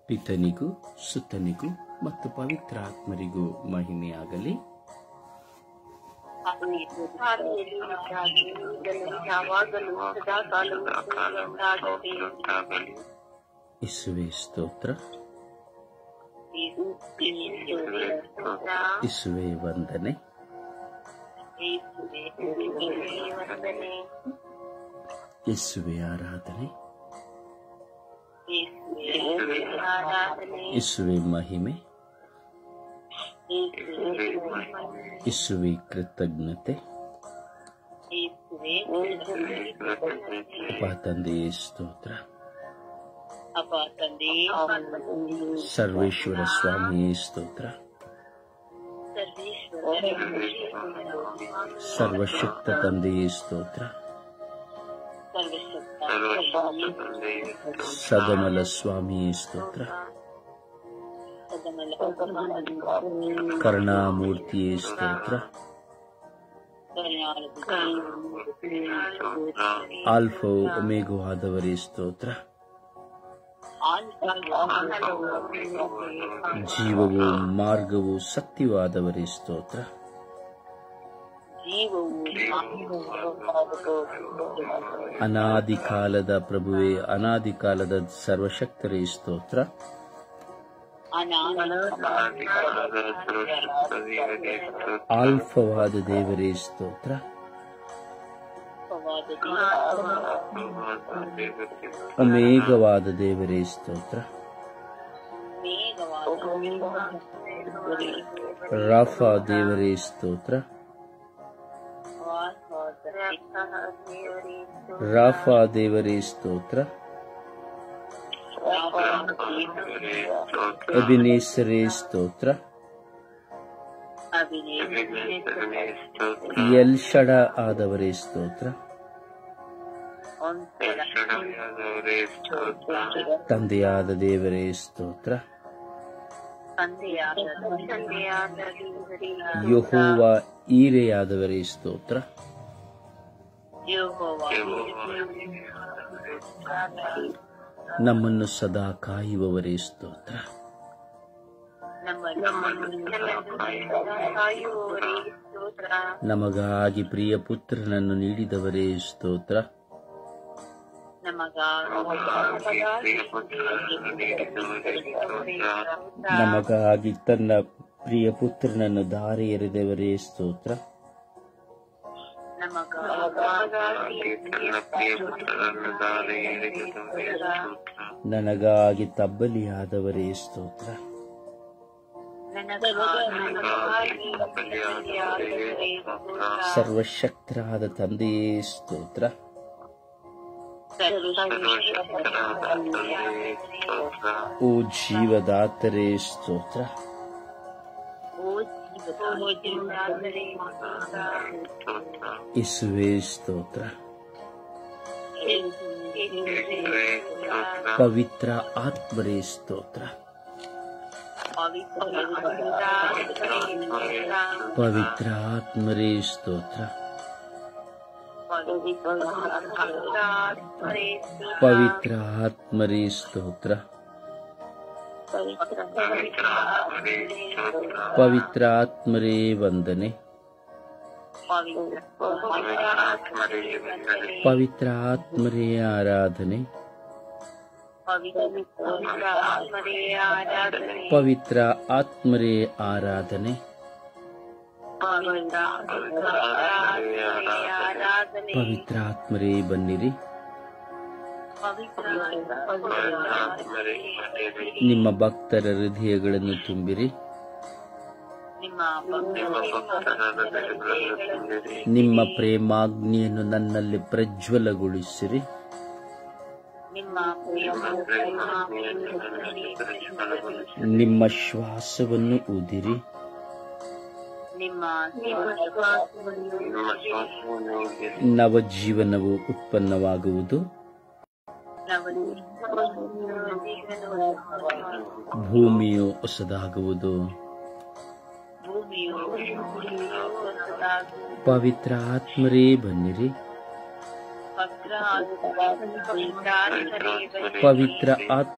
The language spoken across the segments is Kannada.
ಪಿತನಿಗೂ ಸುತನಿಗೂ ಮತ್ತು ಪವಿತ್ರಾತ್ಮರಿಗೂ ಮಹಿಮೆಯಾಗಲಿ. ಯೇಸುವೇ ಸ್ತೋತ್ರ, ಯೇಸುವೇ ವಂದನೆ, ಯೇಸುವೇ ಆರಾಧನೆ, ಯೇಸುವೇ ಮಹಿಮೆ, ಯೇಸುವೇ ಕೃತಜ್ಞತೆ. ಅಪ್ಪ ತಂದೆಯೇ ಸ್ತೋತ್ರ, ಸರ್ವೇಶ್ವರ ಸ್ವಾಮಿಯೇ ಸ್ತೋತ್ರ, ಸರ್ವಶಕ್ತ ತಂದೆಯೇ ಸ್ತೋತ್ರ, ಸದಮಲ ಸ್ವಾಮಿಯೇ ಸ್ತೋತ್ರ, ಕರುಣಾಮೂರ್ತಿಯೇ ಸ್ತೋತ್ರ, ಆಲ್ಫೋ ಒಮೆಗವಾದವರೇ ಸ್ತೋತ್ರ, ಜೀವವು ಮಾರ್ಗವು ಸತ್ಯವಾದವರೇ ಸ್ತೋತ್ರ, ಅನಾದಿ ಕಾಲದ ಪ್ರಭುವೇ, ಅನಾದಿ ಕಾಲದ ಸರ್ವಶಕ್ತರೇ ಸ್ತೋತ್ರ, ಆಲ್ಫವಾದ ದೇವರೇ ಸ್ತೋತ್ರ, ಒಮೇಗವಾದ ದೇವರೇ ಸ್ತೋತ್ರ, ರಾಫಾ ದೇವರೇ ಸ್ತೋತ್ರ, ರಾಫಾ ದೇವರೇ ಸ್ತೋತ್ರ, ಎಬಿನೇಸರೇ ಸ್ತೋತ್ರ, ಎಲ್ಷಡ ಆದವರೇ ಸ್ತೋತ್ರ, ತಂದೆಯಾದ ದೇವರೇ ಸ್ತೋತ್ರ, ಯೆಹೋವ ಈರೆಯಾದವರೇ ಸ್ತೋತ್ರ, ನಮ್ಮನ್ನು ಸದಾ ಕಾಯುವವರೇ ಸ್ತೋತ್ರ, ನಮಗಾಗಿ ಪ್ರಿಯ ಪುತ್ರನನ್ನು ನೀಡಿದವರೇ ಸ್ತೋತ್ರ, ನಮಗಾಗಿ ತನ್ನ ಪ್ರಿಯ ಪುತ್ರನನ್ನು ಧಾರೆ ಎರೆದವರೇ ಸ್ತೋತ್ರ, ನನಗಾಗಿ ತಬ್ಬಲಿಯಾದವರೇ ಸ್ತೋತ್ರ, ಸರ್ವಶಕ್ತರಾದ ತಂದೆಯೇ ಸ್ತೋತ್ರ, ಓ ಜೀವದಾತರೇ ಸ್ತೋತ್ರ, ಯೇಸುವೇ ಸ್ತೋತ್ರ, ಪವಿತ್ರ ಆತ್ಮರೇ ಸ್ತೋತ್ರ, ಪವಿತ್ರ ಆತ್ಮರೇ ಸ್ತೋತ್ರ, ಪವಿತ್ರ ಆತ್ಮರೇ ಸ್ತೋತ್ರ, ಪವಿತ್ರ ಆತ್ಮರೇ ವಂದನೆ, ಪವಿತ್ರ ಆತ್ಮರೇ ಆರಾಧನೆ, ಪವಿತ್ರ ಆತ್ಮರೇ ಆರಾಧನೆ, ಪವಿತ್ರ ಆತ್ಮರೇ ಬನ್ನಿರಿ, ನಿಮ್ಮ ಭಕ್ತರ ಹೃದಯಗಳನ್ನು ತುಂಬಿರಿ, ನಿಮ್ಮ ಪ್ರೇಮಾಗ್ನಿಯನ್ನು ನನ್ನಲ್ಲಿ ಪ್ರಜ್ವಲಗೊಳಿಸಿರಿ, ನಿಮ್ಮ ಶ್ವಾಸವನ್ನು ಊದಿರಿ, ನವಜೀವನವು ಉತ್ಪನ್ನವಾಗುವುದು, ಭೂಮಿಯು ಹೊಸದಾಗುವುದು, ಪವಿತ್ರ ಆತ್ಮರೇ ಬನ್ನಿರಿ, ಪವಿತ್ರ ಆತ್ಮ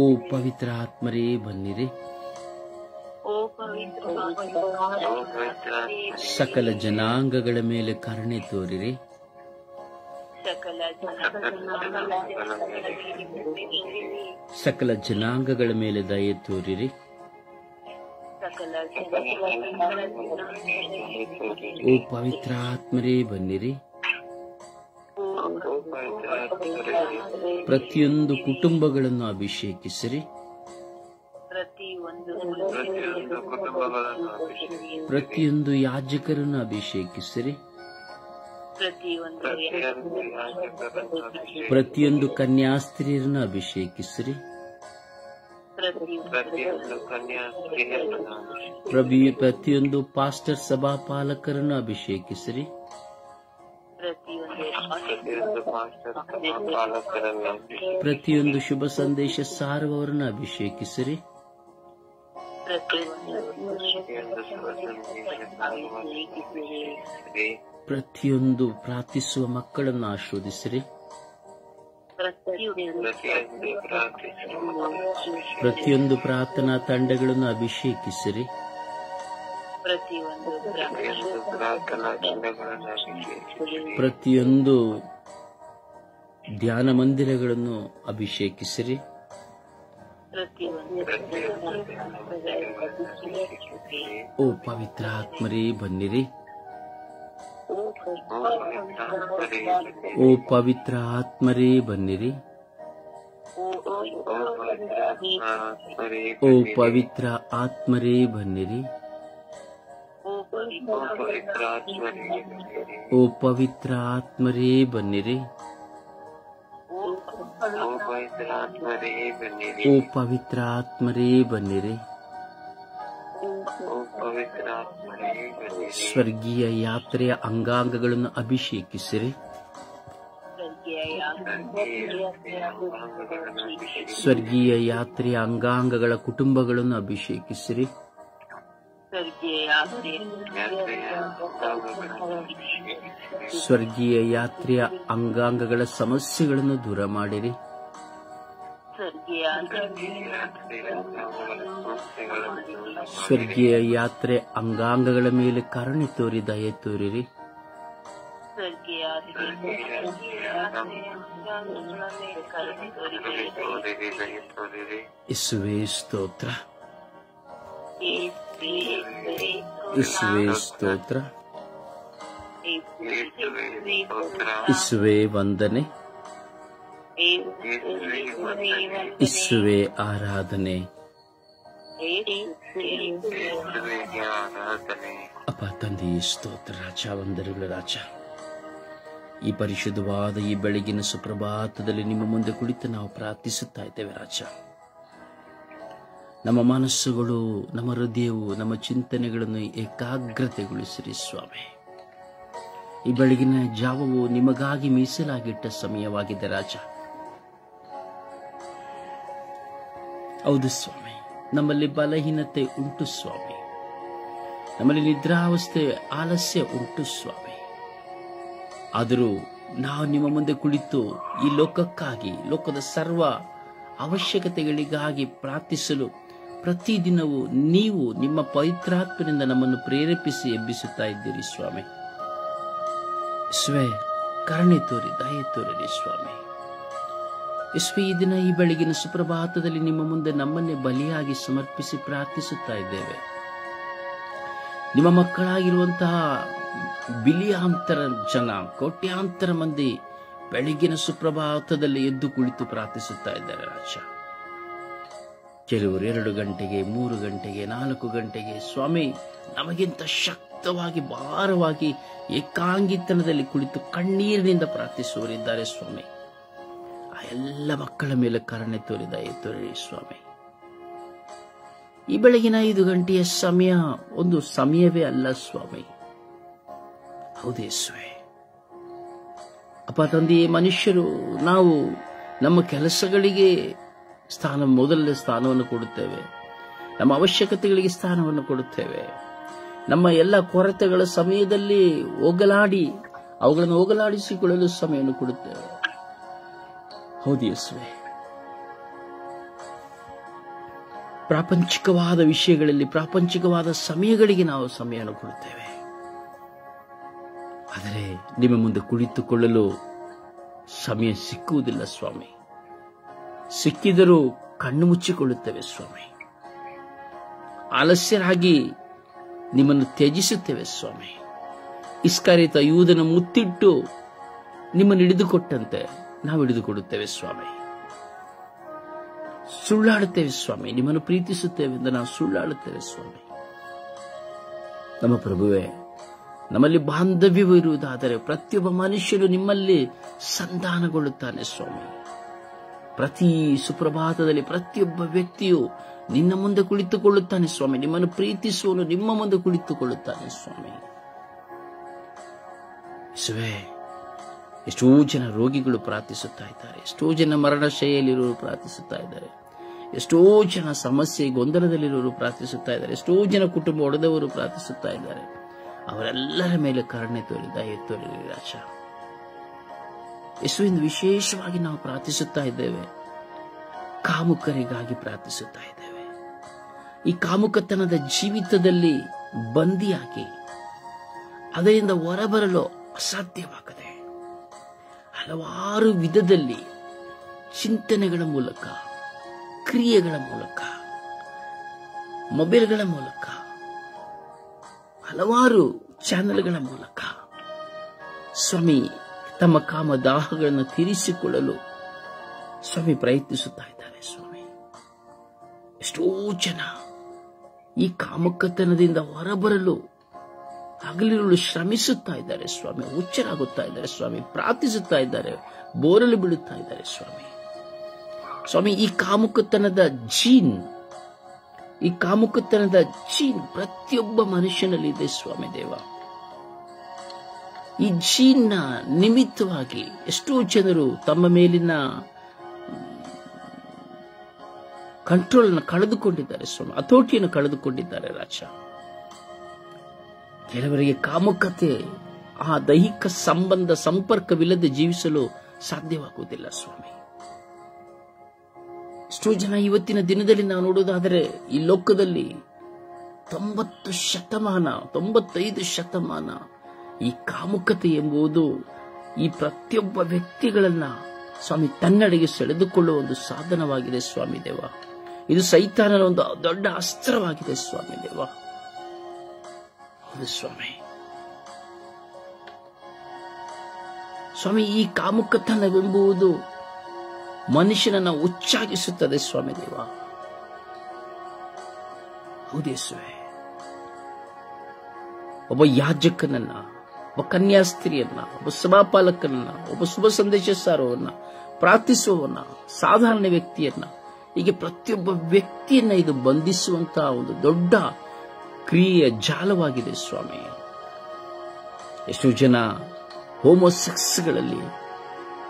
ಓ ಪವಿತ್ರ ಆತ್ಮರೇ ಬನ್ನಿರಿ. ಸಕಲ ಜನಾಂಗಗಳ ಮೇಲೆ ಕರುಣೆ ತೋರಿರಿ. ಸಕಲ ಜನಾಂಗಗಳ ಮೇಲೆ ದಯೆ ತೋರಿರಿ. ಓ ಪವಿತ್ರ ಆತ್ಮರೇ ಬನ್ನಿರಿ. ಪ್ರತಿಯೊಂದು ಕುಟುಂಬಗಳನ್ನು ಅಭಿಷೇಕಿಸಿರಿ. ಪ್ರತಿಯೊಂದು ಯಾಜಕರನ್ನು ಅಭಿಷೇಕಿಸಿರಿ. ಪ್ರತಿಯೊಂದು ಕನ್ಯಾಸ್ತ್ರೀಯರನ್ನು ಅಭಿಷೇಕಿಸಿರಿ. ಪ್ರತಿಯೊಂದು ಪಾಸ್ಟರ್ ಸಭಾಪಾಲಕರನ್ನು ಅಭಿಷೇಕಿಸಿರಿ. ಪ್ರತಿಯೊಂದು ಶುಭ ಸಂದೇಶ ಸಾರುವವರನ್ನು ಅಭಿಷೇಕಿಸಿರಿ. ಪ್ರತಿಯೊಂದು ಪ್ರಾರ್ಥಿಸುವ ಮಕ್ಕಳನ್ನು ಆಶೀರ್ವದಿಸಿರಿ. ಪ್ರತಿಯೊಂದು ಪ್ರಾರ್ಥನಾ ತಂಡಗಳನ್ನು ಅಭಿಷೇಕಿಸಿರಿ. ಪ್ರತಿಯೊಂದು ಧ್ಯಾನ ಮಂದಿರಗಳನ್ನು ಅಭಿಷೇಕಿಸಿರಿ. ಓ ಪವಿತ್ರ ಆತ್ಮರೇ ಬನ್ನಿರಿ. ಓ ಪವಿತ್ರ ಆತ್ಮರೇ ಬನ್ನಿರಿ. ಓ ಪವಿತ್ರ ಆತ್ಮರೇ ಬನ್ನಿರಿ. ಓ ಪವಿತ್ರ ಆತ್ಮರೇ ಬನ್ನಿರಿ. ಓ ಪವಿತ್ರ ಆತ್ಮರೇ ಬನ್ನಿರಿ. ಸ್ವರ್ಗೀಯ ಯಾತ್ರೆಯ ಅಂಗಾಂಗಗಳನ್ನು ಅಭಿಷೇಕಿಸಿರಿ. ಸ್ವರ್ಗೀಯ ಯಾತ್ರೆಯ ಅಂಗಾಂಗಗಳ ಕುಟುಂಬಗಳನ್ನು ಅಭಿಷೇಕಿಸಿರಿ. ಸ್ವರ್ಗೀಯ ಯಾತ್ರೆಯ ಅಂಗಾಂಗಗಳ ಸಮಸ್ಯೆಗಳನ್ನು ದೂರ ಮಾಡಿರಿ. ಸ್ವರ್ಗೀಯ ಯಾತ್ರೆ ಅಂಗಾಂಗಗಳ ಮೇಲೆ ಕರುಣೆ ತೋರಿ ದಯೆ ತೋರಿರಿ. ಯೇಸುವೇ ಸ್ತೋತ್ರ. ಯೇಸುವೇ ಸ್ತೋತ್ರ. ಯೇಸುವೇ ವಂದನೆ. ಯೇಸುವೇ ಆರಾಧನೆ. ಅಪ್ಪ ತಂದೆಯೇ ಸ್ತೋತ್ರ ರಾಜ, ವಂದನೆಗಳ ರಾಜ. ಈ ಪರಿಶುದ್ಧವಾದ ಈ ಬೆಳಗಿನ ಸುಪ್ರಭಾತದಲ್ಲಿ ನಿಮ್ಮ ಮುಂದೆ ಕುಳಿತು ನಾವು ಪ್ರಾರ್ಥಿಸುತ್ತಾ ಇದ್ದೇವೆ ರಾಜ. ನಮ್ಮ ಮನಸ್ಸುಗಳು, ನಮ್ಮ ಹೃದಯವು, ನಮ್ಮ ಚಿಂತನೆಗಳನ್ನು ಏಕಾಗ್ರತೆಗೊಳಿಸಿರಿ ಸ್ವಾಮಿ. ಈ ಬೆಳಗಿನ ಜಾವವು ನಿಮಗಾಗಿ ಮೀಸಲಾಗಿಟ್ಟ ಸಮಯವಾಗಿದೆ ರಾಜ. ಹೌದು ಸ್ವಾಮಿ, ನಮ್ಮಲ್ಲಿ ಬಲಹೀನತೆ ಉಂಟು ಸ್ವಾಮಿ. ನಮ್ಮಲ್ಲಿ ನಿದ್ರಾವಸ್ಥೆ, ಆಲಸ್ಯ ಉಂಟು ಸ್ವಾಮಿ. ಆದರೂ ನಾವು ನಿಮ್ಮ ಮುಂದೆ ಕುಳಿತು ಈ ಲೋಕಕ್ಕಾಗಿ, ಲೋಕದ ಸರ್ವ ಅವಶ್ಯಕತೆಗಳಿಗಾಗಿ ಪ್ರಾರ್ಥಿಸಲು ಪ್ರತಿದಿನವೂ ನೀವು ನಿಮ್ಮ ಪವಿತ್ರಾತ್ಮನಿಂದ ನಮ್ಮನ್ನು ಪ್ರೇರೇಪಿಸಿ ಎಬ್ಬಿಸುತ್ತಾ ಇದ್ದೀರಿ ಸ್ವಾಮಿ. ಕರುಣೆ ತೋರಿ ದಯೆ ತೋರಿರಿ ಸ್ವಾಮಿ. ಈ ದಿನ ಈ ಬೆಳಗಿನ ಸುಪ್ರಭಾತದಲ್ಲಿ ನಿಮ್ಮ ಮುಂದೆ ನಮ್ಮನ್ನೇ ಬಲಿಯಾಗಿ ಸಮರ್ಪಿಸಿ ಪ್ರಾರ್ಥಿಸುತ್ತಾ ಇದ್ದೇವೆ. ನಿಮ್ಮ ಮಕ್ಕಳಾಗಿರುವಂತಹ ಬಿಲಿಯಾಂತರ ಜನ, ಕೋಟ್ಯಾಂತರ ಮಂದಿ ಬೆಳಗಿನ ಸುಪ್ರಭಾತದಲ್ಲಿ ಎದ್ದು ಕುಳಿತು ಪ್ರಾರ್ಥಿಸುತ್ತಾ ಇದ್ದಾರೆ ರಾಜ. ಕೆಲವರು 2 ಗಂಟೆಗೆ, 3 ಗಂಟೆಗೆ, 4 ಗಂಟೆಗೆ ಸ್ವಾಮಿ, ನಮಗಿಂತ ಶಕ್ತವಾಗಿ, ಭಾರವಾಗಿ, ಏಕಾಂಗಿತನದಲ್ಲಿ ಕುಳಿತು ಕಣ್ಣೀರಿನಿಂದ ಪ್ರಾರ್ಥಿಸುವವರಿದ್ದಾರೆ ಸ್ವಾಮಿ. ಆ ಎಲ್ಲ ಮಕ್ಕಳ ಮೇಲೆ ಕರುಣೆ ತೋರಿ ದಯೆ ತೋರಿ ಸ್ವಾಮಿ. ಈ ಬೆಳಗಿನ 5 ಗಂಟೆಯ ಸಮಯ ಒಂದು ಸಮಯವೇ ಅಲ್ಲ ಸ್ವಾಮಿ. ಹೌದೇ ಸ್ವಾಮಿ. ಅಪ್ಪ ತಂದೆಯೇ, ಮನುಷ್ಯರು ನಾವು ನಮ್ಮ ಕೆಲಸಗಳಿಗೆ ಮೊದಲನೇ ಸ್ಥಾನವನ್ನು ಕೊಡುತ್ತೇವೆ. ನಮ್ಮ ಅವಶ್ಯಕತೆಗಳಿಗೆ ಸ್ಥಾನವನ್ನು ಕೊಡುತ್ತೇವೆ. ನಮ್ಮ ಎಲ್ಲ ಕೊರತೆಗಳ ಸಮಯದಲ್ಲಿ ಅವುಗಳನ್ನು ಹೋಗಲಾಡಿಸಿಕೊಳ್ಳಲು ಸಮಯವನ್ನು ಕೊಡುತ್ತೇವೆ. ಹೌದು ಯೇಸುವೆ. ಪ್ರಾಪಂಚಿಕವಾದ ವಿಷಯಗಳಲ್ಲಿ, ಪ್ರಾಪಂಚಿಕವಾದ ಸಮಯಗಳಿಗೆ ನಾವು ಸಮಯವನ್ನು ಕೊಡುತ್ತೇವೆ. ಆದರೆ ನಿಮ್ಮ ಮುಂದೆ ಕುಳಿತುಕೊಳ್ಳಲು ಸಮಯ ಸಿಕ್ಕುವುದಿಲ್ಲ ಸ್ವಾಮಿ. ಸಿಕ್ಕಿದರೂ ಕಣ್ಣು ಮುಚ್ಚಿಕೊಳ್ಳುತ್ತೇವೆ ಸ್ವಾಮಿ. ಆಲಸ್ಯರಾಗಿ ನಿಮ್ಮನ್ನು ತ್ಯಜಿಸುತ್ತೇವೆ ಸ್ವಾಮಿ. ಇಸ್ಕರಿಯೋತ ಯೂದನ ಮುತ್ತಿಟ್ಟು ನಿಮ್ಮನ್ನು ಹಿಡಿದುಕೊಟ್ಟಂತೆ ನಾವು ಹಿಡಿದುಕೊಡುತ್ತೇವೆ ಸ್ವಾಮಿ. ಸುಳ್ಳಾಡುತ್ತೇವೆ ಸ್ವಾಮಿ. ನಿಮ್ಮನ್ನು ಪ್ರೀತಿಸುತ್ತೇವೆ ಎಂದು ನಾವು ಸುಳ್ಳಾಡುತ್ತೇವೆ ಸ್ವಾಮಿ. ನಮ್ಮ ಪ್ರಭುವೇ, ನಮ್ಮಲ್ಲಿ ಬಾಂಧವ್ಯವೂ ಇರುವುದಾದರೆ ಪ್ರತಿಯೊಬ್ಬ ಮನುಷ್ಯನು ನಿಮ್ಮಲ್ಲಿ ಸಂಧಾನಗೊಳ್ಳುತ್ತಾನೆ ಸ್ವಾಮಿ. ಪ್ರತಿ ಸುಪ್ರಭಾತದಲ್ಲಿ ಪ್ರತಿಯೊಬ್ಬ ವ್ಯಕ್ತಿಯು ನಿನ್ನ ಮುಂದೆ ಕುಳಿತುಕೊಳ್ಳುತ್ತಾನೆ ಸ್ವಾಮಿ. ನಿಮ್ಮನ್ನು ಪ್ರೀತಿಸುವನು ನಿಮ್ಮ ಮುಂದೆ ಕುಳಿತುಕೊಳ್ಳುತ್ತಾನೆ ಸ್ವಾಮಿ. ಯೇಸುವೇ, ಎಷ್ಟೋ ಜನ ರೋಗಿಗಳು ಪ್ರಾರ್ಥಿಸುತ್ತಾ ಇದ್ದಾರೆ. ಎಷ್ಟೋ ಜನ ಮರಣಶೈಲಿಯಲ್ಲಿರುವವರು ಪ್ರಾರ್ಥಿಸುತ್ತಾ ಇದ್ದಾರೆ. ಎಷ್ಟೋ ಜನ ಸಮಸ್ಯೆ ಗೊಂದಲದಲ್ಲಿರುವವರು ಪ್ರಾರ್ಥಿಸುತ್ತಾ ಇದ್ದಾರೆ. ಎಷ್ಟೋ ಜನ ಕುಟುಂಬ ಒಡೆದವರು ಪ್ರಾರ್ಥಿಸುತ್ತಾ ಇದ್ದಾರೆ. ಅವರೆಲ್ಲರ ಮೇಲೆ ಕರುಣೆ ತೋರಿ, ದಯೆ ತೋರಿ ರಾಜ. ಯೇಸುವಿನ ವಿಶೇಷವಾಗಿ ನಾವು ಪ್ರಾರ್ಥಿಸುತ್ತಾ ಇದ್ದೇವೆ. ಕಾಮುಕರಿಗಾಗಿ ಪ್ರಾರ್ಥಿಸುತ್ತಾ ಇದ್ದೇವೆ. ಈ ಕಾಮುಕತನದ ಜೀವಿತದಲ್ಲಿ ಬಂದಿಯಾಗಿ ಅದರಿಂದ ಹೊರಬರಲು ಅಸಾಧ್ಯವಾಗದೆ ಹಲವಾರು ವಿಧದಲ್ಲಿ ಚಿಂತನೆಗಳ ಮೂಲಕ, ಕ್ರಿಯೆಗಳ ಮೂಲಕ, ಮೊಬೈಲ್ಗಳ ಮೂಲಕ, ಹಲವಾರು ಚಾನೆಲ್ಗಳ ಮೂಲಕ ಸ್ವಾಮಿ ತಮ್ಮ ಕಾಮದಾಹಗಳನ್ನು ತೀರಿಸಿಕೊಳ್ಳಲು ಸ್ವಾಮಿ ಪ್ರಯತ್ನಿಸುತ್ತಾ ಇದ್ದಾರೆ ಸ್ವಾಮಿ. ಎಷ್ಟೋ ಜನ ಈ ಕಾಮಕತನದಿಂದ ಹೊರಬರಲು ಹಗಲಿರುಳು ಶ್ರಮಿಸುತ್ತಾ ಇದ್ದಾರೆ ಸ್ವಾಮಿ. ಹುಚ್ಚರಾಗುತ್ತಾ ಇದ್ದಾರೆ ಸ್ವಾಮಿ. ಪ್ರಾರ್ಥಿಸುತ್ತಾ ಇದ್ದಾರೆ, ಬೋರಲು ಬೀಳುತ್ತಾ ಇದ್ದಾರೆ ಸ್ವಾಮಿ. ಸ್ವಾಮಿ, ಈ ಕಾಮುಕತನದ ಜೀನ್ ಪ್ರತಿಯೊಬ್ಬ ಮನುಷ್ಯನಲ್ಲಿ ಇದೆ ಸ್ವಾಮಿ ದೇವ. ಈ ಜೀನ್ನ ನಿಮಿತ್ತವಾಗಿ ಎಷ್ಟೋ ಜನರು ತಮ್ಮ ಮೇಲಿನ ಕಂಟ್ರೋಲ್ ಕಳೆದುಕೊಂಡಿದ್ದಾರೆ ಸ್ವಾಮಿ. ಹತೋಟಿಯನ್ನು ಕಳೆದುಕೊಂಡಿದ್ದಾರೆ ರಾಜ. ಕೆಲವರಿಗೆ ಕಾಮುಕತೆ, ಆ ದೈಹಿಕ ಸಂಪರ್ಕವಿಲ್ಲದೆ ಜೀವಿಸಲು ಸಾಧ್ಯವಾಗುವುದಿಲ್ಲ ಸ್ವಾಮಿ. ಎಷ್ಟೋ ಜನ ಇವತ್ತಿನ ದಿನದಲ್ಲಿ ನಾವು ನೋಡುವುದಾದರೆ ಈ ಲೋಕದಲ್ಲಿ 95% ಈ ಕಾಮುಕತೆ ಎಂಬುದು ಈ ಪ್ರತಿಯೊಬ್ಬ ವ್ಯಕ್ತಿಗಳನ್ನ ಸ್ವಾಮಿ ತನ್ನೆಡೆಗೆ ಸೆಳೆದುಕೊಳ್ಳುವ ಒಂದು ಸಾಧನವಾಗಿದೆ ಸ್ವಾಮಿ ದೇವ. ಇದು ಸೈತಾನನ ಒಂದು ದೊಡ್ಡ ಅಸ್ತ್ರವಾಗಿದೆ ಸ್ವಾಮಿ ದೇವ. ಹೌದು ಸ್ವಾಮಿ. ಸ್ವಾಮಿ, ಈ ಕಾಮುಕತನವೆಂಬುದು ಮನುಷ್ಯನನ್ನ ಹುಚ್ಚಾಗಿಸುತ್ತದೆ ಸ್ವಾಮಿ ದೇವ. ಹೌದೇಸುವೆ. ಒಬ್ಬ ಯಾಜಕನನ್ನ, ಒಬ್ಬ ಕನ್ಯಾಸ್ತ್ರೀಯನ್ನ, ಒಬ್ಬ ಸಭಾಪಾಲಕನನ್ನ, ಒಬ್ಬ ಶುಭ ಸಂದೇಶ ಸಾರುವವನ್ನ, ಪ್ರಾರ್ಥಿಸುವವನ್ನ, ಸಾಧಾರಣ ವ್ಯಕ್ತಿಯನ್ನ, ಹೀಗೆ ಪ್ರತಿಯೊಬ್ಬ ವ್ಯಕ್ತಿಯನ್ನ ಇದು ಬಂಧಿಸುವಂತಹ ಒಂದು ದೊಡ್ಡ ಕ್ರಿಯೆಯ ಜಾಲವಾಗಿದೆ ಸ್ವಾಮಿ. ಎಷ್ಟೋ ಜನ ಹೋಮೋಸೆಕ್ಸ್ಗಳಲ್ಲಿ,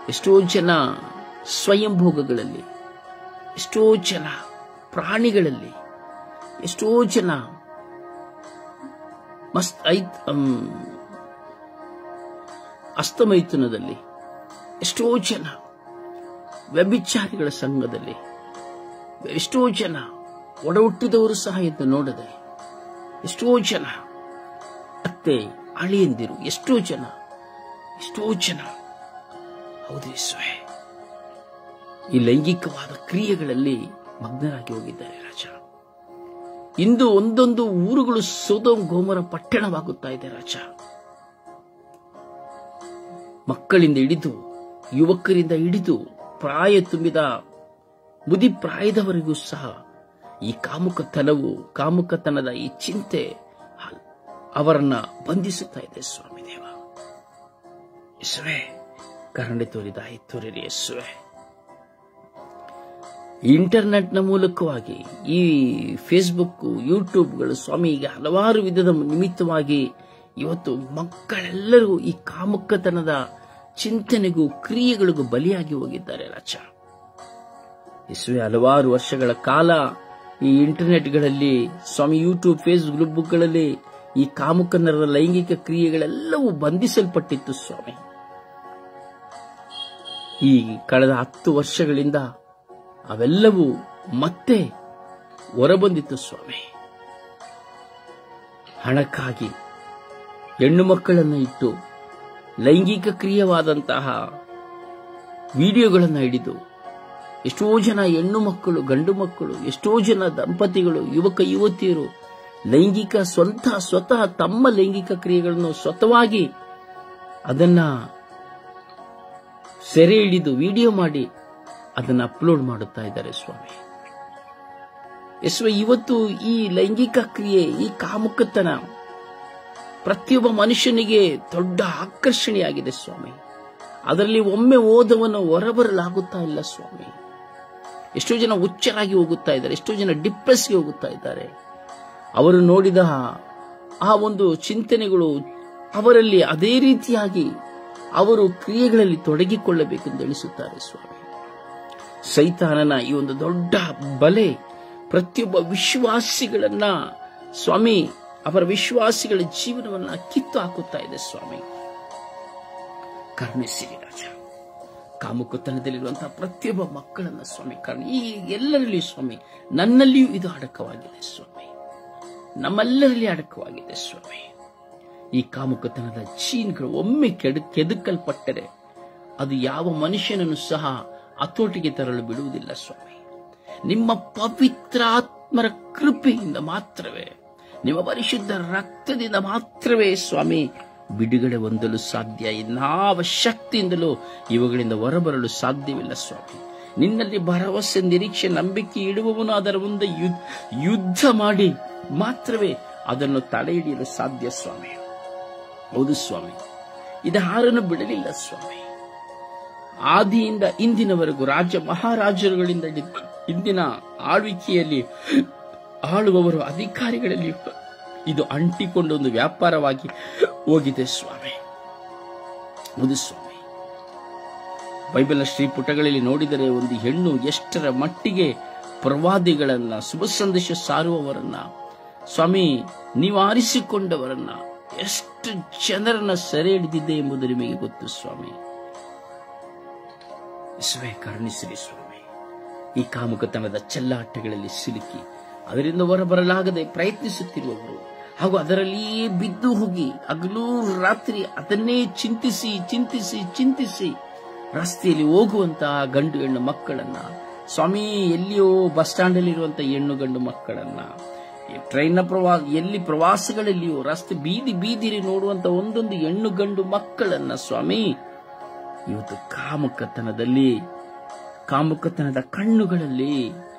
ಎಷ್ಟೋ ಜನ ಸ್ವಯಂಭೋಗಗಳಲ್ಲಿ, ಎಷ್ಟೋ ಜನ ಪ್ರಾಣಿಗಳಲ್ಲಿ, ಎಷ್ಟೋ ಜನ ಹಸ್ತಮೈಥುನದಲ್ಲಿ, ಎಷ್ಟೋ ಜನ ವ್ಯಭಿಚಾರಿಗಳ ಸಂಘದಲ್ಲಿ, ಎಷ್ಟೋ ಜನ ಒಡ ಹುಟ್ಟಿದವರು ಸಹ ಎಂದು ನೋಡದೆ, ಎಷ್ಟೋ ಜನ ಅತ್ತೆ ಅಳಿಯಂದಿರು, ಎಷ್ಟೋ ಜನ ಹೌದು ಯೇಸುವೇ, ಈ ಲೈಂಗಿಕವಾದ ಕ್ರಿಯೆಗಳಲ್ಲಿ ಮಗ್ನರಾಗಿ ಹೋಗಿದ್ದಾರೆ ರಾಜ. ಇಂದು ಒಂದೊಂದು ಊರುಗಳು ಸೊದೋಮ್ ಗೋಮರ ಪಟ್ಟಣವಾಗುತ್ತಾ ಇದೆ ರಾಜ. ಮಕ್ಕಳಿಂದ ಹಿಡಿದು, ಯುವಕರಿಂದ ಹಿಡಿದು, ಪ್ರಾಯ ತುಂಬಿದ ಮುದಿ ಪ್ರಾಯದವರೆಗೂ ಸಹ ಈ ಕಾಮುಕತನದ ಈ ಚಿಂತೆ ಅವರನ್ನ ಬಂಧಿಸುತ್ತಾ ಇದೆ ಸ್ವಾಮಿ ದೇವ. ಯೇಸುವೇ, ಕರುಣೆ ತೋರಿದ ತೋರಿರಿ ಯೇಸುವೇ. ಇಂಟರ್ನೆಟ್ನ ಮೂಲಕವಾಗಿ ಈ ಫೇಸ್ಬುಕ್, ಯೂಟ್ಯೂಬ್ಗಳು ಸ್ವಾಮಿ, ಈಗ ಹಲವಾರು ವಿಧದ ನಿಮಿತ್ತವಾಗಿ ಇವತ್ತು ಮಕ್ಕಳೆಲ್ಲರೂ ಈ ಕಾಮುಕತನದ ಚಿಂತನೆಗೂ ಕ್ರಿಯೆಗಳಿಗೂ ಬಲಿಯಾಗಿ ಹೋಗಿದ್ದಾರೆ ರಾಜ. ಯೇಸುವೆ, ಹಲವಾರು ವರ್ಷಗಳ ಕಾಲ ಈ ಇಂಟರ್ನೆಟ್ಗಳಲ್ಲಿ ಸ್ವಾಮಿ, ಯೂಟ್ಯೂಬ್, ಫೇಸ್ಬುಕ್ಗಳಲ್ಲಿ ಈ ಕಾಮುಕನರ ಲೈಂಗಿಕ ಕ್ರಿಯೆಗಳೆಲ್ಲವೂ ಬಂಧಿಸಲ್ಪಟ್ಟಿತ್ತು ಸ್ವಾಮಿ. ಈ ಕಳೆದ 10 ವರ್ಷಗಳಿಂದ ಅವೆಲ್ಲವೂ ಮತ್ತೆ ಹೊರಬಂದಿತ್ತು ಸ್ವಾಮಿ. ಹಣಕ್ಕಾಗಿ ಹೆಣ್ಣು ಮಕ್ಕಳನ್ನು ಇಟ್ಟು ಲೈಂಗಿಕ ಕ್ರಿಯವಾದಂತಹ ವಿಡಿಯೋಗಳನ್ನು ಹಿಡಿದು ಎಷ್ಟೋ ಜನ ಹೆಣ್ಣು ಮಕ್ಕಳು, ಗಂಡು ಮಕ್ಕಳು, ಎಷ್ಟೋ ಜನ ದಂಪತಿಗಳು, ಯುವಕ ಯುವತಿಯರು ಸ್ವತಃ ತಮ್ಮ ಲೈಂಗಿಕ ಕ್ರಿಯೆಗಳನ್ನು ಸ್ವತಃವಾಗಿ ಅದನ್ನ ಸೆರೆ ಹಿಡಿದು ವಿಡಿಯೋ ಮಾಡಿ ಅದನ್ನ ಅಪ್ಲೋಡ್ ಮಾಡುತ್ತಾ ಇದ್ದಾರೆ ಸ್ವಾಮಿ. ಇವತ್ತು ಈ ಲೈಂಗಿಕ ಕ್ರಿಯೆ, ಈ ಕಾಮುಕತನ ಪ್ರತಿಯೊಬ್ಬ ಮನುಷ್ಯನಿಗೆ ದೊಡ್ಡ ಆಕರ್ಷಣೆಯಾಗಿದೆ ಸ್ವಾಮಿ. ಅದರಲ್ಲಿ ಒಮ್ಮೆ ಓದವನ್ನು ಹೊರಬರಲಾಗುತ್ತಾ ಇಲ್ಲ ಸ್ವಾಮಿ. ಎಷ್ಟೋ ಜನ ಹುಚ್ಚರಾಗಿ ಹೋಗುತ್ತಾ ಇದ್ದಾರೆ, ಎಷ್ಟೋ ಜನ ಡಿಪ್ರೆಸ್ಗೆ ಹೋಗುತ್ತಾ ಇದ್ದಾರೆ. ಅವರು ನೋಡಿದ ಆ ಒಂದು ಚಿಂತನೆಗಳು ಅವರಲ್ಲಿ ಅದೇ ರೀತಿಯಾಗಿ ಅವರು ಕ್ರಿಯೆಗಳಲ್ಲಿ ತೊಡಗಿಕೊಳ್ಳಬೇಕೆಂದು ತಿಳಿಸುತ್ತಾರೆ ಸ್ವಾಮಿ. ಸೈತಾನನ ಈ ಒಂದು ದೊಡ್ಡ ಬಲೆ ಪ್ರತಿಯೊಬ್ಬ ವಿಶ್ವಾಸಿಗಳನ್ನ ಸ್ವಾಮಿ, ಅವರ ವಿಶ್ವಾಸಿಗಳ ಜೀವನವನ್ನ ಕಿತ್ತು ಹಾಕುತ್ತಾ ಇದೆ ಸ್ವಾಮಿ. ಕರುಣಿಸಿರಿ ರಾಜ. ಕಾಮುಕತನದಲ್ಲಿರುವಂತಹ ಪ್ರತಿಯೊಬ್ಬ ಮಕ್ಕಳನ್ನ ಸ್ವಾಮಿ ಈ ಎಲ್ಲರಲ್ಲಿಯೂ ಸ್ವಾಮಿ, ನನ್ನಲ್ಲಿಯೂ ಇದು ಅಡಕವಾಗಿದೆ ಸ್ವಾಮಿ, ನಮ್ಮೆಲ್ಲರಲ್ಲಿ ಅಡಕವಾಗಿದೆ ಸ್ವಾಮಿ. ಈ ಕಾಮುಕತನದ ಜೀನ್ಗಳು ಒಮ್ಮೆ ಕೆದಕಲ್ಪಟ್ಟರೆ ಅದು ಯಾವ ಮನುಷ್ಯನನ್ನು ಸಹ ಹತೋಟಿಗೆ ತರಲು ಬಿಡುವುದಿಲ್ಲ ಸ್ವಾಮಿ. ನಿಮ್ಮ ಪವಿತ್ರಾತ್ಮರ ಕೃಪೆಯಿಂದ ಮಾತ್ರವೇ, ನಿಮ್ಮ ಪರಿಶುದ್ಧ ರಕ್ತದಿಂದ ಮಾತ್ರವೇ ಸ್ವಾಮಿ ಬಿಡುಗಡೆ ಹೊಂದಲು ಸಾಧ್ಯ. ಯಾವ ಶಕ್ತಿಯಿಂದಲೂ ಇವುಗಳಿಂದ ಹೊರಬರಲು ಸಾಧ್ಯವಿಲ್ಲ ಸ್ವಾಮಿ. ನಿನ್ನಲ್ಲಿ ಭರವಸೆ, ನಿರೀಕ್ಷೆ, ನಂಬಿಕೆ ಇಡುವವನು ಅದರ ಮುಂದೆ ಯುದ್ಧ ಮಾಡಿ ಮಾತ್ರವೇ ಅದನ್ನು ತಡೆ ಹಿಡಿಯಲು ಸಾಧ್ಯ ಸ್ವಾಮಿ. ಹೌದು ಸ್ವಾಮಿ, ಇದು ಹಾರನ್ನು ಬಿಡಲಿಲ್ಲ ಸ್ವಾಮಿ. ಆದಿಯಿಂದ ಇಂದಿನವರೆಗೂ ರಾಜ ಮಹಾರಾಜರುಗಳಿಂದ ಇಂದಿನ ಆಳ್ವಿಕೆಯಲ್ಲಿ ಆಳುವವರು, ಅಧಿಕಾರಿಗಳಲ್ಲಿ ಇದು ಅಂಟಿಕೊಂಡು ಒಂದು ವ್ಯಾಪಾರವಾಗಿ ಹೋಗಿದೆ ಸ್ವಾಮಿ. ಹೌದು ಸ್ವಾಮಿ, ಬೈಬಲ್ನ ಶ್ರೀಪುಟಗಳಲ್ಲಿ ನೋಡಿದರೆ ಒಂದು ಹೆಣ್ಣು ಎಷ್ಟರ ಮಟ್ಟಿಗೆ ಪ್ರವಾದಿಗಳನ್ನ, ಶುಭ ಸಂದೇಶ ಸಾರುವವರನ್ನ ಸ್ವಾಮಿ, ನೀವು ಆರಿಸಿಕೊಂಡವರನ್ನ ಎಷ್ಟು ಜನರನ್ನ ಸೆರೆ ಹಿಡಿದಿದೆ ಎಂಬುದು ನಿಮಗೆ ಗೊತ್ತು ಸ್ವಾಮಿ. ಕರುಣಿಸಿರಿ ಸ್ವಾಮಿ. ಈ ಕಾಮುಕತನದ ಚೆಲ್ಲಾಟಗಳಲ್ಲಿ ಸಿಲುಕಿ ಅದರಿಂದ ಹೊರಬರಲಾಗದೆ ಪ್ರಯತ್ನಿಸುತ್ತಿರುವವರು ಹಾಗೂ ಅದರಲ್ಲಿಯೇ ಬಿದ್ದು ಹೋಗಿ ಹಗಲು ರಾತ್ರಿ ಅದನ್ನೇ ಚಿಂತಿಸಿ ಚಿಂತಿಸಿ ಚಿಂತಿಸಿ ರಸ್ತೆಯಲ್ಲಿ ಹೋಗುವಂತಹ ಗಂಡು ಹೆಣ್ಣು ಮಕ್ಕಳನ್ನ ಸ್ವಾಮಿ, ಎಲ್ಲಿಯೋ ಬಸ್ ಸ್ಟ್ಯಾಂಡ್ ಅಲ್ಲಿ ಇರುವಂತಹ ಹೆಣ್ಣು ಗಂಡು ಮಕ್ಕಳನ್ನ, ಟ್ರೈನ್ನ ಎಲ್ಲಿ ಪ್ರವಾಸಗಳಲ್ಲಿಯೋ ರಸ್ತೆ ಬೀದಿ ಬೀದಿರಿ ನೋಡುವಂತ ಒಂದೊಂದು ಹೆಣ್ಣು ಗಂಡು ಮಕ್ಕಳನ್ನ ಸ್ವಾಮಿ, ಇವತ್ತು ಕಾಮುಕತನದ ಕಣ್ಣುಗಳಲ್ಲಿ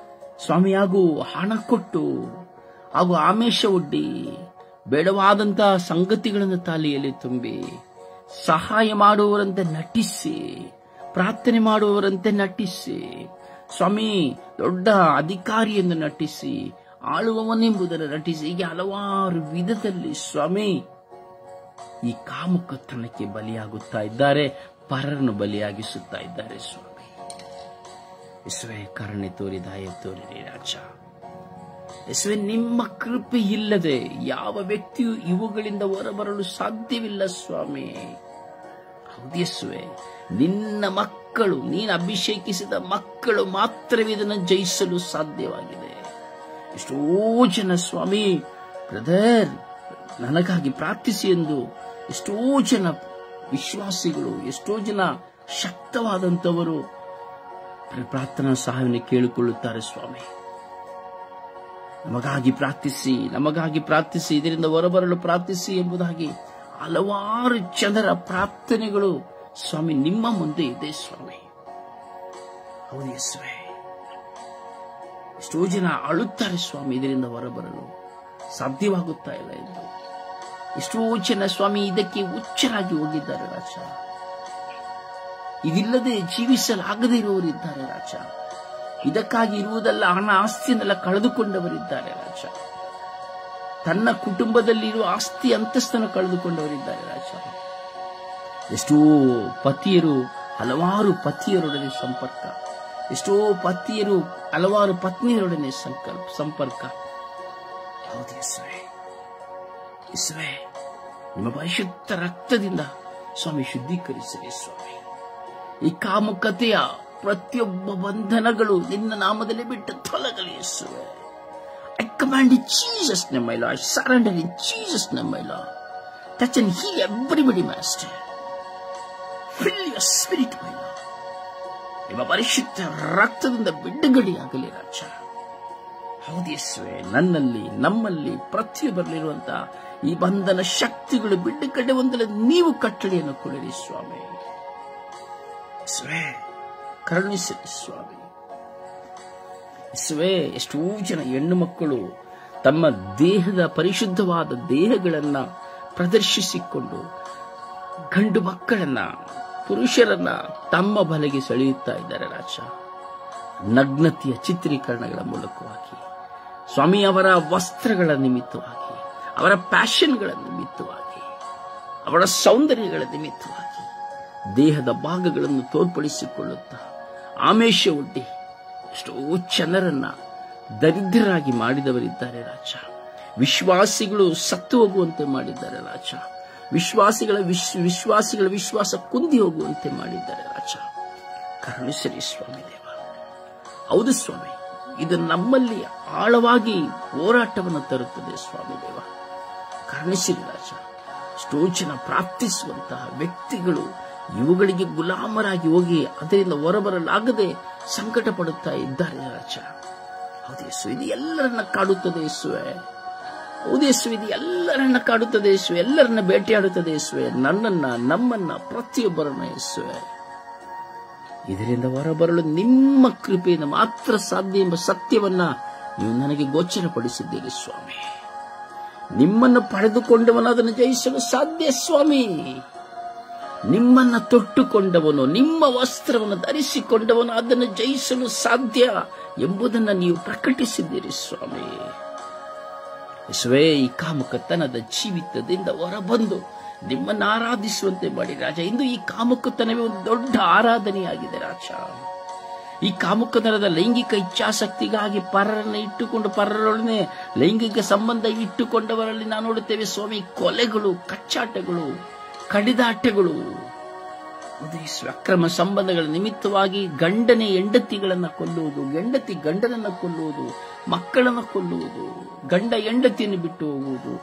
ಸ್ವಾಮಿ ಹಾಗೂ ಹಣ ಕೊಟ್ಟು ಹಾಗೂ ಆಮೇಶ ಒಡ್ಡಿ ಬೇಡವಾದಂತಹ ಸಂಗತಿಗಳನ್ನು ತಾಲಿಯಲ್ಲಿ ತುಂಬಿ ಸಹಾಯ ಮಾಡುವವರಂತೆ ನಟಿಸಿ, ಪ್ರಾರ್ಥನೆ ಮಾಡುವವರಂತೆ ನಟಿಸಿ ಸ್ವಾಮಿ, ದೊಡ್ಡ ಅಧಿಕಾರಿ ಎಂದು ನಟಿಸಿ, ಆಳುವವನೆಂಬುದನ್ನು ನಟಿಸಿ, ಹೀಗೆ ಹಲವಾರು ವಿಧದಲ್ಲಿ ಸ್ವಾಮಿ ಈ ಕಾಮುಕತನಕ್ಕೆ ಬಲಿಯಾಗುತ್ತಾ ಇದ್ದಾರೆ, ಪರರನ್ನು ಬಲಿಯಾಗಿಸುತ್ತಾ ಇದ್ದಾರೆ ಸ್ವಾಮಿ. ಯೇಸುವೇ, ಕರುಣೆ ತೋರಿ ದಯೆ ತೋರಿರಿ ರಾಜ. ಯೇಸುವೇ, ನಿಮ್ಮ ಕೃಪೆ ಇಲ್ಲದೆ ಯಾವ ವ್ಯಕ್ತಿಯು ಇವುಗಳಿಂದ ಹೊರಬರಲು ಸಾಧ್ಯವಿಲ್ಲ ಸ್ವಾಮಿ. ಹೌದು ಯೇಸುವೇ, ನಿನ್ನ ಮಕ್ಕಳು, ನೀನು ಅಭಿಷೇಕಿಸಿದ ಮಕ್ಕಳು ಮಾತ್ರವೇ ಇದನ್ನು ಜಯಿಸಲು ಸಾಧ್ಯವಾಗಿದೆ. ಎಷ್ಟೋ ಜನ ಸ್ವಾಮಿ, ಬ್ರದರ್ ನನಗಾಗಿ ಪ್ರಾರ್ಥಿಸಿ ಎಂದು ಎಷ್ಟೋ ಜನ ವಿಶ್ವಾಸಿಗಳು, ಎಷ್ಟೋ ಜನ ಶಕ್ತವಾದಂತವರು ಪ್ರಾರ್ಥನಾ ಸಹಾಯವನ್ನು ಕೇಳಿಕೊಳ್ಳುತ್ತಾರೆ ಸ್ವಾಮಿ. ನಮಗಾಗಿ ಪ್ರಾರ್ಥಿಸಿ, ಇದರಿಂದ ಹೊರಬರಲು ಪ್ರಾರ್ಥಿಸಿ ಎಂಬುದಾಗಿ ಹಲವಾರು ಜನರ ಪ್ರಾರ್ಥನೆಗಳು ಸ್ವಾಮಿ ನಿಮ್ಮ ಮುಂದೆ ಇದೆ ಸ್ವಾಮಿ. ಹೌದು ಯೇಸುವೇ, ಎಷ್ಟೋ ಜನ ಅಳುತ್ತಾರೆ ಸ್ವಾಮಿ, ಇದರಿಂದ ಹೊರಬರಲು ಸಾಧ್ಯವಾಗುತ್ತಾ ಇಲ್ಲ ಎಂದು. ಎಷ್ಟೋ ಜನ ಸ್ವಾಮಿ ಇದಕ್ಕೆ ಹುಚ್ಚರಾಗಿ ಹೋಗಿದ್ದಾರೆ ರಾಜ. ಇದಿಲ್ಲದೆ ಜೀವಿಸಲಾಗದೇ ಇರುವವರಿದ್ದಾರೆ ರಾಜ. ಇದಕ್ಕಾಗಿ ಇರುವುದಲ್ಲ, ಹಣ ಆಸ್ತಿಯನ್ನೆಲ್ಲ ಕಳೆದುಕೊಂಡವರಿದ್ದಾರೆ ರಾಜ. ತನ್ನ ಕುಟುಂಬದಲ್ಲಿರುವ ಆಸ್ತಿ ಅಂತಸ್ತನ್ನು ಕಳೆದುಕೊಂಡವರಿದ್ದಾರೆ ರಾಜ. ಎಷ್ಟೋ ಪತಿಯರು ಹಲವಾರು ಪತಿಯರೊಡನೆ ಸಂಪರ್ಕ, ಎಷ್ಟೋ ಪತಿಯರು ಹಲವಾರು ಪತ್ನಿಯರೊಡನೆ ಸಂಪರ್ಕ. ಹೌದು ಯೇಸುವೇ, ಯೇಸುವೇ, ನಿಮ್ಮ ಪರಿಶುದ್ಧ ರಕ್ತದಿಂದ ಸ್ವಾಮಿ ಶುದ್ಧೀಕರಿಸಿರಿ ಸ್ವಾಮಿ. ಈ ಕಾಮುಕತೆಯ ಪ್ರತಿಯೊಬ್ಬ ಬಂಧನಗಳು ನಿನ್ನ ನಾಮದಲ್ಲಿ ಬಿಟ್ಟು ತೊಲಗಲಿ ಯೇಸುವೇ. I command in Jesus' name, my Lord. I surrender in Jesus' name, my Lord. Touch and heal everybody, Master. Fill your spirit, my Lord. ನಿಮ್ಮ ಪರಿಶುದ್ಧ ರಕ್ತದಿಂದ ಬಿಡುಗಡೆಯಾಗಲಿ ರಾಜ. ಹೌದು ಯೇಸುವೆ, ನನ್ನಲ್ಲಿ ನಮ್ಮಲ್ಲಿ ಪ್ರತಿಯೊಬ್ಬರಲ್ಲಿರುವಂತಹ ಈ ಬಂಧನ ಶಕ್ತಿಗಳು ಬಿಡುಗಡೆ ಹೊಂದಲು ನೀವು ಕಟ್ಟಳೆಯನ್ನು ಕೊಡಿರಿ ಸ್ವಾಮಿ. ಯೇಸುವೆ, ಕರುಣಿಸಿರಿ ಸ್ವಾಮಿ. ಯೇಸುವೆ, ಎಷ್ಟೋ ಜನ ಹೆಣ್ಣು ಮಕ್ಕಳು ತಮ್ಮ ದೇಹದ ಪರಿಶುದ್ಧವಾದ ದೇಹಗಳನ್ನ ಪ್ರದರ್ಶಿಸಿಕೊಂಡು ಗಂಡು ಮಕ್ಕಳನ್ನ ಪುರುಷರನ್ನ ತಮ್ಮ ಬಲೆಗೆ ಸೆಳೆಯುತ್ತಾ ಇದ್ದಾರೆ ರಾಜ. ನಗ್ನತೆಯ ಚಿತ್ರೀಕರಣಗಳ ಮೂಲಕವಾಗಿ ಸ್ವಾಮಿ, ಅವರ ವಸ್ತ್ರಗಳ ನಿಮಿತ್ತವಾಗಿ, ಅವರ ಪ್ಯಾಷನ್ಗಳ ನಿಮಿತ್ತವಾಗಿ, ಅವರ ಸೌಂದರ್ಯಗಳ ನಿಮಿತ್ತವಾಗಿ ದೇಹದ ಭಾಗಗಳನ್ನು ತೋರ್ಪಡಿಸಿಕೊಳ್ಳುತ್ತಾ ಆಮೇಶ ಒಡ್ಡಿ ಎಷ್ಟೋ ಜನರನ್ನ ದರಿದ್ರರಾಗಿ ಮಾಡಿದವರಿದ್ದಾರೆ ರಾಜ. ವಿಶ್ವಾಸಿಗಳು ಸತ್ತು ಹೋಗುವಂತೆ ಮಾಡಿದ್ದಾರೆ ರಾಜ. ವಿಶ್ವಾಸಿಗಳ ವಿಶ್ವಾಸ ಕುಂದಿ ಹೋಗುವಂತೆ ಮಾಡಿದ್ದಾರೆ ರಾಜ. ಕರುಣಿಸಿರಿ ಸ್ವಾಮಿ ದೇವ. ಹೌದು ಸ್ವಾಮಿ, ಇದು ನಮ್ಮಲ್ಲಿ ಆಳವಾಗಿ ಹೋರಾಟವನ್ನು ತರುತ್ತದೆ ಸ್ವಾಮಿ ದೇವ. ಕರುಣಿಸಿರಿ ರಾಜ. ಎಷ್ಟೋ ಜನ ಪ್ರಾರ್ಥಿಸುವಂತಹ ವ್ಯಕ್ತಿಗಳು ಇವುಗಳಿಗೆ ಗುಲಾಮರಾಗಿ ಹೋಗಿ ಅದರಿಂದ ಹೊರಬರಲಾಗದೆ ಸಂಕಟ ಪಡುತ್ತಾ ಇದ್ದಾರೆ ರಾಜ. ಹೌದು ಯೇಸು, ಇದು ಎಲ್ಲರನ್ನ ಕಾಡುತ್ತದೆ ಯೇಸುವೆ. ಹೌದು ಯೇಸು, ಇದು ಎಲ್ಲರನ್ನ ಕಾಡುತ್ತದೆ ಯೇಸುವೆ, ಎಲ್ಲರನ್ನ ಬೇಟೆಯಾಡುತ್ತದೆ ಯೇಸುವೆ, ನನ್ನನ್ನ ನಮ್ಮನ್ನ ಪ್ರತಿಯೊಬ್ಬರನ್ನ ಯೇಸುವೆ. ಇದರಿಂದ ಹೊರಬರಲು ನಿಮ್ಮ ಕೃಪೆಯಿಂದ ಮಾತ್ರ ಸಾಧ್ಯ ಎಂಬ ಸತ್ಯವನ್ನ ನೀವು ನನಗೆ ಗೋಚರಪಡಿಸಿದ್ದೀರಿ ಸ್ವಾಮಿ. ನಿಮ್ಮನ್ನು ಪಡೆದುಕೊಂಡವನು ಅದನ್ನು ಜಯಿಸಲು ಸಾಧ್ಯ ಸ್ವಾಮಿ. ನಿಮ್ಮನ್ನ ತೊಟ್ಟುಕೊಂಡವನು, ನಿಮ್ಮ ವಸ್ತ್ರವನ್ನು ಧರಿಸಿಕೊಂಡವನು ಅದನ್ನು ಜಯಿಸಲು ಸಾಧ್ಯ ಎಂಬುದನ್ನು ನೀವು ಪ್ರಕಟಿಸಿದ್ದೀರಿ ಸ್ವಾಮಿ. ಯೇಸುವೇ, ಈ ಕಾಮುಕತನದ ಜೀವಿತದಿಂದ ಹೊರಬಂದು ನಿಮ್ಮನ್ನು ಆರಾಧಿಸುವಂತೆ ಮಾಡಿ ರಾಜ. ಇಂದು ಈ ಕಾಮುಕತನವೇ ಒಂದು ದೊಡ್ಡ ಆರಾಧನೆಯಾಗಿದೆ ರಾಜ. ಈ ಕಾಮುಕತನದ ಲೈಂಗಿಕ ಇಚ್ಛಾಶಕ್ತಿಗಾಗಿ ಪರರನ್ನು ಇಟ್ಟುಕೊಂಡು ಪರರೊಡನೆ ಲೈಂಗಿಕ ಸಂಬಂಧ ಇಟ್ಟುಕೊಂಡವರಲ್ಲಿ ನಾವು ನೋಡುತ್ತೇವೆ ಸ್ವಾಮಿ, ಕೊಲೆಗಳು, ಕಚ್ಚಾಟಗಳು, ಕಡಿದಾಟಗಳು, ಅಕ್ರಮ ಸಂಬಂಧಗಳ ನಿಮಿತ್ತವಾಗಿ ಗಂಡನೇ ಹೆಂಡತಿಗಳನ್ನ ಕೊಲ್ಲುವುದು, ಹೆಂಡತಿ ಗಂಡನನ್ನ ಕೊಲ್ಲುವುದು, ಮಕ್ಕಳನ್ನ ಕೊಲ್ಲುವುದು, ಗಂಡ ಹೆಂಡತಿಯನ್ನು ಬಿಟ್ಟು ಹೋಗುವುದು,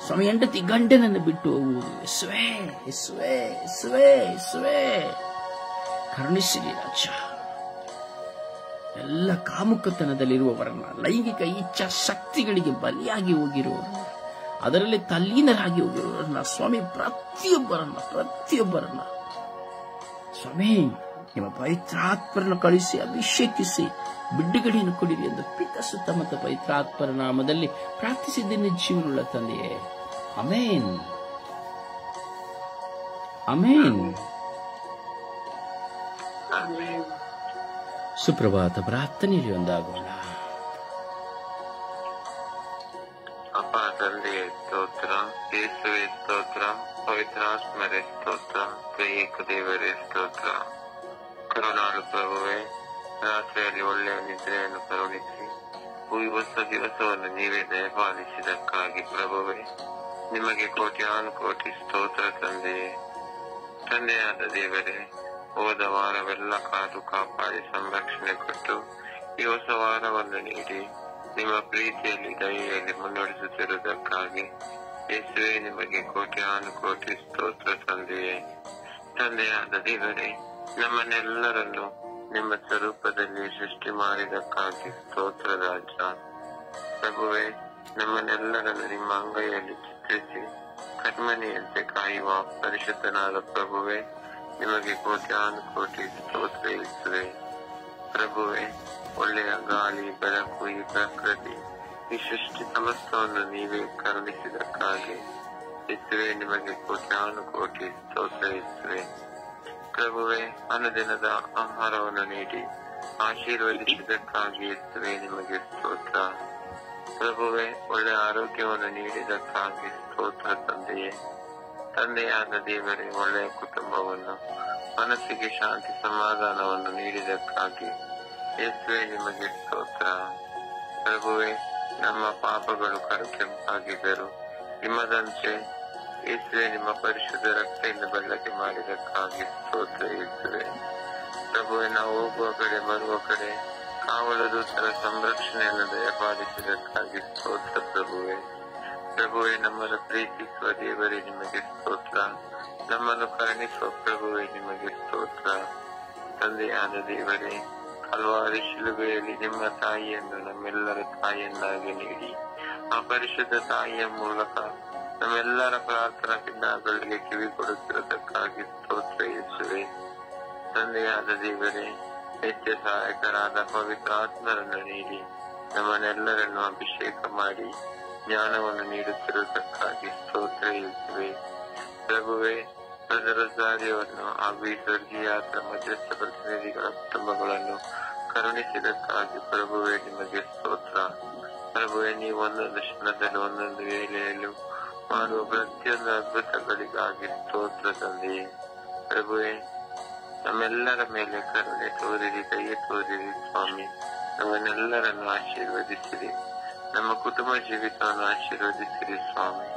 ಸ್ವಾಮಿ ಹೆಂಡತಿ ಗಂಡನನ್ನು ಬಿಟ್ಟು ಹೋಗುವುದು. ಯೇಸುವೇ, ಯೇಸುವೇ, ಯೇಸುವೇ, ಯೇಸುವೇ, ಕರುಣಿಸಿರಿ ರಾಜ. ಎಲ್ಲ ಕಾಮುಕತನದಲ್ಲಿರುವವರನ್ನ, ಲೈಂಗಿಕ ಇಚ್ಛಾ ಶಕ್ತಿಗಳಿಗೆ ಬಲಿಯಾಗಿ ಹೋಗಿರುವವರನ್ನ, ಅದರಲ್ಲಿ ತಲ್ಲೀನರಾಗಿ ಹೋಗಿರುವವರನ್ನ ಸ್ವಾಮಿ, ಪ್ರತಿಯೊಬ್ಬರನ್ನ ಸ್ವಾಮಿ ನಿಮ್ಮ ಪವಿತ್ರಾತ್ಮರನ್ನು ಕಳಿಸಿ ಅಭಿಷೇಕಿಸಿ ಬಿಡುಗಡೆಯನ್ನು ಕೊಡಿರಿ ಎಂದು ಪಿತ ಸುತ್ತ ಮತ್ತು ಪವಿತ್ರಾತ್ಮರ ನಾಮದಲ್ಲಿ ಪ್ರಾರ್ಥಿಸಿದ್ದೇನೆ ಜೀವನುಳ್ಳ ತಂದೆಯೇ. Amen, amen. ಸುಪ್ರಭಾತ ಪ್ರಾರ್ಥನೆಯಲ್ಲಿ ಒಂದಾಗೋಣ. ಅಪ್ಪ ತಂದೆಯ ಸ್ತೋತ್ರ, ಯೇಸುವೆ ಸ್ತೋತ್ರ, ಪವಿತ್ರಾತ್ಮರೇ ಸ್ತೋತ್ರ, ತ್ರಿಯೇಕ ದೇವರೇ ಸ್ತೋತ್ರ. ಕರುಣಾಳು ಪ್ರಭುವೇ, ರಾತ್ರಿಯಲ್ಲಿ ಒಳ್ಳೆಯ ನಿದ್ರೆಯನ್ನು ಕರುಣಿಸಿ ಈ ಹೊಸ ದಿವಸವನ್ನು ನೀವೇ ದಯಪಾಲಿಸಿದಕ್ಕಾಗಿ ಪ್ರಭುವೇ ನಿಮಗೆ ಕೋಟ್ಯಾನುಕೋಟಿ ಸ್ತೋತ್ರ ತಂದೆಯೇ. ತಂದೆಯಾದ ದೇವರೇ, ಹೋದ ವಾರವೆಲ್ಲ ಕಾದು ಕಾಪಾಡಿ ಸಂರಕ್ಷಣೆ ಕೊಟ್ಟು ಈ ಹೊಸ ವಾರವನ್ನು ನೀಡಿ ನಿಮ್ಮ ಪ್ರೀತಿಯಲ್ಲಿ ದಯೆಯಲ್ಲಿ ಮುನ್ನಡೆಸುತ್ತಿರುವುದಕ್ಕಾಗಿ ಯೇಸುವೆ ನಿಮಗೆ ಕೋಟ್ಯಾನುಕೋಟಿ ಸ್ತೋತ್ರ ತಂದೆಯೇ. ತಂದೆಯಾದ ದೇವರೇ, ನಮ್ಮನ್ನೆಲ್ಲರನ್ನು ನಿಮ್ಮ ಸ್ವರೂಪದಲ್ಲಿ ಸೃಷ್ಟಿ ಮಾಡಿದಕ್ಕಾಗಿ ಸ್ತೋತ್ರ ರಾಜ. ಪ್ರಭುವೇ, ನಮ್ಮನ್ನೆಲ್ಲರನ್ನು ನಿಮ್ಮ ಅಂಗೈಯಲ್ಲಿ ಚಿತ್ರಿಸಿ ಕಣ್ಮನೆಯಂತೆ ಕಾಯುವ ಪರಿಶುದ್ಧನಾದ ಪ್ರಭುವೇ, ನಿಮಗೆ ಕೋಟ್ಯಾನುಕೋಟಿ ಸ್ತೋತ್ರ ಇರುತ್ತದೆ. ಪ್ರಭುವೇ, ಒಳ್ಳೆಯ ಗಾಳಿ, ಬೆಳಕು, ಈ ಪ್ರಕೃತಿ, ಈ ಸೃಷ್ಟಿ ಸಮಸ್ತವನ್ನು ನೀವೇ ಕರುಣಿಸಿದಕ್ಕಾಗಿ ಯೇಸುವೆ ನಿಮಗೆ ಕೋಟ್ಯಾನುಕೋಟಿ ಸ್ತೋತ್ರ ಯೇಸುವೆ. ಪ್ರಭುವೇ, ಅನುದಿನದ ಆಹಾರವನ್ನು ನೀಡಿ ಆಶೀರ್ವದಿಸಿದಕ್ಕಾಗಿ ಯೇಸುವೆ ನಿಮಗೆ ಸ್ತೋತ್ರ. ಪ್ರಭುವೇ, ಒಳ್ಳೆಯ ಆರೋಗ್ಯವನ್ನು ನೀಡಿದಕ್ಕಾಗಿ ಸ್ತೋತ್ರ ತಂದೆಯೇ. ತಂದೆಯಾದ ದೇವರೇ, ಒಳ್ಳೆಯ ಕುಟುಂಬವನ್ನು, ಮನಸ್ಸಿಗೆ ಶಾಂತಿ ಸಮಾಧಾನವನ್ನು ನೀಡಿದಕ್ಕಾಗಿ ಯೇಸುವೆ ನಿಮಗೆ ಸ್ತೋತ್ರ. ಪ್ರಭುವೇ, ನಮ್ಮ ಪಾಪಗಳು ಕಡುಕೆಂಪಾಗಿದ್ದರು ಹಿಮದಂತೆ ಯೇಸುವೆ ನಿಮ್ಮ ಪರಿಶುದ್ಧ ರಕ್ತದಿಂದ ಬೆಳ್ಳಗೆ ಮಾಡಿದಕ್ಕಾಗಿ ಸ್ತೋತ್ರ ಯೇಸುವೆ. ಪ್ರಭುವೆ, ನಾವು ಹೋಗುವ ಕಡೆ ಬರುವ ಕಡೆ ಕಾವಲು ದೂತರ ಸಂರಕ್ಷಣೆಯನ್ನು ದಯ ದಯಪಾಲಿಸಿದ್ದಕ್ಕಾಗಿ ಸ್ತೋತ್ರ ಪ್ರಭುವೆ. ಪ್ರಭುವೆ, ನಮ್ಮನ್ನು ಪ್ರೀತಿಸುವ ದೇವರೇ ನಿಮಗೆ ಸ್ತೋತ್ರ. ನಮ್ಮನ್ನು ಕರುಣಿಸುವ ಪ್ರಭುವೆ ನಿಮಗೆ ಸ್ತೋತ್ರ. ತಂದೆಯಾದ ದೇವರೇ, ಹಲವಾರು ಶಿಲುಬೆಯಲ್ಲಿ ನಿಮ್ಮ ತಾಯಿಯನ್ನು ನಮ್ಮೆಲ್ಲರ ತಾಯಿಯನ್ನಾಗಿ ನೀಡಿ ಆ ಪರಿಶುದ್ಧ ತಾಯಿಯ ಮೂಲಕ ನಮ್ಮೆಲ್ಲರ ಪ್ರಾರ್ಥನಾ ಪಿಂಡಗಳಿಗೆ ಕಿವಿ ಕೊಡುತ್ತಿರುವುದಕ್ಕಾಗಿ ಸ್ತೋತ್ರ ಯೇಸುವೆ. ತಂದೆಯಾದ ದೇವರೇ, ನಿತ್ಯ ಸಹಾಯಕರಾದ ಪವಿತ್ರ ಆತ್ಮರನ್ನು ನೀಡಿ ನಮ್ಮನ್ನೆಲ್ಲರನ್ನು ಅಭಿಷೇಕ ಮಾಡಿ ಜ್ಞಾನವನ್ನು ನೀಡುತ್ತಿರುವುದಕ್ಕಾಗಿ ಸ್ತೋತ್ರ ಯೇಸುವೆ. ಪ್ರಭುವೆ, ರೊಜಾರಿಯವನ್ನು ಹಾಗೂ ಈ ಸ್ವರ್ಗೀಯಾತ್ರ ಮಧ್ಯಸ್ಥ ಪ್ರತಿನಿಧಿಗಳ ಕುಟುಂಬಗಳನ್ನು ಕರುಣಿಸಿದಕ್ಕಾಗಿ ಪ್ರಭುವೆ ನಿಮಗೆ ಸ್ತೋತ್ರ. ಪ್ರಭುವೆ, ನೀವು ಒಂದೊಂದು ಕ್ಷಣದಲ್ಲಿ ಒಂದೊಂದು ವೇಳೆಯಲ್ಲೂ ಮಾಡುವ ಪ್ರತಿಯೊಂದು ಅದ್ಭುತಗಳಿಗಾಗಿ ಸ್ತೋತ್ರ ತಂದೆಯೇ. ಪ್ರಭುವೆ, ನಮ್ಮೆಲ್ಲರ ಮೇಲೆ ಕರುಣೆ ತೋರಿರಿ, ದಯೆ ತೋರಿರಿ ಸ್ವಾಮಿ. ನಮ್ಮನ್ನೆಲ್ಲರನ್ನು ಆಶೀರ್ವದಿಸಿರಿ, ನಮ್ಮ ಕುಟುಂಬ ಜೀವಿತವನ್ನು ಆಶೀರ್ವದಿಸಿರಿ ಸ್ವಾಮಿ.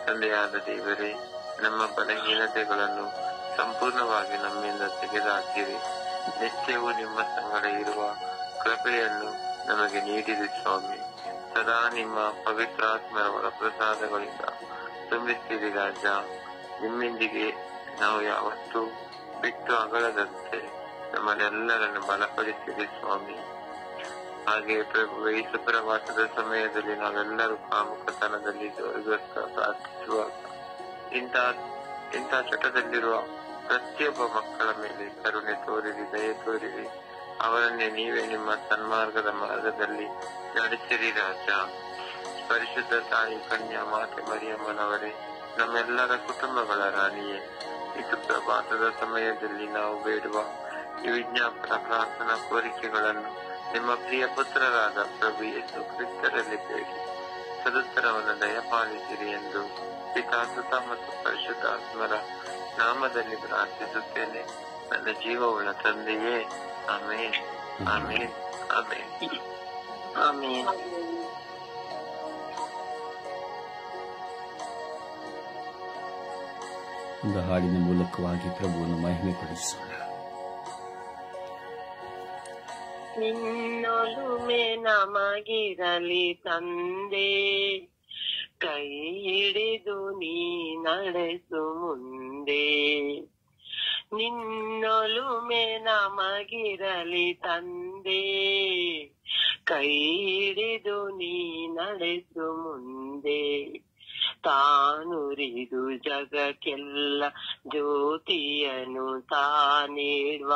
ತಂದೆಯಾದ ದೇವರೇ, ನಮ್ಮ ಬಲಹೀನತೆಗಳನ್ನು ಸಂಪೂರ್ಣವಾಗಿ ನಮ್ಮಿಂದ ತೆಗೆದುಹಾಕಿರಿ. ನಿತ್ಯವೂ ನಿಮ್ಮ ಸಂಗಡ ಇರುವ ಕೃಪೆಯನ್ನು ನಮಗೆ ನೀಡಿರಿ ಸ್ವಾಮಿ. ಸದಾ ನಿಮ್ಮ ಪವಿತ್ರಾತ್ಮರ ವರಪ್ರಸಾದಗಳಿಂದ ತುಂಬಿಸಿರಿ ರಾಜ. ನಿಮ್ಮಿಂದಿಗೆ ನಾವು ಯಾವತ್ತೂ ಬಿಟ್ಟು ಅಗಲದಂತೆ ನಮ್ಮನ್ನೆಲ್ಲರನ್ನು ಬಲಪಡಿಸಿರಿ ಸ್ವಾಮಿ. ಹಾಗೆ ಪ್ರಭುವೆ, ಈ ಸುಪ್ರಭಾತದ ಸಮಯದಲ್ಲಿ ನಾವೆಲ್ಲರೂ ಕಾಮುಕತನದಲ್ಲಿ ದೊರಗೋಸ್ಕರ ಪ್ರಾರ್ಥಿಸುವಾಗ ಇಂಥ ಚಟದಲ್ಲಿರುವ ಪ್ರತಿಯೊಬ್ಬ ಮಕ್ಕಳ ಮೇಲೆ ಕರುಣೆ ತೋರಿರಿ, ದಯೆ ತೋರಿರಿ. ಅವರನ್ನೇ ನೀವೇ ನಿಮ್ಮ ಸನ್ಮಾರ್ಗದ ಮಾರ್ಗದಲ್ಲಿ ನಡೆಸಿರಿ ರಾಜ. ಪರಿಶುದ್ಧ ತಾಯಿ ಕನ್ಯಾ ಮಾತೆ ಮರಿಯಮ್ಮನವರೇ, ನಮ್ಮೆಲ್ಲರ ಕುಟುಂಬಗಳ ರಾಣಿಯೇ, ಈ ಸುಪ್ರಭಾತದ ಸಮಯದಲ್ಲಿ ನಾವು ಬೇಡುವ ಈ ವಿಜ್ಞಾಪನ ಪ್ರಾರ್ಥನಾ ಕೋರಿಕೆಗಳನ್ನು ನಿಮ್ಮ ಪ್ರಿಯ ಪುತ್ರರಾದ ಪ್ರಭು ಯೇಸು ಕ್ರಿಸ್ತರಲ್ಲಿ ಬೇಡಿ ಸದುತ್ತರವನ್ನು ದಯಪಾಲಿಸಿರಿ ಎಂದು ಪಿತಾ, ಸುತ ಮತ್ತು ಪರಿಶುದ್ಧಾತ್ಮರ ನಾಮದಲ್ಲಿ ಪ್ರಾರ್ಥಿಸುತ್ತೇನೆ, ನನ್ನ ಜೀವವುಳ್ಳ ತಂದೆಯೇ. ಆಮೇನ್, ಆಮೇನ್, ಆಮೇನ್, ಆಮೇನ್. ಒಂದು ಹಾಡಿನ ಮೂಲಕವಾಗಿ ಪ್ರಭುವನ್ನು ಮಹಿಮೆ ಪಡಿಸೋಣ. ನಿನ್ನೊಲುಮೆ ನಮಗಿರಲಿ ತಂದೆ, ಕೈ ಹಿಡಿದು ನೀ ನಡೆಸು ಮುಂದೆ. ನಿನ್ನೊಲುಮೆ ನಮಗಿರಲಿ ತಂದೆ, ಕೈ ಹಿಡಿದು ನೀ ನಡೆಸು ಮುಂದೆ. ತಾನುರಿದು ಜಗಕ್ಕೆಲ್ಲ ಜ್ಯೋತಿಯನ್ನು ತಾನೀಡುವ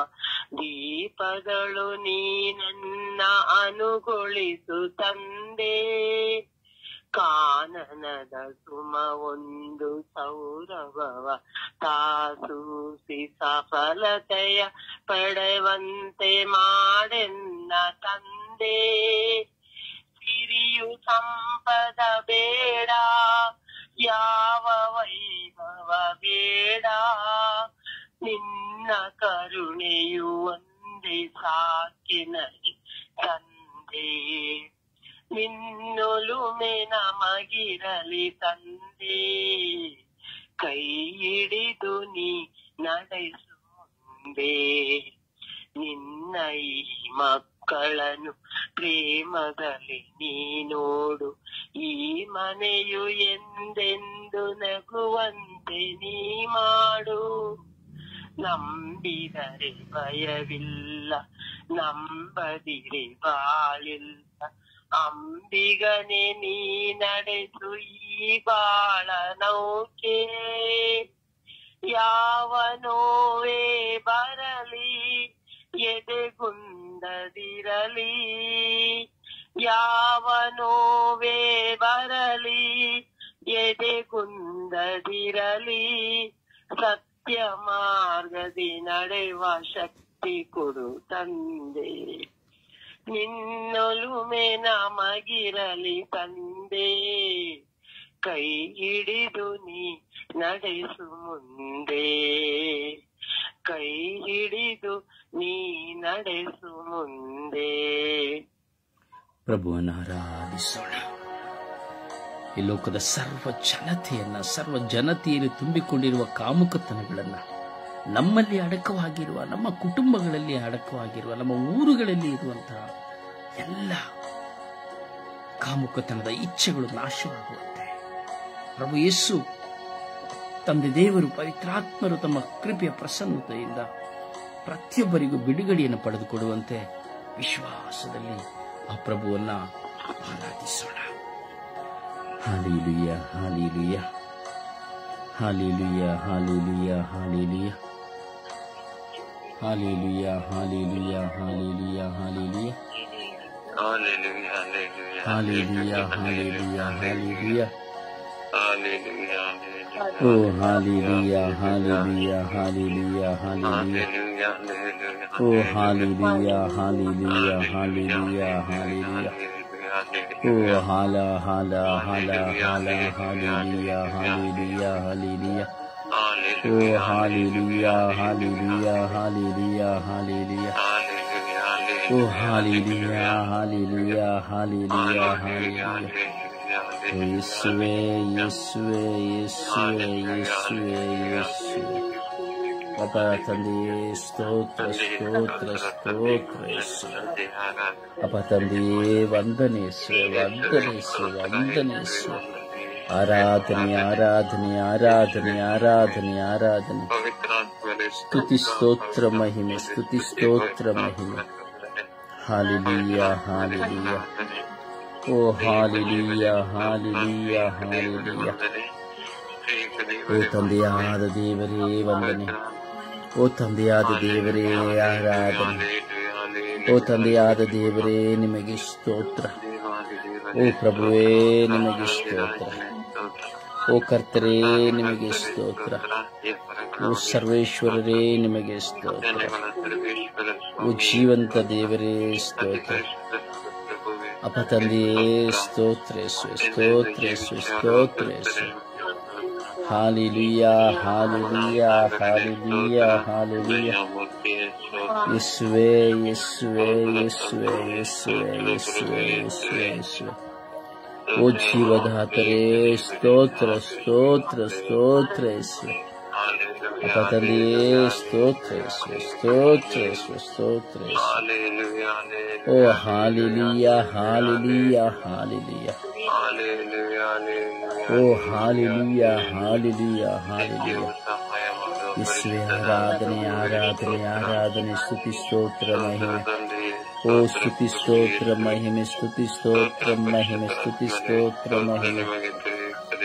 ದೀಪಗಳು ನೀ ನನ್ನ ಅನುಗೊಳಿಸು ತಂದೆ. ಕಾನನದ ಸುಮ ಒಂದು ಸೌರಭವ ತಾಸೂಸಿ ಸಫಲತೆಯ ಪಡೆವಂತೆ ಮಾಡೆನ್ನ ತಂದೆ. ಸಿರಿಯು ಸಂಪದ ಬೇಡ, ಯಾವ ವೈಭವ ಬೇಡ, ನಿನ್ನ ಕರುಣೆಯು ಒಂದೇ ಸಾಕಿನಲಿ ತಂದೆ. ನಿನ್ನೊಲುಮೆ ನಮಗಿರಲಿ ತಂದೆ, ಕೈ ಹಿಡಿದು ನೀ ನಡೆಸು ಮುಂದೆ. ನಿನ್ನ ಈ ಮಕ್ಕಳನ್ನು ಪ್ರೇಮದಲ್ಲಿ ನೀ ನೋಡು, ಈ ಮನೆಯು ಎಂದೆಂದು ನಗುವಂತೆ ನೀ ಮಾಡು. ನಂಬಿದರೆ ಭಯವಿಲ್ಲ, ನಂಬದಿರೆ ಬಾಳಿಲ್ಲ, ಅಂಬಿಗನೆ ನೀ ನಡೆಸು ಈ ಬಾಳ ನೌಕೆ. ಯಾವ ನೋವೇ ಬರಲಿ ಎದೆಗುಂದದಿರಲಿ, ಯಾವ ನೋವೇ ಬರಲಿ ಎದೆಗುಂದದಿರಲಿ. ಸತ್ಯ ಮಾರ್ಗದಿ ನಡೆಯುವ ಶಕ್ತಿ ಕೊಡು ತಂದೆ. ನಿನ್ನೊಲುಮೆ ನಮಗಿರಲಿ ತಂದೆ, ಕೈ ಹಿಡಿದು ನೀ ನಡೆಸು ಮುಂದೆ. ಕೈ ಹಿಡಿದು ನೀ ನಡೆಸು ಮುಂದೆ. ಪ್ರಭುವನ್ನು ಆರಾಧಿಸೋಣ. ಈ ಲೋಕದ ಸರ್ವ ಜನತೆಯನ್ನು ತುಂಬಿಕೊಂಡಿರುವ ಕಾಮುಕತನಗಳನ್ನ, ನಮ್ಮಲ್ಲಿ ಅಡಕವಾಗಿರುವ, ನಮ್ಮ ಕುಟುಂಬಗಳಲ್ಲಿ ಅಡಕವಾಗಿರುವ, ನಮ್ಮ ಊರುಗಳಲ್ಲಿ ಇರುವಂತಹ ಎಲ್ಲ ಕಾಮುಕತನದ ಇಚ್ಛೆಗಳು ನಾಶವಾಗುವಂತೆ ಪ್ರಭು ಯೇಸು ತಂದೆ ದೇವರು ಪವಿತ್ರಾತ್ಮರು ತಮ್ಮ ಕೃಪೆಯ ಪ್ರಸನ್ನತೆಯಿಂದ ಪ್ರತಿಯೊಬ್ಬರಿಗೂ ಬಿಡುಗಡೆಯನ್ನು ಪಡೆದುಕೊಡುವಂತೆ ವಿಶ್ವಾಸದಲ್ಲಿ ಆ ಪ್ರಭುವನ್ನ ಆರಾಧಿಸೋಣ. Hallelujah, hallelujah, hallelujah, hallelujah, hallelujah, hallelujah, hallelujah, hallelujah, hallelujah, hallelujah, hallelujah, hallelujah. ಓ ಹಾಲೆಲೂಯ, ಹಾಲೆಲೂಯ, ಹಾಲೆಲೂಯ, ಹಾಲೆಲೂಯ. ಓ ಹಾಲೆಲೂಯ, ಹಾಲೆಲೂಯ, ಹಾಲೆಲೂಯ, ಹಾಲೆಲೂಯ. ಓ ಹಾಲ ಹಾಲ ಹಾಲ ಹಾಲ ಹಾಲೆಲೂಯ, ಹಾಲೆಲೂಯ, ಹಾಲೆಲೂಯ. ಓ ಹಾಲೆಲೂಯ, ಹಾಲೆಲೂಯ, ಹಾಲೆಲೂಯ, ಹಾಲೆಲೂಯ. ಓ ಹಾಲೆಲೂಯ, ಹಾಲೆಲೂಯ, ಹಾಲೆಲೂಯ, ಹಾಲೆಲೂಯ. ಓ ಯೇಸುವೇ, ಯೇಸುವೇ, ಯೇಸುವೇ, ಯೇಸುವೇ, ಯೇಸುವೇ. ಅಪ್ಪ ತಂದೆಯೇ ಸ್ತೋತ್ರ, ಸ್ತೋತ್ರ, ಸ್ತೋತ್ರ ಯೇಸುವೆ. ಅಪ್ಪ ತಂದೆಯೇ ವಂದನೆ ಯೇಸುವೆ, ವಂದನೆ ಯೇಸುವೆ, ವಂದನೆ ಯೇಸುವೆ. ಆರಾಧನೆ, ಆರಾಧನೆ, ಆರಾಧನೆ, ಆರಾಧನೆ, ಆರಾಧನೆ. ಸ್ತುತಿ ಸ್ತೋತ್ರ ಮಹಿಮೆ, ಸ್ತುತಿ ಸ್ತೋತ್ರ ಮಹಿಮೆ. Hallelujah, hallelujah. ಓ ಹಾಲೆಲೂಯ, ಹಾಲೆಲೂಯ, ಹಾಲೆಲೂಯ. ಓ ತಂದೆಯಾದ ದೇವರೇ ವಂದನೆ. ಓ ತಂದೆಯಾದ ದೇವರೇ ಆರಾಧನೆ. ಓ ತಂದೆಯಾದ ದೇವರೇ ನಿಮಗೆ ಸ್ತೋತ್ರ. ಓ ಪ್ರಭುವೇ ನಿಮಗೆ ಸ್ತೋತ್ರ. ಓ ಕರ್ತರೇ ನಿಮಗೆ ಸ್ತೋತ್ರ. ಓ ಸರ್ವೇಶ್ವರರೇ ನಿಮಗೆ ಸ್ತೋತ್ರ. ಓ ಜೀವಂತ ದೇವರೇ ಸ್ತೋತ್ರ. ಅಪ್ಪ ತಂದೆಯೇ ಸ್ತೋತ್ರ, ಸ್ತೋತ್ರ, ಸ್ತೋತ್ರ. Hallelujah, hallelujah, hallelujah, hallelujah. ಯೇಸುವೇ, ಯೇಸುವೇ, ಯೇಸುವೇ, ಯೇಸುವೇ, ಯೇಸುವೇ, ಯೇಸುವೇ, ಯೇಸುವೇ. ಓ ಜೀವದಾತರೇ ಸ್ತೋತ್ರ, ಸ್ತೋತ್ರ, ಸ್ತೋತ್ರ ಯೇಸುವೆ. ಅಪ್ಪ ತಂದೆಯೇ ಸ್ತೋತ್ರ ಯೇಸುವೆ, ಸ್ತೋತ್ರ ಯೇಸುವೆ, ಸ್ತೋತ್ರ ಯೇಸುವೆ. ಓ ಹಾಲೆಲೂಯ, ಹಾಲೆಲೂಯ, ಹಾಲೆಲೂಯ. ಓ ಹಾಲೆಲೂಯ, ಹಾಲೆಲೂಯ, ಹಾಲೆಲೂಯ. ಯೇಸುವೆ ಆರಾಧನೆ, ಆರಾಧನೆ, ಆರಾಧನೆ. ಸ್ತುತಿ ಸ್ತೋತ್ರ ಮಹಿಮೆ. ಓ ಸ್ತುತಿ ಸ್ತೋತ್ರ ಮಹಿಮೆ, ಸ್ತುತಿ ಸ್ತೋತ್ರ ಮಹಿಮೆ, ಸ್ತುತಿ ಸ್ತೋತ್ರ ಮಹಿಮೆ.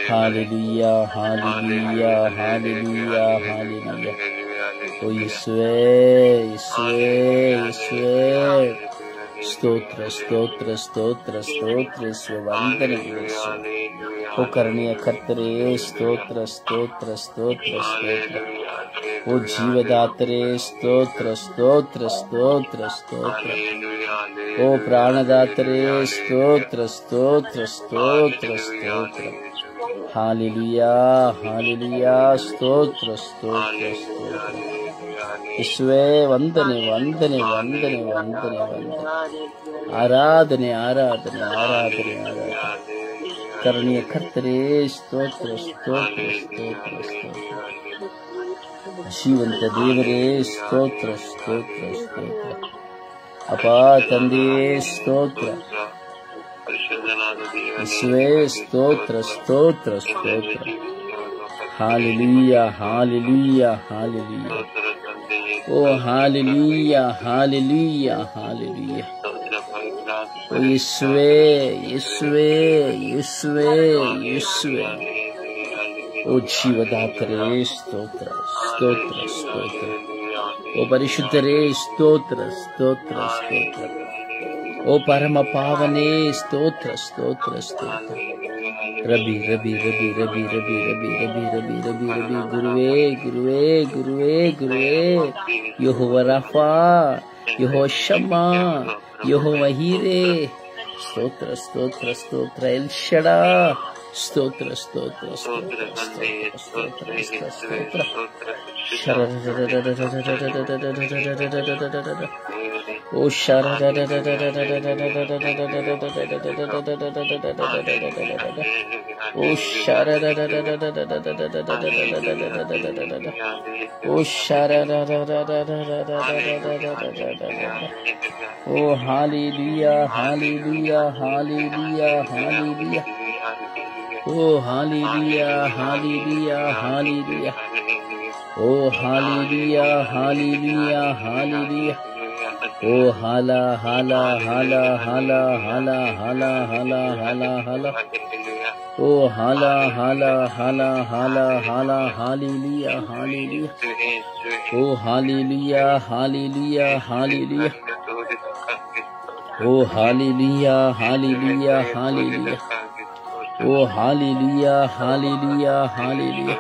Hallelujah, hallelujah, hallelujah, hallelujah. ಓ ಯೇಸುವೇ, ಯೇಸುವೇ, ಯೇಸುವೇ. ಸ್ತೋತ್ರ, ಸ್ತೋತ್ರ, ಸ್ತೋತ್ರ, ಸ್ತೋತ್ರ ಯೇಸುವೆ. ವಂದನೆಗಳು ಯೇಸುವೆ. ಓ ಕರುಣೆಯ ಕರ್ತರೇ ಸ್ತೋತ್ರ, ಸ್ತೋತ್ರ, ಸ್ತೋತ್ರ, ಸ್ತೋತ್ರ. ಓ ಜೀವದಾತರೇ ಸ್ತೋತ್ರ, ಸ್ತೋತ್ರ, ಸ್ತೋತ್ರ, ಸ್ತೋತ್ರ. ಓ ಪ್ರಾಣದಾತರೇ ಸ್ತೋತ್ರ, ಸ್ತೋತ್ರ, ಸ್ತೋತ್ರ, ಸ್ತೋತ್ರ. Hallelujah, hallelujah. ಸ್ತೋತ್ರ, ಸ್ತೋತ್ರ, ಸ್ತೋತ್ರ. ಯೇಸುವೇ ವಂದನೆ, ವಂದನೆ, ವಂದನೆ, ವಂದನೆ, ವಂದನೆ. ಆರಾಧನೆ, ಆರಾಧನೆ, ಆರಾಧನೆ, ಆರಾಧನೆ. ಕರುಣೆಯ ಕರ್ತರೇ ಸ್ತೋತ್ರ, ಸ್ತೋತ್ರ, ಸ್ತೋತ್ರ, ಸ್ತೋತ್ರ. ಜೀವಂತ ದೇವರೇ ಸ್ತೋತ್ರ, ಸ್ತೋತ್ರ, ಸ್ತೋತ್ರ. ಅಪ್ಪ ತಂದೆಯೇ ಸ್ತೋತ್ರ. ಯೇಸುವೇ ಸ್ತೋತ್ರ, ಸ್ತೋತ್ರ, ಸ್ತೋತ್ರ. Hallelujah, hallelujah, hallelujah. ಓ ಹಾಲೆಲೂಯ, ಹಾಲೆಲೂಯ, ಹಾಲೆಲೂಯ. ಓ ಯೇಸುವೇ, ಯೇಸುವೇ, ಯೇಸುವೇ, ಯೇಸುವೇ. ಓ ಜೀವದಾತರೇ ಸ್ತೋತ್ರ, ಸ್ತೋತ್ರ, ಸ್ತೋತ್ರ. ಓ ಪರಿಶುದ್ಧರೇ ಸ್ತೋತ್ರ, ಸ್ತೋತ್ರ, ಸ್ತೋತ್ರ. ಓ ಪರಮ ಪಾವನೇ ಸ್ತೋತ್ರ, ಸ್ತೋತ್ರ, ಸ್ತೋತ್ರ. ರಬಿ ರಬಿ ರಬಿ ರಬಿ ರಬಿ ರಬಿ ರಬಿ ರಬಿ ರಬಿ ರಬಿ. ಗುರುವೇ, ಗುರುವೇ, ಗುರುವೇ, ಗುರುವೇ. ಯೆಹೋವ ರಫಾ, ಯೆಹೋವ ಶಮ್ಮಾ, ಯೆಹೋವ ಹೀರೇ. ಸ್ತೋತ್ರ, ಸ್ತೋತ್ರ, ಸ್ತೋತ್ರ. ಎಲ್ ಶಡಾ. ಸ್ತೋತ್ರ, ಸ್ತೋತ್ರ, ಸ್ತೋತ್ರ, ಸ್ತೋತ್ರ, ಸ್ತೋತ್ರ, ಸ್ತೋತ್ರ. ಓ ಓ ಹಾಲೆಲೂಯಾ ಹಾಲೆಲೂಯಾ ಹಾಲೆಲೂಯಾ ಹಾಲೆಲೂಯಾ ಓ ಹಾಲೆಲೂಯಾ ಹಾಲೆಲೂಯಾ ಹಾಲೆಲೂಯಾ ಓ ಹಾಲೆಲೂಯಾ ಹಾಲೆಲೂಯಾ ಹಾಲೆಲೂಯಾ ಓ ಹಾಲ ಹಾಲ ಹಾಲ ಹಾಲ ಹಾಲ ಹಾಲ ಹಾಲ ಹಾಲ ಹಾಲ ಓ ಹಾಲ ಹಾಲ ಹಾಲ ಹಾಲ ಹಾಲ ಹಾಲೆಲೂಯಾ ಹಾಲೆಲೂಯಾ ಓ ಹಾಲೆಲೂಯಾ ಹಾಲೆಲೂಯಾ ಹಾಲೆಲೂಯಾ ಓ ಹಾಲೆಲೂಯಾ ಹಾಲೆಲೂಯಾ ಹಾಲೆಲೂಯಾ ಓ ಹಾಲೆಲೂಯಾ ಹಾಲೆಲೂಯಾ ಹಾಲೆಲೂಯಾ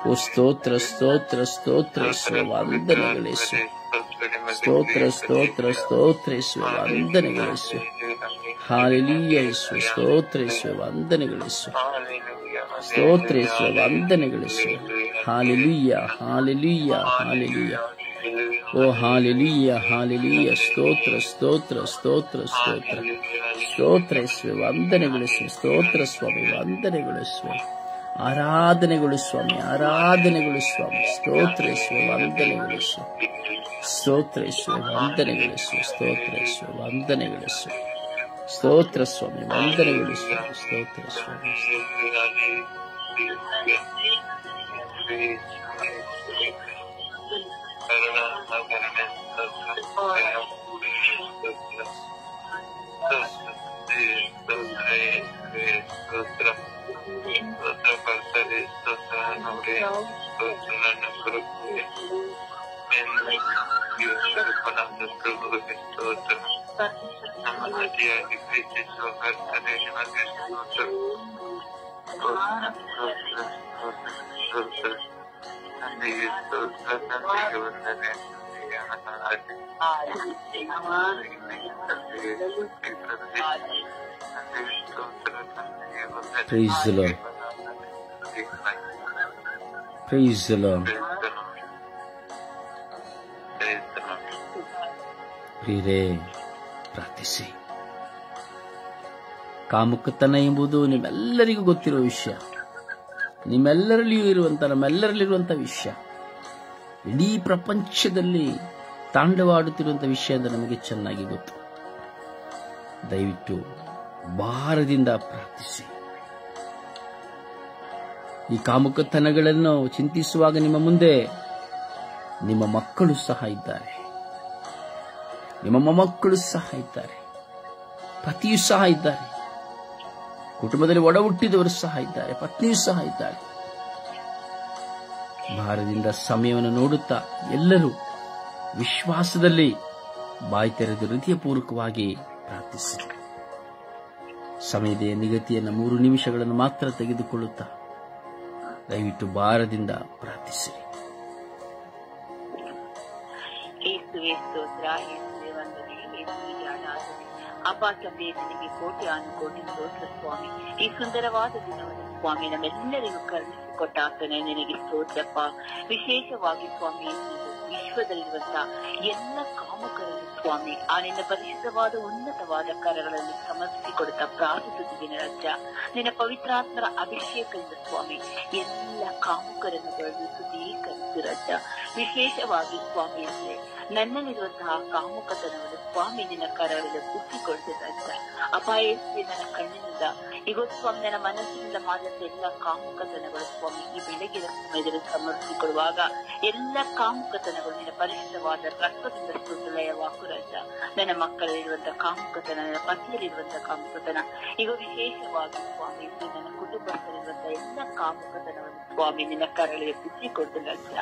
ಓ ಸ್ತೋತ್ರ ಸ್ತೋತ್ರ ಸ್ತೋತ್ರ ವಂದನೆಗಳೇಸು ಸ್ತೋತ್ರ ಸ್ತೋತ್ರ ಸ್ತೋತ್ರೇಶ್ವ ವಂದನೆಗಳೇಸು ಹಾಲೆಲೂಯಾ ಯೇಸು ಸ್ತೋತ್ರೇಶ್ವ ವಂದನೆಗಳೇಸು ಸ್ತೋತ್ರೇಶ್ವ ವಂದನೆಗಳೇಸು ಹಾಲೆಲೂಯಾ ಹಾಲೆಲೂಯಾ ಹಾಲೆಲೂಯಾ ಓ ಹಾಲೆಲೂಯಾ ಹಾಲೆಲೂಯಾ ಸ್ತೋತ್ರ ಸ್ತೋತ್ರ ಸ್ತೋತ್ರ ಸ್ತೋತ್ರ ಸ್ತೋತ್ರೇಶ್ವ ವಂದನೆಗಳೇಸು ಸ್ತೋತ್ರ ಸ್ವಾಮಿ ವಂದನೆಗಳೇಸು ಆರಾಧನೆಗಳು ಸ್ವಾಮಿ ಆರಾಧನೆಗಳು ಸ್ವಾಮಿ ಸ್ತೋತ್ರೇಶ್ವ ವಂದನೆಗಳೇಸು ಸ್ತೋತ್ರೇಶ್ವ ವಂದನೆಗಳಿಸು ಸ್ತೋತ್ರೇಶ್ವ ವಂದನೆಗಳಿಸು ಸ್ತೋತ್ರ ಸ್ವಾಮಿ ವಂದನೆಗಳಿಸು ಸ್ತೋತ್ರ ಸ್ವಾಮಿ Praise the Lord. Praise the Lord. ಪ್ರಿಯರೇ, ಪ್ರಾರ್ಥಿಸಿ. ಕಾಮುಕತನ ಎಂಬುದು ನಿಮ್ಮೆಲ್ಲರಿಗೂ ಗೊತ್ತಿರುವ ವಿಷಯ, ನಿಮ್ಮೆಲ್ಲರಲ್ಲಿಯೂ ನಮ್ಮೆಲ್ಲರಲ್ಲಿರುವಂತಹ ವಿಷಯ, ಇಡೀ ಪ್ರಪಂಚದಲ್ಲಿ ತಾಂಡವಾಡುತ್ತಿರುವಂತಹ ವಿಷಯ ಅಂತ ನಮಗೆ ಚೆನ್ನಾಗಿ ಗೊತ್ತು. ದಯವಿಟ್ಟು ಭಾರದಿಂದ ಪ್ರಾರ್ಥಿಸಿ. ಈ ಕಾಮುಕತನಗಳನ್ನು ಚಿಂತಿಸುವಾಗ ನಿಮ್ಮ ಮುಂದೆ ನಿಮ್ಮ ಮಕ್ಕಳು ಸಹ ಇದ್ದಾರೆ, ನಿಮ್ಮ ಮೊಮ್ಮಕ್ಕಳು ಸಹ ಇದ್ದಾರೆ, ಪತಿಯೂ ಸಹ ಇದ್ದಾರೆ, ಕುಟುಂಬದಲ್ಲಿ ಒಡ ಹುಟ್ಟಿದವರು ಸಹ ಇದ್ದಾರೆ, ಪತ್ನಿಯೂ ಸಹ ಇದ್ದಾರೆ. ಭಾರದಿಂದ ಸಮಯವನ್ನು ನೋಡುತ್ತಾ ಎಲ್ಲರೂ ವಿಶ್ವಾಸದಲ್ಲಿ ಬಾಯಿ ತೆರೆದು ಹೃದಯಪೂರ್ವಕವಾಗಿ ಪ್ರಾರ್ಥಿಸಿ. ಸಮಯದ ನಿಗದಿಯನ್ನು 3 ನಿಮಿಷಗಳನ್ನು ಮಾತ್ರ ತೆಗೆದುಕೊಳ್ಳುತ್ತಾ ದಯವಿಟ್ಟು ಭಾರದಿಂದ ಪ್ರಾರ್ಥಿಸಿರಿ. ಅಪ್ಪ ತಂದೆ, ನಿನಗೆ ಕೋಟಿ ಅನುಕೋಟಿ ಸ್ತೋತ್ರ ಸ್ವಾಮಿ. ಈ ಸುಂದರವಾದ ದಿನವನ್ನು ಸ್ವಾಮಿ ನಮ್ಮೆಲ್ಲರಿಗೂ ಕರುಣಿಸಿಕೊಟ್ಟ ಆತನೇ ನಿನಗೆ ಸ್ತೋತ್ರಪ್ಪ. ವಿಶೇಷವಾಗಿ ಸ್ವಾಮಿ ವಿಶ್ವದಲ್ಲಿರುವಂತಹ ಎಲ್ಲ ಕಾಮಕರನ್ನು ಸ್ವಾಮಿ ಆ ನಿನ್ನ ಪರಿಶುದ್ಧವಾದ ಉನ್ನತವಾದ ಕರಗಳಲ್ಲಿ ಸಮರ್ಪಿಸಿಕೊಡುತ್ತಾ ಪ್ರಾರ್ಥಿಸುತ್ತಿದ್ದೇನೆ ರಾಜ. ನಿನ್ನ ಪವಿತ್ರಾತ್ಮರ ಅಭಿಷೇಕದಿಂದ ಸ್ವಾಮಿ ಎಲ್ಲ ಕಾಮಕರನ್ನು ಬೆಳೆದು ಶುದ್ಧೀಕರಿಸು ರಾಜ. ವಿಶೇಷವಾಗಿ ಸ್ವಾಮಿ ಅಂದ್ರೆ ನನ್ನಲ್ಲಿರುವಂತಹ ಕಾಮುಕತನವನ್ನು ಸ್ವಾಮಿ ನಿನ್ನ ಕರಗಳಲ್ಲಿ ಬುದ್ಧಿಕೊಡ್ತು ರಾಜ. ಅಪಾಯಕ್ಕೆ ನನ್ನ ಕಣ್ಣಿನಿಂದ ಈಗ ಸ್ವಾಮಿ ನನ್ನ ಮನಸ್ಸಿನಿಂದ ಮಾಡಿದ ಎಲ್ಲ ಕಾಮುಕತನಗಳು ಸ್ವಾಮಿ ಈ ಬೆಳಗಿನ ಸಮಯದಲ್ಲಿ ಸಮರ್ಪಿಸಿಕೊಡುವಾಗ ಎಲ್ಲ ಕಾಮುಕತನಗಳು ನಿನ್ನ ಪರಿಶುದ್ಧವಾದ ರಕ್ತದಿಂದ ಸುಲಯವಾಕು ರಾಜ. ನನ್ನ ಮಕ್ಕಳಲ್ಲಿರುವಂತಹ ಕಾಮುಕತನ, ನನ್ನ ಪತಿಯಲ್ಲಿರುವಂತಹ ಕಾಮುಕತನ, ಈಗ ವಿಶೇಷವಾಗಿ ಸ್ವಾಮಿ ನನ್ನ ಕುಟುಂಬದಲ್ಲಿರುವಂತಹ ಎಲ್ಲ ಕಾಮುಕತನವನ್ನು ಸ್ವಾಮಿ ನಿನ್ನ ಕರಳಿಗೆ ಬುದ್ಧಿಕೊಡ್ತು ರಾಜ.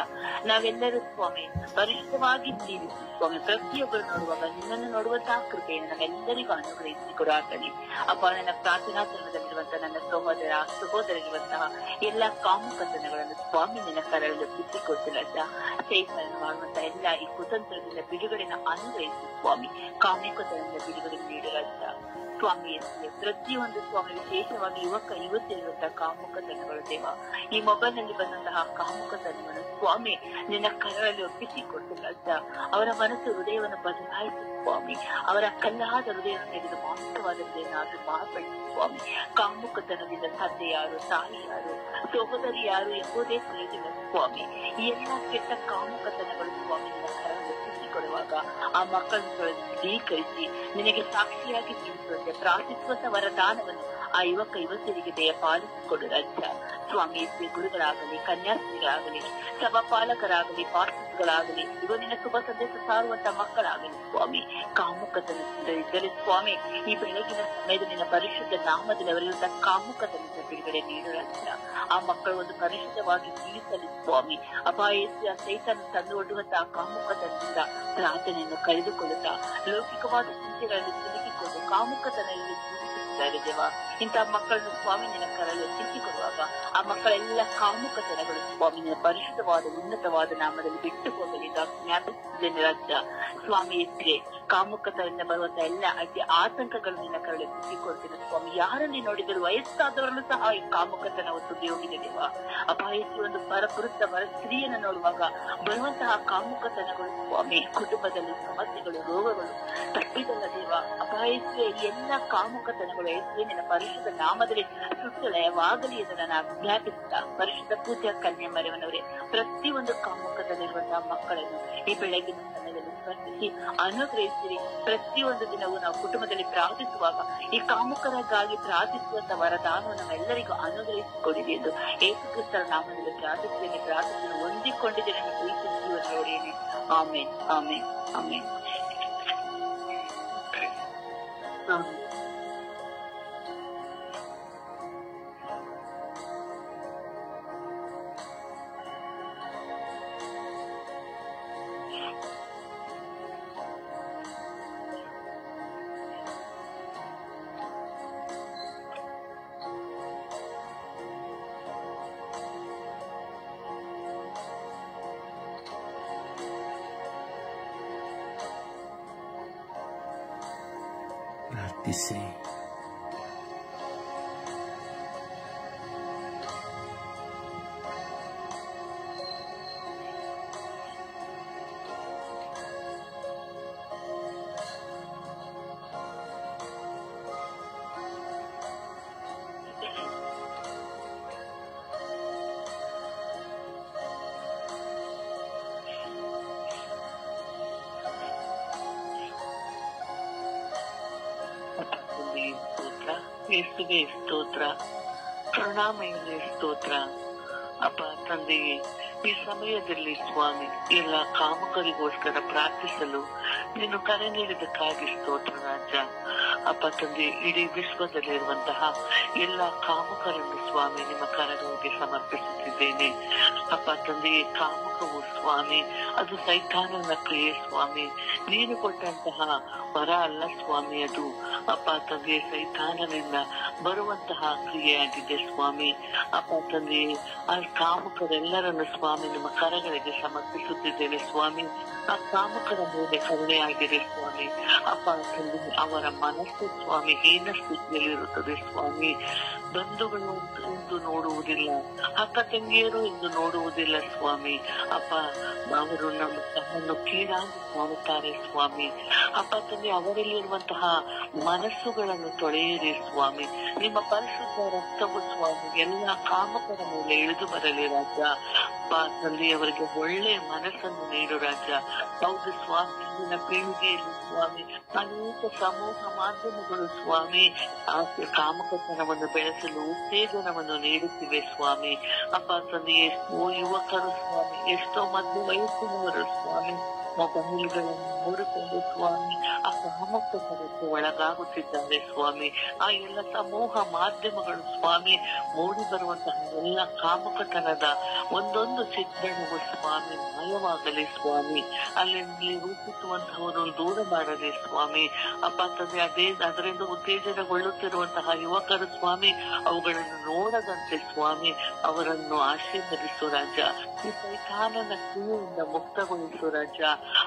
ನಾವೆಲ್ಲರೂ ಸ್ವಾಮಿ ಪರಿಶುದ್ಧವಾಗಿ ಜೀವಿಸಿ ಸ್ವಾಮಿ ಪ್ರತಿಯೊಬ್ಬರು ನೋಡುವಾಗ ನಿನ್ನನ್ನು ನೋಡುವಂತಹ ಕೃಪೆಯನ್ನು ನಾವೆಲ್ಲರಿಗೂ ಅನುಗ್ರಹಿಸಿಕೊಡು ಆತನೇ. ಅಪ್ಪ ನನ್ನ ಪ್ರಾರ್ಥನಾ ಕುಟುಂಬದಲ್ಲಿರುವಂತಹ ನನ್ನ ಸಹೋದರರಿರುವಂತಹ ಎಲ್ಲ ಕಾಮುಕತನಗಳನ್ನು ಸ್ವಾಮಿ ನಿನ್ನ ಕರಳಲ್ಲಿ ಬಿಟ್ಟಿಕೊಟ್ಟಿರಲ್ಲ. ಸೇತನನ್ನು ಮಾಡುವಂತಹ ಎಲ್ಲ ಈ ಕುತಂತ್ರದಿಂದ ಬಿಡುಗಡೆನ ಅನುಗ್ರಹಿಸಿ ಸ್ವಾಮಿ. ಕಾಮುಕತನದಿಂದ ಬಿಡುಗಡೆ ನೀಡಿರಲ್ಲ ಸ್ವಾಮಿ. ಪ್ರತಿಯೊಂದು ಸ್ವಾಮಿ, ವಿಶೇಷವಾಗಿ ಯುವತಿರುವಂತಹ ಕಾಮುಕತನಗಳು ದೇವ, ಈ ಮೊಬೈಲ್ ನಲ್ಲಿ ಬಂದಂತಹ ಕಾಮುಕತನವನ್ನು ಸ್ವಾಮಿ ನಿನ್ನ ಕರಳಲ್ಲಿ ಒಪ್ಪಿಸಿಕೊಟ್ಟಿರಲ್ಲ. ಅವರ ಮನಸ್ಸು ಹೃದಯವನ್ನು ಬದಲಾಯಿಸಿ ಸ್ವಾಮಿ. ಅವರ ಕಲ್ಲಾದ ಹೃದಯವನ್ನು ತೆಗೆದು ಮಾಂಸವಾದ ಹೃದಯನಾದರೂ ಮಾರ್ಪಡಿಸಿ ಸ್ವಾಮಿ. ಕಾಮುಕತನದಿಂದ ತಂದೆ ಯಾರು, ತಾಯಿ ಯಾರು, ಸಹೋದರಿ ಯಾರು ಎಂಬುದೇ ತಿಳಿದಿಲ್ಲ ಸ್ವಾಮಿ. ಈ ಎಲ್ಲ ಕೆಟ್ಟ ಕಾಮುಕತನಗಳು ಸ್ವಾಮಿ ನಿನ್ನ ಕರಳಲ್ಲಿ ಒಪ್ಪಿಸಿಕೊಡುವಾಗ ಆ ಮಕ್ಕಳನ್ನು ಸ್ವೀಕರಿಸಿ ನಿನಗೆ ಸಾಕ್ಷಿಯಾಗಿ ಜೀವಿಸುವಂತೆ ಪ್ರಾರ್ಥಿಸುವಂತ ವರದಾನವನ್ನು ಆ ಯುವತಿಯರಿಗೆ ದಯಪಾಲಿಸಿಕೊಡು ರಾಜ ಸ್ವಾಮಿ. ಗುರುಗಳಾಗಲಿ, ಕನ್ಯಾಸ್ತ್ರೀಗಳಾಗಲಿ, ಸಭಾಪಾಲಕರಾಗಲಿ, ಪಾಸ್ಟರ್ಗಳಾಗಲಿ, ನಿನ್ನ ಶುಭ ಸಂದೇಶ ಸಾರುವಂತ ಮಕ್ಕಳಾಗಲಿ ಸ್ವಾಮಿ. ಕಾಮುಕತನದಿಂದ ಇದ್ದರೆ ಸ್ವಾಮಿ ಈ ಬೆಳಗಿನ ಸಮಯದ ನಿನ್ನ ಪರಿಶುದ್ಧ ನಾಮದಲ್ಲಿ ಅವರಿರುವಂತಹ ಕಾಮುಕತನದಿಂದ ಬಿಡುಗಡೆ ನೀಡುವಂತ ಆ ಮಕ್ಕಳು ಒಂದು ಪರಿಶುದ್ಧವಾಗಿ ಜೀವಿಸಲಿ ಸ್ವಾಮಿ. ಅಪಾಯಸ್ಯ ಸೈತನ ತಂದು ಒಡ್ಡುವಂತಹ ಕಾಮುಕತನದಿಂದ ಪ್ರಾರ್ಥನೆಯನ್ನು ಕಳೆದುಕೊಳ್ಳುತ್ತಾ ಲೌಕಿಕವಾದ ಚಿಂತೆಗಳಲ್ಲಿ ಸಿಲುಕಿಕೊಂಡು ಕಾಮುಕತನದಲ್ಲಿ ಜೀವಿಸುತ್ತಿದ್ದಾರೆ ದೇವ. ಇಂತಹ ಮಕ್ಕಳನ್ನು ಸ್ವಾಮಿ ನಿನ್ನ ಕರಳು ಚಿಂತಿಕೊಡುವಾಗ ಆ ಮಕ್ಕಳೆಲ್ಲ ಕಾಮುಕತನಗಳು ಸ್ವಾಮಿ ನಿನ್ನ ಪರಿಶುದ್ಧವಾದ ಉನ್ನತವಾದ ನಾಮದಲ್ಲಿ ಬಿಟ್ಟು ಹೋಗಲಿ ಜ್ಞಾಪಿಸುತ್ತೇನೆ ರಾಜ್ಯ ಸ್ವಾಮಿ. ಎತ್ತಿಗೆ ಕಾಮುಕತನದಿಂದ ಬರುವಂತಹ ಎಲ್ಲ ಅತಿ ಆತಂಕಗಳು ನಿನ್ನ ಕರಳು ಬಿಟ್ಟಿಕೊಡ್ತೀನಿ ಸ್ವಾಮಿ. ಯಾರಲ್ಲಿ ನೋಡಿದರೂ ವಯಸ್ಸಾದವರಲ್ಲೂ ಸಹ ಈ ಕಾಮುಕತನ ಒತ್ತುಗೆ ಹೋಗಿದೆ ದೇವ. ಅಪಾಯಕ್ಕೆ ಒಂದು ಪುರುಷ ಸ್ತ್ರೀಯನ್ನು ನೋಡುವಾಗ ಬರುವಂತಹ ಕಾಮುಕತನಗಳು ಸ್ವಾಮಿ ಕುಟುಂಬದಲ್ಲಿ ಸಮಸ್ಯೆಗಳು, ರೋಗಗಳು ತಪ್ಪಿದಲ್ಲ ದೇವ. ಅಪಾಯಕ್ಕೆ ಎಲ್ಲ ಕಾಮುಕತನಗಳು ಎಷ್ಟೇ ನಿನ್ನ ಪರಿಶುದ್ಧ ನಾಮದಲ್ಲಿ ಸುತ್ತಲಯವಾಗಲಿ ಎಂದು ನಾನು ಆಜ್ಞಾಪಿಸುತ್ತಾ ಪರಿಶುದ್ಧ ಪೂಜಾ ಕನ್ಯಾ ಮರಿಯವನವರೇ ಪ್ರತಿಯೊಂದು ಕಾಮುಕದಲ್ಲಿರುವಂತಹ ಮಕ್ಕಳನ್ನು ಈ ಬೆಳಗಿನ ಸಮಯದಲ್ಲಿ ಸ್ಪರ್ಶಿಸಿ ಅನುಗ್ರಹಿಸಿರಿ. ಪ್ರತಿಯೊಂದು ದಿನವೂ ನಾವು ಕುಟುಂಬದಲ್ಲಿ ಪ್ರಾರ್ಥಿಸುವಾಗ ಈ ಕಾಮುಕರಿಗಾಗಿ ಪ್ರಾರ್ಥಿಸುವಂತ ವರದಾನವನ್ನು ನಮ್ಮೆಲ್ಲರಿಗೂ ಅನುಗ್ರಹಿಸಿಕೊಡಿದೆ ಎಂದು ಯೇಸು ಕ್ರಿಸ್ತರ ನಾಮದಲ್ಲಿ ಪ್ರಾರ್ಥಿಸುತ್ತೇನೆ. ಪ್ರಾರ್ಥನೆ ಹೊಂದಿಕೊಂಡಿದ್ದೇನೆ ಪ್ರೀತಿ ಜೀವನ ನೋಡೇನೆ. ಆಮೇನ್, ಆಮೇನ್, ಆಮೇನ್. ಪ್ರಾರ್ಥಿಸಿ. ಯೇಸುವೆ ಸ್ತೋತ್ರ, ಕರುಣಾಮಯನೇ ಸ್ತೋತ್ರ. ಅಪ್ಪ ತಂದೆಯೇ, ಈ ಸಮಯದಲ್ಲಿ ಸ್ವಾಮಿ ಎಲ್ಲ ಕಾಮಕರಿಗೋಸ್ಕರ ಪ್ರಾರ್ಥಿಸಲು ನೀನು ಕರೆ ನೀಡಿದಕ್ಕಾಗಿ ಸ್ತೋತ್ರ ರಾಜ. ಅಪ್ಪ ತಂದೆ, ಇಡೀ ವಿಶ್ವದಲ್ಲಿರುವಂತಹ ಎಲ್ಲ ಕಾಮಕರನ್ನು ಸ್ವಾಮಿ ನಿಮ್ಮ ಕರಗಳಿಗೆ ಸಮರ್ಪಿಸುತ್ತಿದ್ದೇನೆ. ಅಪ್ಪ ತಂದೆಯೇ, ಕಾಮಕವು ಸ್ವಾಮಿ ಅದು ಸೈತಾನನ ಕ್ರಿಯೆ ಸ್ವಾಮಿ. ನೀನು ಕೊಟ್ಟಂತಹ ವರ ಅಲ್ಲ ಸ್ವಾಮಿ ಅದು. ಅಪ್ಪ ತಂದೆ, ಸೈತಾನನಿಂದ ಬರುವಂತಹ ಕ್ರಿಯೆಯಾಗಿದೆ ಸ್ವಾಮಿ. ಅಪ್ಪ ತಂದೆ, ಆ ಕಾಮಕರೆಲ್ಲರನ್ನು ಸ್ವಾಮಿ ನಿಮ್ಮ ಕರಗಳಿಗೆ ಸಮರ್ಪಿಸುತ್ತಿದ್ದೇನೆ ಸ್ವಾಮಿ. ಆ ಕಾಮಕರ ಮೇಲೆ ಕರುಣೆಯಾಗಿದೆ ಸ್ವಾಮಿ. ಅಪ್ಪ ತಂದೆ, ಅವರ ಮನಸ್ಸು ಸ್ವಾಮಿ ಹೀನ ಸ್ಥಿತಿಯಲ್ಲಿರುತ್ತದೆ ಸ್ವಾಮಿ. ಬಂಧುಗಳು ಎಂದು ನೋಡುವುದಿಲ್ಲ, ಅಕ್ಕ ತಂಗಿಯರು ಎಂದು ನೋಡುವುದಿಲ್ಲ ಸ್ವಾಮಿ. ಅಪ್ಪ, ಅವರು ನಮ್ಮನ್ನು ಕೀಳಾಗಿ ಕಾಣುತ್ತಾರೆ ಸ್ವಾಮಿ. ಅಪ್ಪ ತಂದೆ, ಅವರಲ್ಲಿರುವಂತಹ ಮನಸ್ಸುಗಳನ್ನು ತೊಳೆಯಿರಿ ಸ್ವಾಮಿ. ನಿಮ್ಮ ಪರಿಶುದ್ಧ ರಕ್ತವು ಸ್ವಾಮಿ ಎಲ್ಲ ಕಾಮಕರ ಮೇಲೆ ಇಳಿದು ಬರಲಿ ರಾಜ. ಅಪ್ಪ ತಂದೆ, ಅವರಿಗೆ ಒಳ್ಳೆಯ ಮನಸ್ಸನ್ನು ನೀಡು ರಾಜ. ಹೌದು ಸ್ವಾಮಿ, ಇಂದಿನ ಪೀಳಿಗೆಯಲ್ಲಿ ಸ್ವಾಮಿ ಅನೇಕ ಸಮೂಹ ಮಾಧ್ಯಮಗಳು ಸ್ವಾಮಿ ಆಸೆ ಕಾಮಕತನವನ್ನು ಬೆಳೆಸಲು ಉತ್ತೇಜನವನ್ನು ನೀಡುತ್ತಿವೆ ಸ್ವಾಮಿ. ಅಪ್ಪ ತಂದೆ, ಎಷ್ಟೋ ಯುವಕರು ಸ್ವಾಮಿ, ಎಷ್ಟೋ ಮಧ್ಯ ವಯಸ್ಸಿನವರು ಸ್ವಾಮಿ ಮೊಬೈಲ್ಗಳನ್ನು ನೋಡಿಕೊಂಡು ಸ್ವಾಮಿ ಆ ಕಾಮಕ್ಕೆ ಒಳಗಾಗುತ್ತಿದ್ದಾರೆ ಸ್ವಾಮಿ. ಆ ಎಲ್ಲ ಸಮೂಹ ಮಾಧ್ಯಮಗಳು ಸ್ವಾಮಿ ಮೂಡಿ ಬರುವಂತಹ ಎಲ್ಲ ಕಾಮಕತನದ ಒಂದೊಂದು ಚಿತ್ರಣವು ಸ್ವಾಮಿ ಮಾಯವಾಗಲಿ ಸ್ವಾಮಿ. ಅಲ್ಲಿ ರೂಪಿಸುವಂತಹವರು ದೂರ ಮಾಡಲಿ ಸ್ವಾಮಿ. ಅಪ್ಪ ತಂದೆ ಅದರಿಂದ ಉತ್ತೇಜನಗೊಳ್ಳುತ್ತಿರುವಂತಹ ಯುವಕರು ಸ್ವಾಮಿ ಅವುಗಳನ್ನು ನೋಡದಂತೆ ಸ್ವಾಮಿ ಅವರನ್ನು ಆಶೀರ್ವದಿಸು ರಾಜ. ಈ ಸೈತಾನನ ಕ್ರಿಯೆಯಿಂದ ಮುಕ್ತಗೊಳಿಸು ರಾಜ.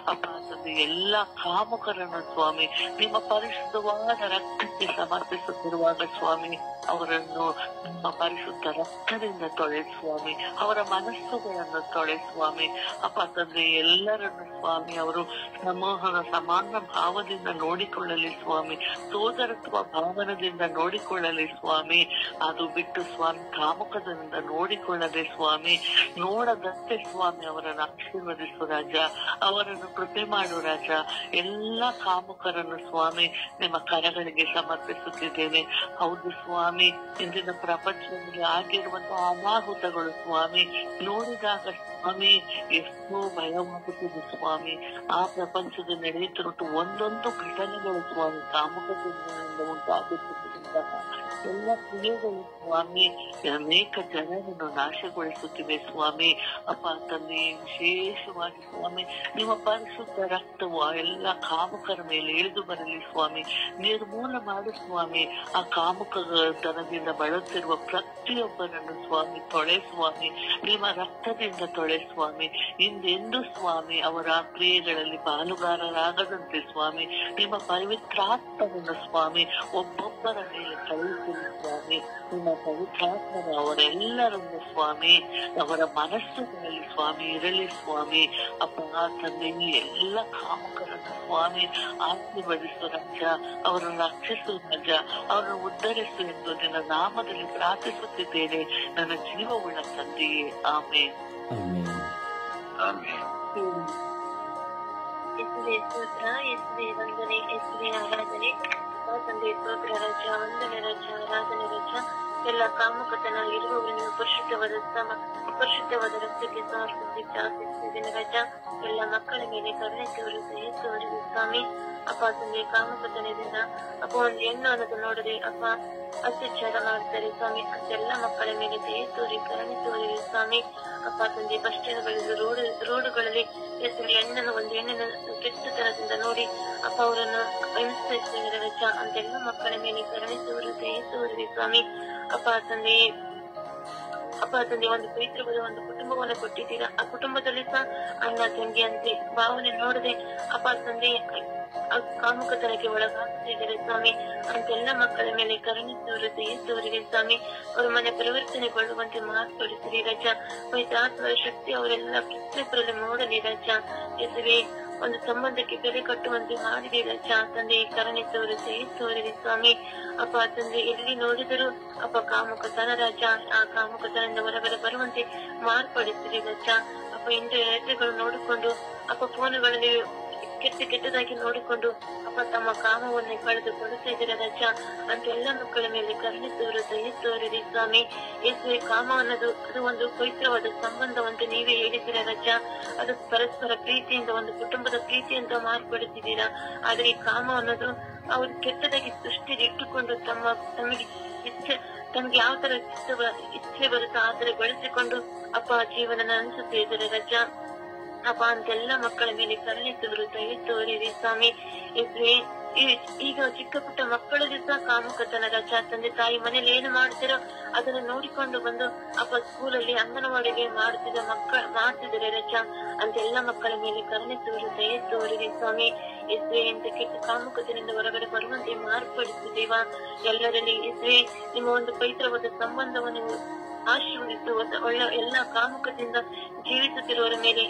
ಅಪ್ಪ ತಂದೆ ಎಲ್ಲಾ ಕಾಮಕರನ್ನು ಸ್ವಾಮಿ ನಿಮ್ಮ ಪರಿಶುದ್ಧವಾದ ರಕ್ತಕ್ಕೆ ಸಮರ್ಪಿಸುತ್ತಿರುವಾಗ ಸ್ವಾಮಿ ಅವರನ್ನು ನಿಮ್ಮ ಪರಿಶುದ್ಧ ರಕ್ತದಿಂದ ತೊಳೆ ಸ್ವಾಮಿ. ಅವರ ಮನಸ್ಸುಗಳನ್ನು ತೊಳೆ ಸ್ವಾಮಿ. ಅಪ್ಪ ತಂದೆ ಎಲ್ಲರನ್ನು ಸ್ವಾಮಿ ಅವರು ಸಮೂಹದ ಸಮಾನ ಭಾವದಿಂದ ನೋಡಿಕೊಳ್ಳಲಿ ಸ್ವಾಮಿ. ಸೋದರತ್ವ ಭಾವನದಿಂದ ನೋಡಿಕೊಳ್ಳಲಿ ಸ್ವಾಮಿ. ಅದು ಬಿಟ್ಟು ಸ್ವಾಮಿ ಕಾಮಕದಿಂದ ನೋಡಿಕೊಳ್ಳದೆ ಸ್ವಾಮಿ ನೋಡದಂತೆ ಸ್ವಾಮಿ ಅವರನ್ನು ಆಶೀರ್ವದಿಸು ರಾಜ. ಅವರನ್ನು ಕೃಪೆ ಮಾಡು ರಾಜ. ಎಲ್ಲಾ ಕಾಮಕರನ್ನು ಸ್ವಾಮಿ ನಿಮ್ಮ ಕರಗಳಿಗೆ ಸಮರ್ಪಿಸುತ್ತಿದ್ದೇನೆ. ಹೌದು ಸ್ವಾಮಿ, ಇಂದಿನ ಪ್ರಪಂಚದಲ್ಲಿ ಆಗಿರುವಂತಹ ಅನಾಹುತಗಳು ಸ್ವಾಮಿ ನೋಡಿದಾಗ ಸ್ವಾಮಿ ಎಷ್ಟೋ ಭಯವಾಗುತ್ತದೆ ಸ್ವಾಮಿ. ಆ ಪ್ರಪಂಚದಲ್ಲಿ ನಡೆಯುತ್ತಿರುವ ಒಂದೊಂದು ಘಟನೆಗಳು ಸ್ವಾಮಿ ಕಾಮಕದಿಂದ ಉಂಟಾಗುತ್ತಿರುವಂತಹ ಎಲ್ಲ ಕ್ರಿಯೆಗಳು ಸ್ವಾಮಿ ಅನೇಕ ಜನರನ್ನು ನಾಶಗೊಳಿಸುತ್ತಿವೆ ಸ್ವಾಮಿ. ಅಪ್ಪ ತಂದೆ ವಿಶೇಷವಾಗಿ ಸ್ವಾಮಿ ನಿಮ್ಮ ಪರಿಶುದ್ಧ ರಕ್ತವು ಆ ಎಲ್ಲ ಕಾಮಕರ ಮೇಲೆ ಇಳಿದು ಬರಲಿ ಸ್ವಾಮಿ. ನಿರ್ಮೂಲ ಮಾಡು ಸ್ವಾಮಿ ಆ ಕಾಮಕತನದಿಂದ ಬಳಲುತ್ತಿರುವ ಪ್ರತಿಯೊಬ್ಬರನ್ನು ಸ್ವಾಮಿ ತೊಳೆ ಸ್ವಾಮಿ. ನಿಮ್ಮ ರಕ್ತದಿಂದ ತೊಳೆ ಸ್ವಾಮಿ. ಹಿಂದೆಂದು ಸ್ವಾಮಿ ಅವರ ಕ್ರಿಯೆಗಳಲ್ಲಿ ಪಾಲುಗಾರರಾಗದಂತೆ ಸ್ವಾಮಿ ನಿಮ್ಮ ಪವಿತ್ರಾತ್ಮವನ್ನು ಸ್ವಾಮಿ ಒಬ್ಬೊಬ್ಬರ ಮೇಲೆ ಕಳುಹಿಸಿ ಸ್ವಾಮಿ. ನಿಮ್ಮ ಪವಿತ್ರಾತ್ಮನ ಅವರೆಲ್ಲರನ್ನು ಸ್ವಾಮಿ ಅವರ ಮನಸ್ಸುಗಳಲ್ಲಿ ಸ್ವಾಮಿ ಇರಲಿ ಸ್ವಾಮಿ. ಅಪ್ಪ ತಂದೆ ಎಲ್ಲ ಕಾಮಕರನ್ನು ಸ್ವಾಮಿ ಆಶೀರ್ವದಿಸು ರಾಜ. ಅವರನ್ನು ರಕ್ಷಿಸು ರಾಜ. ಅವರನ್ನು ಉದ್ಧರಿಸು ಎಂದು ನಿನ್ನ ನಾಮದಲ್ಲಿ ಪ್ರಾರ್ಥಿಸುತ್ತಿದ್ದೇನೆ ನನ್ನ ಜೀವವುಳ್ಳ ತಂದೆಯೇ. ಆಮೇನ್. ಯೇಸುವೇ ಸ್ತೋತ್ರ, ಯೇಸುವೇ ವಂದನೆ, ಯೇಸುವೇ ಆರಾಧನೆ. ತಂದೆ ಸ್ತೋತ್ರ ರಾಜ, ವಂದನೆ ರಾಜ, ಆರಾಧನೆ ರಾಜ. ಎಲ್ಲ ಕಾಮಕತನ ಇರುವವರನ್ನು ಪರಿಶುದ್ಧವಾದ ರಕ್ತಕ್ಕೆ ಸಮರ್ಪಿಸಿ ಪ್ರಾರ್ಥಿಸುತ್ತಿದ್ದೇನೆ ರಾಜ. ಎಲ್ಲ ಮಕ್ಕಳ ಮೇಲೆ ಕರುಣೆ ತೋರಿಸಿ ಸ್ವಾಮಿ. ಅಪ್ಪ ತಂದೆ ಕಾಮಕತನದಿಂದ ಅಪ್ಪ ಒಂದು ಹೆಣ್ಣು ಅನ್ನೋದು ನೋಡದೆ ಅಪ್ಪ ಅತ್ಯಾಚಾರ ಮಾಡ್ತಾರೆ ಸ್ವಾಮಿ. ಅದೆಲ್ಲ ಮಕ್ಕಳ ಮೇಲೆ ದಯೆ ತೋರಿ ಕರುಣೆ ತೋರಿ ಸ್ವಾಮಿ. ಅಪ್ಪ ತಂದೆ ಬಸ್ ಸ್ಟ್ಯಾಂಡ್ಗಳಲ್ಲಿ ರೋಡುಗಳಲ್ಲಿ ಹೆಣ್ಣನ್ನು ಒಂದು ಹೆಣ್ಣನ್ನು ಕೆಟ್ಟತನದಿಂದ ನೋಡಿ ಅಪ್ಪ ಅವರನ್ನು ಹಿಂಸಿಸ್ತಿದ್ದಾರೆ ರಜ. ಅಂತೆಲ್ಲ ಮಕ್ಕಳ ಮೇಲೆ ಕರುಣೆ ತೋರಿ ದಯೆ ತೋರಿ ಸ್ವಾಮಿ. ಅಪ್ಪ ತಂದೆ ಒಂದು ಪವಿತ್ರವಾದ ಒಂದು ಕುಟುಂಬವನ್ನು ಕೊಟ್ಟಿದ್ದೀರಾ. ಆ ಕುಟುಂಬದಲ್ಲಿ ಸಹ ಅಣ್ಣ ತಂಗಿ ಅಂತೆ ಭಾವನೆ ನೋಡದೆ ಅಪ್ಪ ತಂದೆ ಕಾಮುಕತನಕ್ಕೆ ಒಳಗಾಗುತ್ತಿದ್ದಾರೆ ಸ್ವಾಮಿ. ಅಂತೆಲ್ಲ ಮಕ್ಕಳ ಮೇಲೆ ಕರುಣೆ ತೋರಿದೆ ಸ್ವಾಮಿ. ಅವರ ಮನೆ ಪರಿವರ್ತನೆಗೊಳ್ಳುವಂತೆ ಮಾರ್ಪಡಿಸಿರಿ ರಜ. ಪವಿತ್ರಾತ್ಮರ ಶಕ್ತಿ ಅವರೆಲ್ಲ ಕಿತ್ತರಲ್ಲಿ ನೋಡಲಿ ರಜ. ಎದುರೇ ಒಂದು ಸಂಬಂಧಕ್ಕೆ ಬೆಲೆ ಕಟ್ಟುವಂತೆ ಮಾಡಿರಿ ರಜ. ತಂದೆ ಕರುಣೆ ತೋರಿದೆ ಸ್ವಾಮಿ. ಅಪ್ಪ ತಂದೆ ಎಲ್ಲಿ ನೋಡಿದರೂ ಅಪ್ಪ ಕಾಮುಕತನ ರಾಜ. ಆ ಕಾಮುಕತನದಿಂದ ಹೊರಗಡೆ ಬರುವಂತೆ ಮಾರ್ಪಡಿಸಿರಿ ರಜ. ಅಪ್ಪ ಇಂಟರ್ನೆಟ್ಗಳು ನೋಡಿಕೊಂಡು ಅಪ್ಪ ಫೋನುಗಳಲ್ಲಿ ಕೆಟ್ಟದಾಗಿ ನೋಡಿಕೊಂಡು ಅಪ್ಪ ತಮ್ಮ ಕಾಮವನ್ನೇ ಕಳೆದುಕೊಳ್ಳುತ್ತಾ ಇದ್ದಾರೆ ರಜ. ಅಂತ ಎಲ್ಲ ಮಕ್ಕಳ ಮೇಲೆ ಕರುಣೆ ತೋರಿರಿ ಸ್ವಾಮಿ. ಯೇಸುವೆ ಕಾಮ ಅನ್ನೋದು ಅದು ಒಂದು ಪವಿತ್ರವಾದ ಸಂಬಂಧವಂತೆ ನೀವೇ ಹೇಳಿದ್ದೀರಾ ರಜ. ಅದು ಪರಸ್ಪರ ಪ್ರೀತಿಯಿಂದ ಒಂದು ಕುಟುಂಬದ ಪ್ರೀತಿಯಿಂದ ಮಾರ್ಪಡುತ್ತಿದ್ದೀರಾ. ಆದ್ರೆ ಈ ಕಾಮ ಅನ್ನೋದು ಅವರು ಕೆಟ್ಟದಾಗಿ ಸೃಷ್ಟಿಗೆ ಇಟ್ಟುಕೊಂಡು ತಮಗೆ ಯಾವ ತರ ಇಚ್ಛೆ ಬರುತ್ತೋ ಆ ತರ ಬೆಳೆಸಿಕೊಂಡು ಅಪ್ಪ ಜೀವನ ಅನಿಸುತ್ತಾ ಇದ್ದಾರೆ ರಜ. ಅಪ್ಪ ಅಂತೆಲ್ಲ ಮಕ್ಕಳ ಮೇಲೆ ಕರುಣೆ ತೋರಿರಿ ಸ್ವಾಮಿ. ಈಗ ಚಿಕ್ಕ ಪುಟ್ಟ ಮಕ್ಕಳಲ್ಲಿ ಸಹ ಕಾಮುಕತನ ರಜ. ತಂದೆ ತಾಯಿ ಮನೇಲಿ ಏನು ಮಾಡ್ತಿರೋ ಅದನ್ನ ನೋಡಿಕೊಂಡು ಬಂದು ಅಪ್ಪ ಸ್ಕೂಲಲ್ಲಿ ಅಂಗನವಾಡಿಗೆ ಮಾಡ್ತಿದ್ದಾರೆ ರಜ. ಅಂತೆಲ್ಲ ಮಕ್ಕಳ ಮೇಲೆ ಕರುಣೆ ತೋರಿರಿ ಸ್ವಾಮಿ. ಇಂತ ಕೆಟ್ಟ ಕಾಮುಕತೆಯಿಂದ ಹೊರಗಡೆ ಬರುವಂತೆ ಮಾರ್ಪಡಿಸಿದೇವ. ಎಲ್ಲರಲ್ಲಿ ನಿಮ್ಮ ಒಂದು ಪವಿತ್ರವಾದ ಸಂಬಂಧವನ್ನು ಆಶೀರ್ವದಿಸು. ಒಳ್ಳೆ ಎಲ್ಲ ಕಾಮುಕದಿಂದ ಜೀವಿಸುತ್ತಿರುವವರ ಮೇಲೆ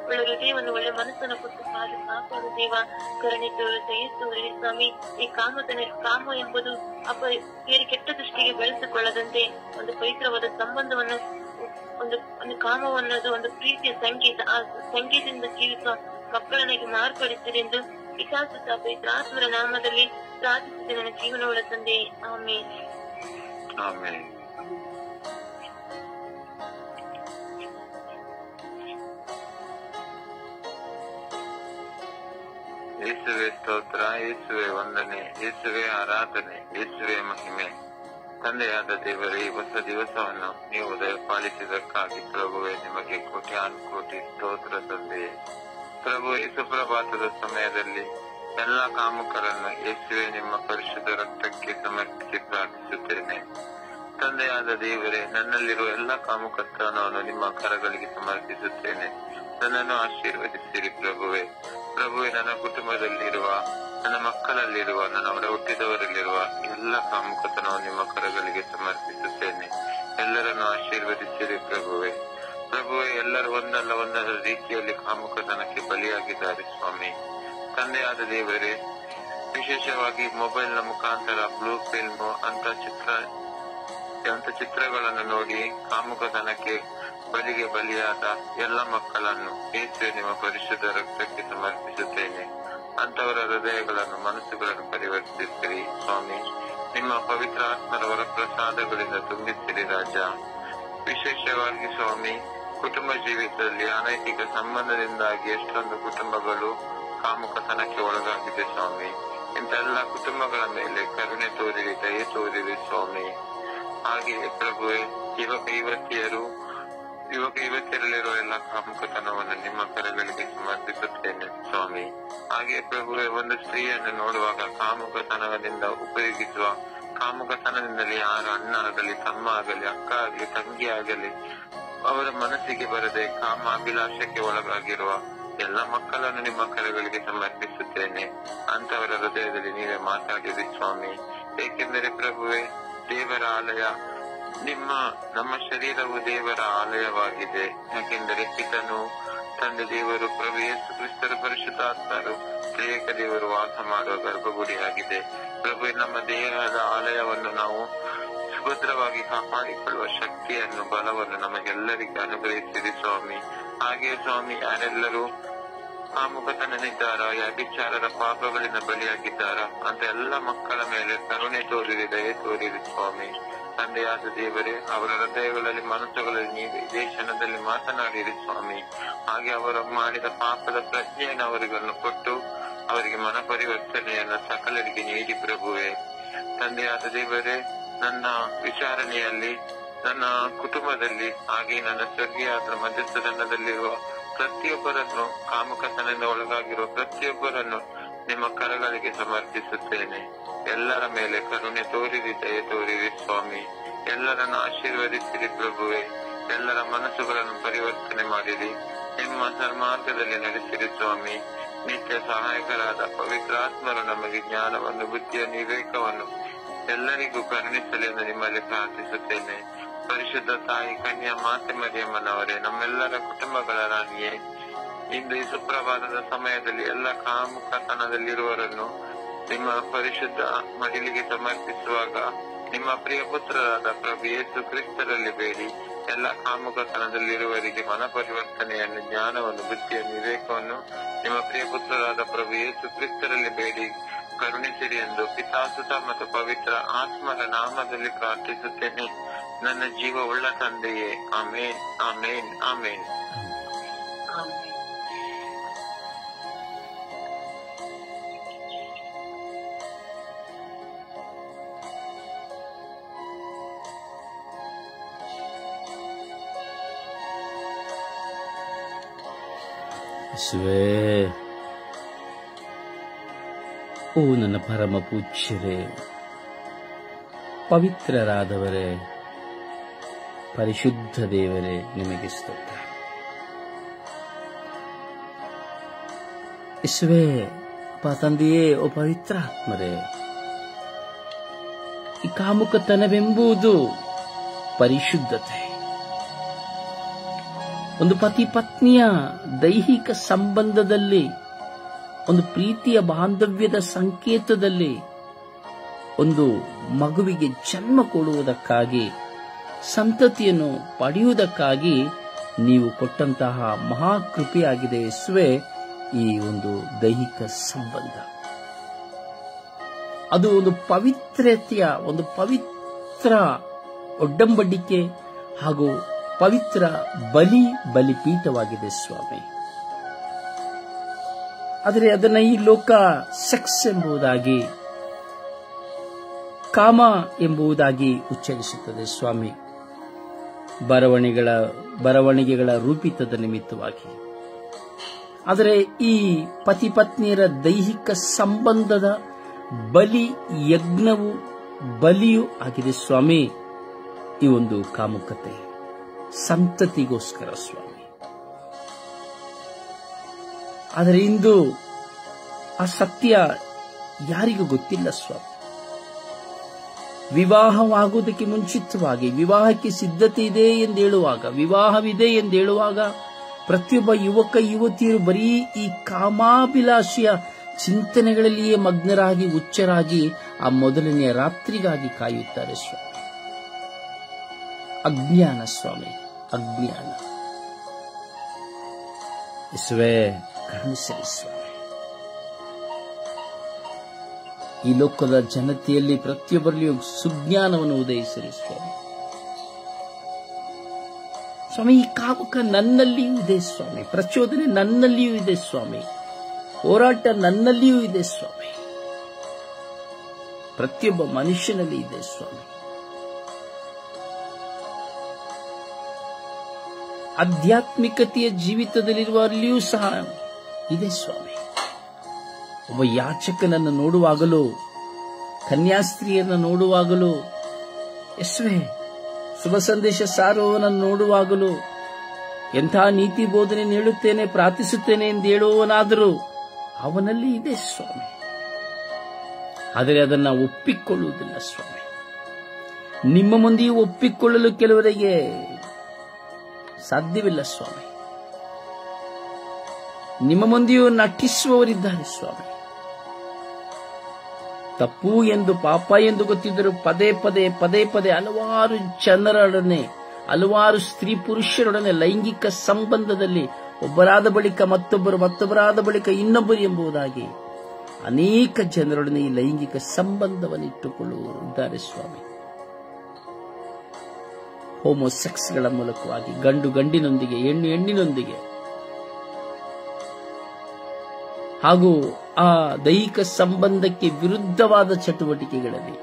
ಒಳ್ಳೆ ಹೃದಯವನ್ನು ಒಳ್ಳೆ ಮನಸ್ಸನ್ನು ಕೊಟ್ಟು ಕಾಪಾಡು ದೇವ. ಕರುಣೆ ತೋರಿರಿ ಸ್ವಾಮಿ. ಈ ಕಾಮ ಎಂಬುದು ಅಪ್ಪ ಬೇರೆ ಕೆಟ್ಟ ದೃಷ್ಟಿಗೆ ಬೆಳೆಸಿಕೊಳ್ಳದಂತೆ ಒಂದು ಪವಿತ್ರವಾದ ಸಂಬಂಧವನ್ನು ಒಂದು ಕಾಮವನ್ನದು ಒಂದು ಪ್ರೀತಿಯ ಸಂಗೀತ, ಆ ಸಂಗೀತದಿಂದ ಜೀವಿಸುವ ಮಕ್ಕಳನ್ನಾಗಿ ಮಾರ್ಪಡಿಸಿರಿ ಎಂದು ವಿಕಾಸ ಪವಿತ್ರಾತ್ಮರ ನಾಮದಲ್ಲಿ ಪ್ರಾರ್ಥಿಸಿದ ನನ್ನ ಜೀವನವುಳ್ಳ ತಂದೆ. ಆಮೇನ್. ಯೇಸುವೆ ಸ್ತೋತ್ರ, ಯೇಸುವೆ ವಂದನೆ, ಯೇಸುವೆ ಆರಾಧನೆ, ಯೇಸುವೆ ಮಹಿಮೆ. ತಂದೆಯಾದ ದೇವರೇ, ಈ ಹೊಸ ದಿವಸವನ್ನು ನೀವು ದಯಪಾಲಿಸಿದ್ದಕ್ಕಾಗಿ ಪ್ರಭುವೆ ನಿಮಗೆ ಕೋಟ್ಯಾನುಕೋಟಿ ಸ್ತೋತ್ರ ತಂದೆಯೇ. ಪ್ರಭು, ಈ ಸುಪ್ರಭಾತದ ಸಮಯದಲ್ಲಿ ಎಲ್ಲ ಕಾಮುಕರನ್ನು ಯೇಸುವೆ ನಿಮ್ಮ ಪರಿಶುದ್ಧ ರಕ್ತಕ್ಕೆ ಸಮರ್ಪಿಸಿ ಪ್ರಾರ್ಥಿಸುತ್ತೇನೆ. ತಂದೆಯಾದ ದೇವರೇ, ನನ್ನಲ್ಲಿರುವ ಎಲ್ಲ ಕಾಮುಕತನವನ್ನು ನಿಮ್ಮ ಕರಗಳಿಗೆ ಸಮರ್ಪಿಸುತ್ತೇನೆ. ನನ್ನನ್ನು ಆಶೀರ್ವದಿಸಿರಿ ಪ್ರಭುವೆ. ಪ್ರಭುವೆ, ನನ್ನ ಕುಟುಂಬದಲ್ಲಿರುವ, ನನ್ನ ಮಕ್ಕಳಲ್ಲಿರುವ, ನನ್ನ ಒಡ ಹುಟ್ಟಿದವರಲ್ಲಿರುವ ಎಲ್ಲ ಕಾಮುಕತನವನ್ನು ನಿಮ್ಮ ಕರಗಳಿಗೆ ಸಮರ್ಪಿಸುತ್ತೇನೆ. ಎಲ್ಲರನ್ನು ಆಶೀರ್ವದಿಸಿರಿ ಪ್ರಭುವೆ. ಪ್ರಭುವೆ, ಎಲ್ಲರೂ ಒಂದಲ್ಲ ಒಂದರ ರೀತಿಯಲ್ಲಿ ಕಾಮುಕತನಕ್ಕೆ ಬಲಿಯಾಗಿದ್ದಾರೆ ಸ್ವಾಮಿ. ತಂದೆಯಾದ ದೇವರೇ, ವಿಶೇಷವಾಗಿ ಮೊಬೈಲ್ನ ಮುಖಾಂತರ ಬ್ಲೂ ಫಿಲ್ಮ್ ಅಂತ ಚಿತ್ರಗಳನ್ನು ನೋಡಿ ಕಾಮುಕತನಕ್ಕೆ ಬಲಿಯಾದ ಎಲ್ಲ ಮಕ್ಕಳನ್ನು ಯೇಸುವೆ ನಿಮ್ಮ ಪರಿಶುದ್ಧ ರಕ್ತಕ್ಕೆ ಸಮರ್ಪಿಸುತ್ತೇನೆ. ಅಂತವರ ಹೃದಯಗಳನ್ನು, ಮನಸ್ಸುಗಳನ್ನು ಪರಿವರ್ತಿಸಿರಿ ಸ್ವಾಮಿ. ನಿಮ್ಮ ಪವಿತ್ರ ಆತ್ಮರ ವರಪ್ರಸಾದಗಳಿಂದ ತುಂಬಿಸಿರಿ ರಾಜ. ವಿಶೇಷವಾಗಿ ಸ್ವಾಮಿ, ಕುಟುಂಬ ಜೀವಿತದಲ್ಲಿ ಅನೈತಿಕ ಸಂಬಂಧದಿಂದಾಗಿ ಎಷ್ಟೊಂದು ಕುಟುಂಬಗಳು ಕಾಮುಕತನಕ್ಕೆ ಒಳಗಾಗಿದೆ ಸ್ವಾಮಿ. ಇಂಥ ಎಲ್ಲ ಕುಟುಂಬಗಳ ಮೇಲೆ ಕರುಣೆ ತೋರಿರಿ, ದಯೆ ತೋರಿರಿ ಸ್ವಾಮಿ. ಹಾಗೆಯೇ ಪ್ರಭುವೆ, ಯುವಕ ಯುವತಿಯರಲ್ಲಿರುವ ಎಲ್ಲ ಕಾಮುಕತನವನ್ನು ನಿಮ್ಮ ಕರಗಳಿಗೆ ಸಮರ್ಪಿಸುತ್ತೇನೆ ಸ್ವಾಮಿ. ಹಾಗೆ ಪ್ರಭುವೆ, ಒಂದು ಸ್ತ್ರೀಯನ್ನು ನೋಡುವಾಗ ಕಾಮುಕತನದಿಂದಲೇ ಯಾರ ಅಣ್ಣ ಆಗಲಿ, ತಮ್ಮ ಆಗಲಿ, ಅಕ್ಕ ಆಗಲಿ, ತಂಗಿ ಆಗಲಿ, ಅವರ ಮನಸ್ಸಿಗೆ ಬರದೆ ಕಾಮಾಭಿಲಾಷಕ್ಕೆ ಒಳಗಾಗಿರುವ ಎಲ್ಲ ಮಕ್ಕಳನ್ನು ನಿಮ್ಮ ಕರಗಳಿಗೆ ಸಮರ್ಪಿಸುತ್ತೇನೆ. ಅಂತವರ ಹೃದಯದಲ್ಲಿ ನೀವೇ ಮಾತಾಡಿರಿ ಸ್ವಾಮಿ. ಏಕೆಂದರೆ ಪ್ರಭುವೆ, ದೇವರ ಆಲಯ ನಮ್ಮ ಶರೀರವು ದೇವರ ಆಲಯವಾಗಿದೆ. ಯಾಕೆಂದರೆ ಪಿತನು, ತಂದೆ ದೇವರು, ಪ್ರಭು ಯೇಸು ಕ್ರಿಸ್ತರ ಪರಿಶುದ್ಧಾತ್ಮರು, ತ್ರಿಯೇಕ ದೇವರು ವಾಸ ಮಾಡುವ ಗರ್ಭಗುಡಿಯಾಗಿದೆ. ಪ್ರಭು, ನಮ್ಮ ದೇಹದ ಆಲಯವನ್ನು ನಾವು ಸುಭದ್ರವಾಗಿ ಕಾಪಾಡಿಕೊಳ್ಳುವ ಶಕ್ತಿಯನ್ನು, ಬಲವನ್ನು ನಮಗೆಲ್ಲರಿಗೂ ಅನುಗ್ರಹಿಸಿರಿ ಸ್ವಾಮಿ. ಹಾಗೆ ಸ್ವಾಮಿ, ಯಾರೆಲ್ಲರೂ ಕಾಮುಕತನದಿದ್ದಾರ, ವ್ಯಭಿಚಾರದ ಪಾಪಗಳಿಂದ ಬಲಿಯಾಗಿದ್ದಾರ ಅಂತ ಎಲ್ಲ ಮಕ್ಕಳ ಮೇಲೆ ಕರುಣೆ ತೋರಿರಿ, ದಯೆ ತೋರಿರಿ ಸ್ವಾಮಿ. ತಂದೆಯಾದ ದೇವರೇ, ಅವರ ಹೃದಯಗಳಲ್ಲಿ, ಮನಸ್ಸುಗಳಲ್ಲಿ ನೀವು ಇದೇ ಕ್ಷಣದಲ್ಲಿ ಮಾತನಾಡಿರಿ ಸ್ವಾಮಿ. ಹಾಗೆ ಅವರು ಮಾಡಿದ ಪಾಪದ ಪ್ರಜ್ಞೆಯನ್ನು ಅವರಿಗನ್ನು ಕೊಟ್ಟು ಅವರಿಗೆ ಮನ ಪರಿವರ್ತನೆಯನ್ನು ಸಕಲರಿಗೆ ನೀಡಿ ಪ್ರಭುವೆ. ತಂದೆಯಾದ ದೇವರೇ, ನನ್ನ ವಿಚಾರಣೆಯಲ್ಲಿ, ನನ್ನ ಕುಟುಂಬದಲ್ಲಿ, ಹಾಗೆ ನನ್ನ ಸ್ವರ್ಗೀಯಾದ ಮಧ್ಯಸ್ಥಾನದಲ್ಲಿರುವ ಪ್ರತಿಯೊಬ್ಬರನ್ನು, ಕಾಮುಕತನದಿಂದ ಒಳಗಾಗಿರುವ ಪ್ರತಿಯೊಬ್ಬರನ್ನು ನಿಮ್ಮ ಕರಗಳಿಗೆ ಸಮರ್ಪಿಸುತ್ತೇನೆ. ಎಲ್ಲರ ಮೇಲೆ ಕರುಣೆ ತೋರಿರಿ, ದಯೆ ತೋರಿರಿ ಸ್ವಾಮಿ. ಎಲ್ಲರನ್ನು ಆಶೀರ್ವದಿಸಿರಿ ಪ್ರಭುವೆ. ಎಲ್ಲರ ಮನಸ್ಸುಗಳನ್ನು ಪರಿವರ್ತನೆ ಮಾಡಿರಿ, ನಿಮ್ಮ ಸನ್ಮಾರ್ಗದಲ್ಲಿ ನಡೆಸಿರಿ ಸ್ವಾಮಿ. ನಿತ್ಯ ಸಹಾಯಕರಾದ ಪವಿತ್ರಾತ್ಮರು ನಮಗೆ ಜ್ಞಾನವನ್ನು, ಬುದ್ಧಿಯನ್ನು, ವಿವೇಕವನ್ನು ಎಲ್ಲರಿಗೂ ಕರುಣಿಸಲಿ ಎಂದು ನಿಮ್ಮಲ್ಲಿ ಪ್ರಾರ್ಥಿಸುತ್ತೇನೆ. ಪರಿಶುದ್ಧ ತಾಯಿ ಕನ್ಯಾ ಮಾತೆ ಮರಿಯಮ್ಮನವರೇ, ನಮ್ಮೆಲ್ಲರ ಕುಟುಂಬಗಳ ರಾಣಿಯೇ, ಇಂದು ಈ ಸುಪ್ರಭಾತದ ಸಮಯದಲ್ಲಿ ಎಲ್ಲ ಕಾಮುಕತನದಲ್ಲಿರುವವರನ್ನು ನಿಮ್ಮ ಪರಿಶುದ್ಧ ಮಡಿಲಿಗೆ ಸಮರ್ಪಿಸುವಾಗ ನಿಮ್ಮ ಪ್ರಿಯ ಪುತ್ರರಾದ ಪ್ರಭು ಯೇಸು ಕ್ರಿಸ್ತರಲ್ಲಿ ಬೇಡಿ ಎಲ್ಲ ಕಾಮುಕತನದಲ್ಲಿರುವವರಿಗೆ ಮನ ಪರಿವರ್ತನೆಯನ್ನು, ಜ್ಞಾನವನ್ನು, ಬುದ್ಧಿಯನ್ನು, ವಿವೇಕವನ್ನು ನಿಮ್ಮ ಪ್ರಿಯ ಪುತ್ರರಾದ ಪ್ರಭು ಯೇಸು ಕ್ರಿಸ್ತರಲ್ಲಿ ಬೇಡಿ ಕರುಣಿಸಿರಿ ಎಂದು ಪಿತಾಸುತ ಮತ್ತು ಪವಿತ್ರ ಆತ್ಮರ ನಾಮದಲ್ಲಿ ಪ್ರಾರ್ಥಿಸುತ್ತೇನೆ, ನನ್ನ ಜೀವವುಳ್ಳ ತಂದೆಯೇ. ಆಮೇನ್, ಆಮೇನ್, ಆಮೇನ್. ಓ ನನ್ನ ಪರಮ ಪೂಜ್ಯರೇ, ಪವಿತ್ರರಾದವರೇ, ಪರಿಶುದ್ಧ ದೇವರೇ, ನಿಮಗೆ ಸ್ತೋತ್ರ. ಯೇಸುವೇ, ಅಪ್ಪ ತಂದೆಯೇ, ಓ ಪವಿತ್ರಾತ್ಮರೇ, ಈ ಕಾಮುಕತನವೆಂಬುದು ಪರಿಶುದ್ಧತೆ. ಒಂದು ಪತಿ ಪತ್ನಿಯ ದೈಹಿಕ ಸಂಬಂಧದಲ್ಲಿ, ಒಂದು ಪ್ರೀತಿಯ ಬಾಂಧವ್ಯದ ಸಂಕೇತದಲ್ಲಿ, ಒಂದು ಮಗುವಿಗೆ ಜನ್ಮ ಕೊಡುವುದಕ್ಕಾಗಿ, ಸಂತತಿಯನ್ನು ಪಡೆಯುವುದಕ್ಕಾಗಿ ನೀವು ಕೊಟ್ಟಂತಹ ಮಹಾಕೃಪೆಯಾಗಿದೆ ಯೇಸುವೇ ಈ ಒಂದು ದೈಹಿಕ ಸಂಬಂಧ. ಅದು ಒಂದು ಪವಿತ್ರತೆಯ, ಒಂದು ಪವಿತ್ರ ಒಡ್ಡಂಬಡಿಕೆ ಹಾಗೂ ಪವಿತ್ರ ಬಲಿಪೀಠವಾಗಿದೆ ಸ್ವಾಮಿ. ಆದರೆ ಅದನ್ನ ಈ ಲೋಕ ಸೆಕ್ಸ್ ಎಂಬುದಾಗಿ, ಕಾಮ ಎಂಬುದಾಗಿ ಉಚ್ಚರಿಸುತ್ತದೆ ಸ್ವಾಮಿ, ಬರವಣಿಗೆಗಳ ರೂಪಿತದ ನಿಮಿತ್ತವಾಗಿ. ಆದರೆ ಈ ಪತಿ ಪತ್ನಿಯರ ದೈಹಿಕ ಸಂಬಂಧದ ಬಲಿಯೂ ಆಗಿದೆ ಸ್ವಾಮಿ ಈ ಒಂದು ಕಾಮುಕತೆ, ಸಂತತಿಗೋಸ್ಕರ ಸ್ವಾಮಿ. ಆದರೆ ಇಂದು ಆ ಸತ್ಯ ಯಾರಿಗೂ ಗೊತ್ತಿಲ್ಲ ಸ್ವಾಮಿ. ವಿವಾಹವಾಗುವುದಕ್ಕೆ ಮುಂಚಿತವಾಗಿ, ವಿವಾಹಕ್ಕೆ ಸಿದ್ಧತೆ ಇದೆ ಎಂದೇಳುವಾಗ, ವಿವಾಹವಿದೆ ಎಂದೇಳುವಾಗ ಪ್ರತಿಯೊಬ್ಬ ಯುವಕ ಯುವತಿಯರು ಬರೀ ಈ ಕಾಮಾಭಿಲಾಷೆಯ ಚಿಂತನೆಗಳಲ್ಲಿಯೇ ಮಗ್ನರಾಗಿ ಹುಚ್ಚರಾಗಿ ಆ ಮೊದಲನೆಯ ರಾತ್ರಿಗಾಗಿ ಕಾಯುತ್ತಾರೆ ಸ್ವಾಮಿ. ಅಜ್ಞಾನ ಸ್ವಾಮಿ, ಅಜ್ಞಾನ. ಯೇಸುವೇ ಕರುಣಿಸಲಿ ಸ್ವಾಮಿ. ಈ ಲೋಕದ ಜನತೆಯಲ್ಲಿ ಪ್ರತಿಯೊಬ್ಬರಲ್ಲಿಯೂ ಸುಜ್ಞಾನವನ್ನು ಉದಯಿಸಲಿ ಸ್ವಾಮಿ. ಸ್ವಾಮಿ, ಈ ಕಾಮುಕ ನನ್ನಲ್ಲಿಯೂ ಇದೆ ಸ್ವಾಮಿ, ಪ್ರಚೋದನೆ ನನ್ನಲ್ಲಿಯೂ ಇದೆ ಸ್ವಾಮಿ, ಹೋರಾಟ ನನ್ನಲ್ಲಿಯೂ ಇದೆ ಸ್ವಾಮಿ, ಪ್ರತಿಯೊಬ್ಬ ಮನುಷ್ಯನಲ್ಲಿ ಇದೆ ಸ್ವಾಮಿ. ಆಧ್ಯಾತ್ಮಿಕತೆಯ ಜೀವಿತದಲ್ಲಿರುವಲ್ಲಿಯೂ ಸಹ ಇದೆ ಸ್ವಾಮಿ. ಒಬ್ಬ ಯಾಚಕನನ್ನು ನೋಡುವಾಗಲೂ, ಕನ್ಯಾಸ್ತ್ರೀಯನ್ನು ನೋಡುವಾಗಲೂ, ಯೇಸುವೇ ಶುಭ ಸಂದೇಶ ಸಾರುವವನನ್ನು ನೋಡುವಾಗಲೂ, ಎಂಥ ನೀತಿ ಬೋಧನೆ ನೀಡುತ್ತೇನೆ, ಪ್ರಾರ್ಥಿಸುತ್ತೇನೆ ಎಂದು ಹೇಳುವವನಾದರೂ ಅವನಲ್ಲಿ ಇದೆ ಸ್ವಾಮಿ. ಆದರೆ ಅದನ್ನು ಒಪ್ಪಿಕೊಳ್ಳುವುದಿಲ್ಲ ಸ್ವಾಮಿ. ನಿಮ್ಮ ಮುಂದೆಯೂ ಒಪ್ಪಿಕೊಳ್ಳಲು ಕೆಲವರಿಗೆ ಸಾಧ್ಯವಿಲ್ಲ ಸ್ವಾಮಿ. ನಿಮ್ಮ ಮುಂದೆಯೂ ನಟಿಸುವವರಿದ್ದಾರೆ ಸ್ವಾಮಿ. ತಪ್ಪು ಎಂದು, ಪಾಪ ಎಂದು ಗೊತ್ತಿದ್ದರೂ ಪದೇ ಪದೇ ಹಲವಾರು ಜನರೊಡನೆ, ಹಲವಾರು ಸ್ತ್ರೀ ಪುರುಷರೊಡನೆ ಲೈಂಗಿಕ ಸಂಬಂಧದಲ್ಲಿ ಒಬ್ಬರಾದ ಬಳಿಕ ಮತ್ತೊಬ್ಬರು, ಮತ್ತೊಬ್ಬರಾದ ಬಳಿಕ ಇನ್ನೊಬ್ಬರು ಎಂಬುದಾಗಿ ಅನೇಕ ಜನರೊಡನೆ ಈ ಲೈಂಗಿಕ ಸಂಬಂಧವನ್ನು ಇಟ್ಟುಕೊಳ್ಳುವವರು ಇದ್ದಾರೆ ಸ್ವಾಮಿ. ಹೋಮೋಸೆಕ್ಸ್ಗಳ ಮೂಲಕವಾಗಿ ಗಂಡು ಗಂಡಿನೊಂದಿಗೆ, ಹೆಣ್ಣು ಹೆಣ್ಣಿನೊಂದಿಗೆ, ಹಾಗೂ ಆ ದೈಹಿಕ ಸಂಬಂಧಕ್ಕೆ ವಿರುದ್ಧವಾದ ಚಟುವಟಿಕೆಗಳಲ್ಲಿ,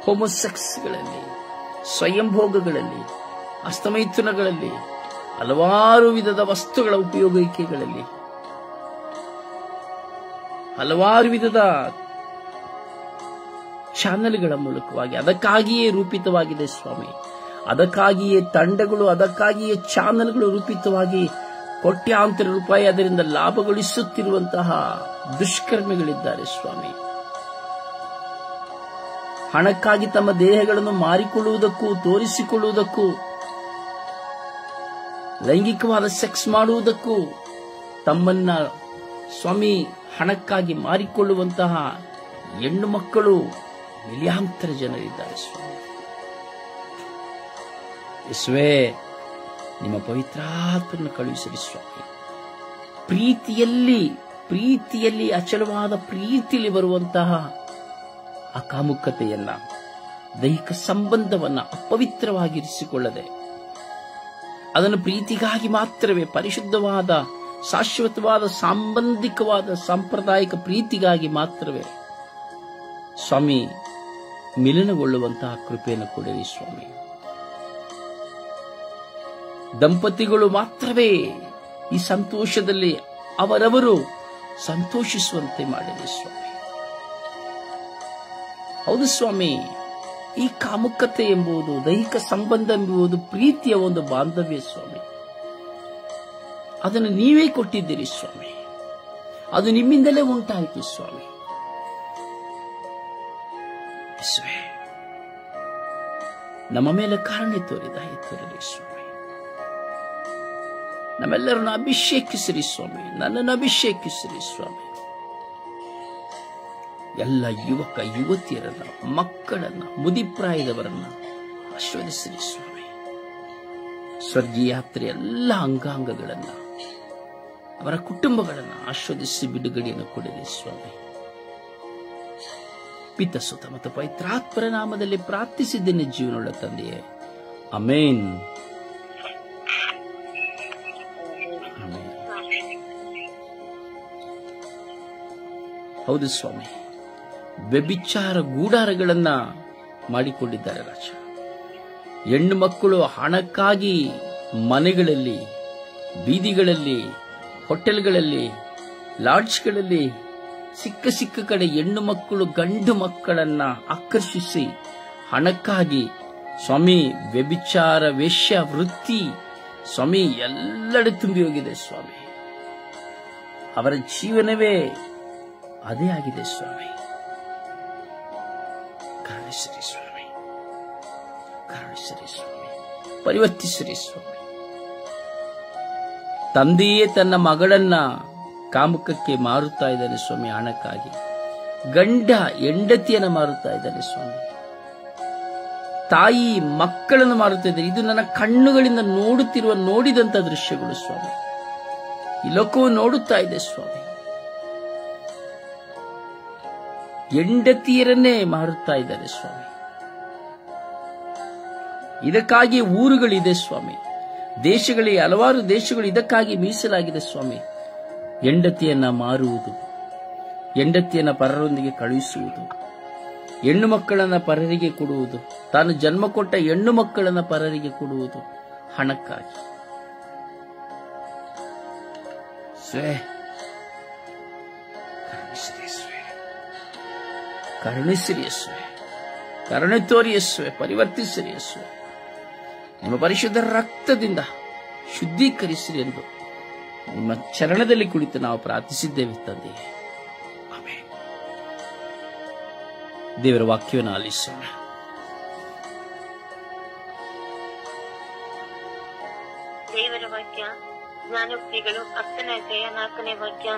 ಹೋಮೋಸೆಕ್ಸ್ಗಳಲ್ಲಿ, ಸ್ವಯಂಭೋಗಗಳಲ್ಲಿ, ಹಸ್ತಮೈಥುನಗಳಲ್ಲಿ, ಹಲವಾರು ವಿಧದ ವಸ್ತುಗಳ ಉಪಯೋಗಿಕೆಗಳಲ್ಲಿ, ಹಲವಾರು ವಿಧದ ಚಾನೆಲ್ಗಳ ಮೂಲಕವಾಗಿ ಅದಕ್ಕಾಗಿಯೇ ರೂಪಿತವಾಗಿದೆ ಸ್ವಾಮಿ. ಅದಕ್ಕಾಗಿಯೇ ತಂಡಗಳು, ಅದಕ್ಕಾಗಿಯೇ ಚಾನೆಲ್ಗಳು ರೂಪಿತವಾಗಿ ಕೋಟ್ಯಾಂತರ ರೂಪಾಯಿ ಅದರಿಂದ ಲಾಭ ಗಳಿಸುತ್ತಿರುವಂತಹ ದುಷ್ಕರ್ಮಿಗಳಿದ್ದಾರೆ ಸ್ವಾಮಿ. ಹಣಕ್ಕಾಗಿ ತಮ್ಮ ದೇಹಗಳನ್ನು ಮಾರಿಕೊಳ್ಳುವುದಕ್ಕೂ, ತೋರಿಸಿಕೊಳ್ಳುವುದಕ್ಕೂ, ಲೈಂಗಿಕವಾದ ಸೆಕ್ಸ್ ಮಾಡುವುದಕ್ಕೂ ತಮ್ಮನ್ನ ಸ್ವಾಮಿ ಹಣಕ್ಕಾಗಿ ಮಾರಿಕೊಳ್ಳುವಂತಹ ಹೆಣ್ಣು ಮಕ್ಕಳು ಮಿಲಿಯಾಂತರ ಜನರಿದ್ದಾರೆ ಸ್ವಾಮಿ. ಯೇಸುವೇ, ನಿಮ್ಮ ಪವಿತ್ರಾತ್ಮನ ಕಳುಹಿಸಲಿ ಸ್ವಾಮಿ. ಪ್ರೀತಿಯಲ್ಲಿ ಅಚಲವಾದ ಪ್ರೀತಿಯಲ್ಲಿ ಬರುವಂತಹ ಆ ಕಾಮುಕತೆಯನ್ನ, ದೈಹಿಕ ಸಂಬಂಧವನ್ನ ಅಪವಿತ್ರವಾಗಿರಿಸಿಕೊಳ್ಳದೆ ಅದನ್ನು ಪ್ರೀತಿಗಾಗಿ ಮಾತ್ರವೇ, ಪರಿಶುದ್ಧವಾದ, ಶಾಶ್ವತವಾದ, ಸಾಂಬಂಧಿಕವಾದ, ಸಾಂಪ್ರದಾಯಿಕ ಪ್ರೀತಿಗಾಗಿ ಮಾತ್ರವೇ ಸ್ವಾಮಿ ಮಿಲನಗೊಳ್ಳುವಂತಹ ಕೃಪೆಯನ್ನು ಕೊಡಿರಿ ಸ್ವಾಮಿ. ದಂಪತಿಗಳು ಮಾತ್ರವೇ ಈ ಸಂತೋಷದಲ್ಲಿ ಅವರವರು ಸಂತೋಷಿಸುವಂತೆ ಮಾಡಿರಿ ಸ್ವಾಮಿ. ಹೌದು ಸ್ವಾಮಿ, ಈ ಕಾಮುಕತೆ ಎಂಬುದು, ದೈಹಿಕ ಸಂಬಂಧ ಎಂಬುದು ಪ್ರೀತಿಯ ಒಂದು ಬಾಂಧವ್ಯ ಸ್ವಾಮಿ. ಅದನ್ನು ನೀವೇ ಕೊಟ್ಟಿದ್ದೀರಿ ಸ್ವಾಮಿ. ಅದು ನಿಮ್ಮಿಂದಲೇ ಉಂಟಾಯಿತು ಸ್ವಾಮಿ. ನಮ್ಮ ಮೇಲೆ ಕಾರುಣ್ಯ ತೋರಿರಿ ಸ್ವಾಮಿ. ನಮ್ಮೆಲ್ಲರನ್ನು ಅಭಿಷೇಕಿಸಿರಿ ಸ್ವಾಮಿ. ನನ್ನನ್ನು ಅಭಿಷೇಕಿಸಿರಿ ಸ್ವಾಮಿ. ಎಲ್ಲ ಯುವಕ ಯುವತಿಯರನ್ನ, ಮಕ್ಕಳನ್ನ, ಮುದಿಪ್ರಾಯದವರನ್ನ ಆಶೀರ್ವದಿಸಿರಿ ಸ್ವಾಮಿ. ಸ್ವರ್ಗೀಯ ಯಾತ್ರೆ ಎಲ್ಲ ಅಂಗಾಂಗಗಳನ್ನ, ಅವರ ಕುಟುಂಬಗಳನ್ನು ಆಶೀರ್ವದಿಸಿ ಬಿಡುಗಡೆಯನ್ನು ಕೊಡಿರಿ ಸ್ವಾಮಿ. ಪಿತ, ಸುತ ಮತ್ತು ಪವಿತ್ರಾತ್ಮರ ನಾಮದಲ್ಲಿ ಪ್ರಾರ್ಥಿಸಿದ್ದೇನೆ ಜೀವನವುಳ್ಳ ತಂದೆಯೇ, ಆಮೆನ್. ಹೌದು ಸ್ವಾಮಿ, ವ್ಯಭಿಚಾರ ಗೂಡಾರಗಳನ್ನ ಮಾಡಿಕೊಂಡಿದ್ದಾರೆ ರಾಜ. ಹೆಣ್ಣು ಮಕ್ಕಳು ಹಣಕ್ಕಾಗಿ ಮನೆಗಳಲ್ಲಿ, ಬೀದಿಗಳಲ್ಲಿ, ಹೋಟೆಲ್ಗಳಲ್ಲಿ, ಲಾಡ್ಜ್ಗಳಲ್ಲಿ ಸಿಕ್ಕ ಸಿಕ್ಕ ಕಡೆ ಹೆಣ್ಣು ಮಕ್ಕಳು ಗಂಡು ಮಕ್ಕಳನ್ನ ಆಕರ್ಷಿಸಿ ಹಣಕ್ಕಾಗಿ ಸ್ವಾಮಿ ವ್ಯಭಿಚಾರ ವೇಶ್ಯ ವೃತ್ತಿ ಸ್ವಾಮಿ ಎಲ್ಲೆಡೆ ತುಂಬಿ ಹೋಗಿದೆ ಸ್ವಾಮಿ. ಅವರ ಜೀವನವೇ ಅದೇ ಆಗಿದೆ ಸ್ವಾಮಿ. ಕರುಣಿಸಿರಿ ಸ್ವಾಮಿ, ಕರುಣಿಸಿರಿ ಸ್ವಾಮಿ, ಪರಿವರ್ತಿಸಿರಿ ಸ್ವಾಮಿ. ತಂದೆಯೇ ತನ್ನ ಮಗಳನ್ನ ಕಾಮುಕಕ್ಕೆ ಮಾರುತ್ತಾ ಇದ್ದಾನೆ ಸ್ವಾಮಿ, ಹಣಕ್ಕಾಗಿ. ಗಂಡ ಹೆಂಡತಿಯನ್ನ ಮಾರುತ್ತಾ ಇದ್ದಾನೆ ಸ್ವಾಮಿ. ತಾಯಿ ಮಕ್ಕಳನ್ನು ಮಾರುತ್ತಾ ಇದ್ದಾರೆ. ಇದು ನನ್ನ ಕಣ್ಣುಗಳಿಂದ ನೋಡಿದಂತ ದೃಶ್ಯಗಳು ಸ್ವಾಮಿ. ಈ ಲೋಕವು ನೋಡುತ್ತಾ ಇದೆ ಸ್ವಾಮಿ. ಹೆಂಡತಿಯರನ್ನೇ ಮಾರುತ್ತಾ ಇದ್ದಾರೆ ಸ್ವಾಮಿ. ಇದಕ್ಕಾಗಿ ಊರುಗಳಿದೆ ಸ್ವಾಮಿ, ದೇಶಗಳಿಗೆ, ಹಲವಾರು ದೇಶಗಳು ಇದಕ್ಕಾಗಿ ಮೀಸಲಾಗಿದೆ ಸ್ವಾಮಿ. ಹೆಂಡತಿಯನ್ನ ಮಾರುವುದು, ಹೆಂಡತಿಯನ್ನ ಪರರೊಂದಿಗೆ ಕಳುಹಿಸುವುದು, ಹೆಣ್ಣು ಮಕ್ಕಳನ್ನ ಪರರಿಗೆ ಕೊಡುವುದು, ತಾನು ಜನ್ಮ ಕೊಟ್ಟ ಹೆಣ್ಣು ಮಕ್ಕಳನ್ನ ಪರರಿಗೆ ಕೊಡುವುದು ಹಣಕ್ಕಾಗಿ. ಕರುಣಿಸಿರಿ ಯೇಸುವೆ, ಕರುಣೆ ತೋರಿ ಯೇಸುವೆ, ಪರಿವರ್ತಿಸಿರಿ ಯೇಸುವೆ. ನಿಮ್ಮ ಪರಿಶುದ್ಧ ರಕ್ತದಿಂದ ಶುದ್ಧೀಕರಿಸಿರಿ ಎಂದು ನಿಮ್ಮ ಚರಣದಲ್ಲಿ ಕುಳಿತು ನಾವು ಪ್ರಾರ್ಥಿಸಿದ್ದೇವೆ ತಂದೆಯೇ. ಆಮೆನ್. ದೇವರ ವಾಕ್ಯವನ್ನು ಆಲಿಸೋಣ. ದೇವರ ವಾಕ್ಯ ಜ್ಞಾನೋಕ್ತಿಗಳು 10ನೇ ಅಧ್ಯಾಯ 4ನೇ ವಾಕ್ಯ.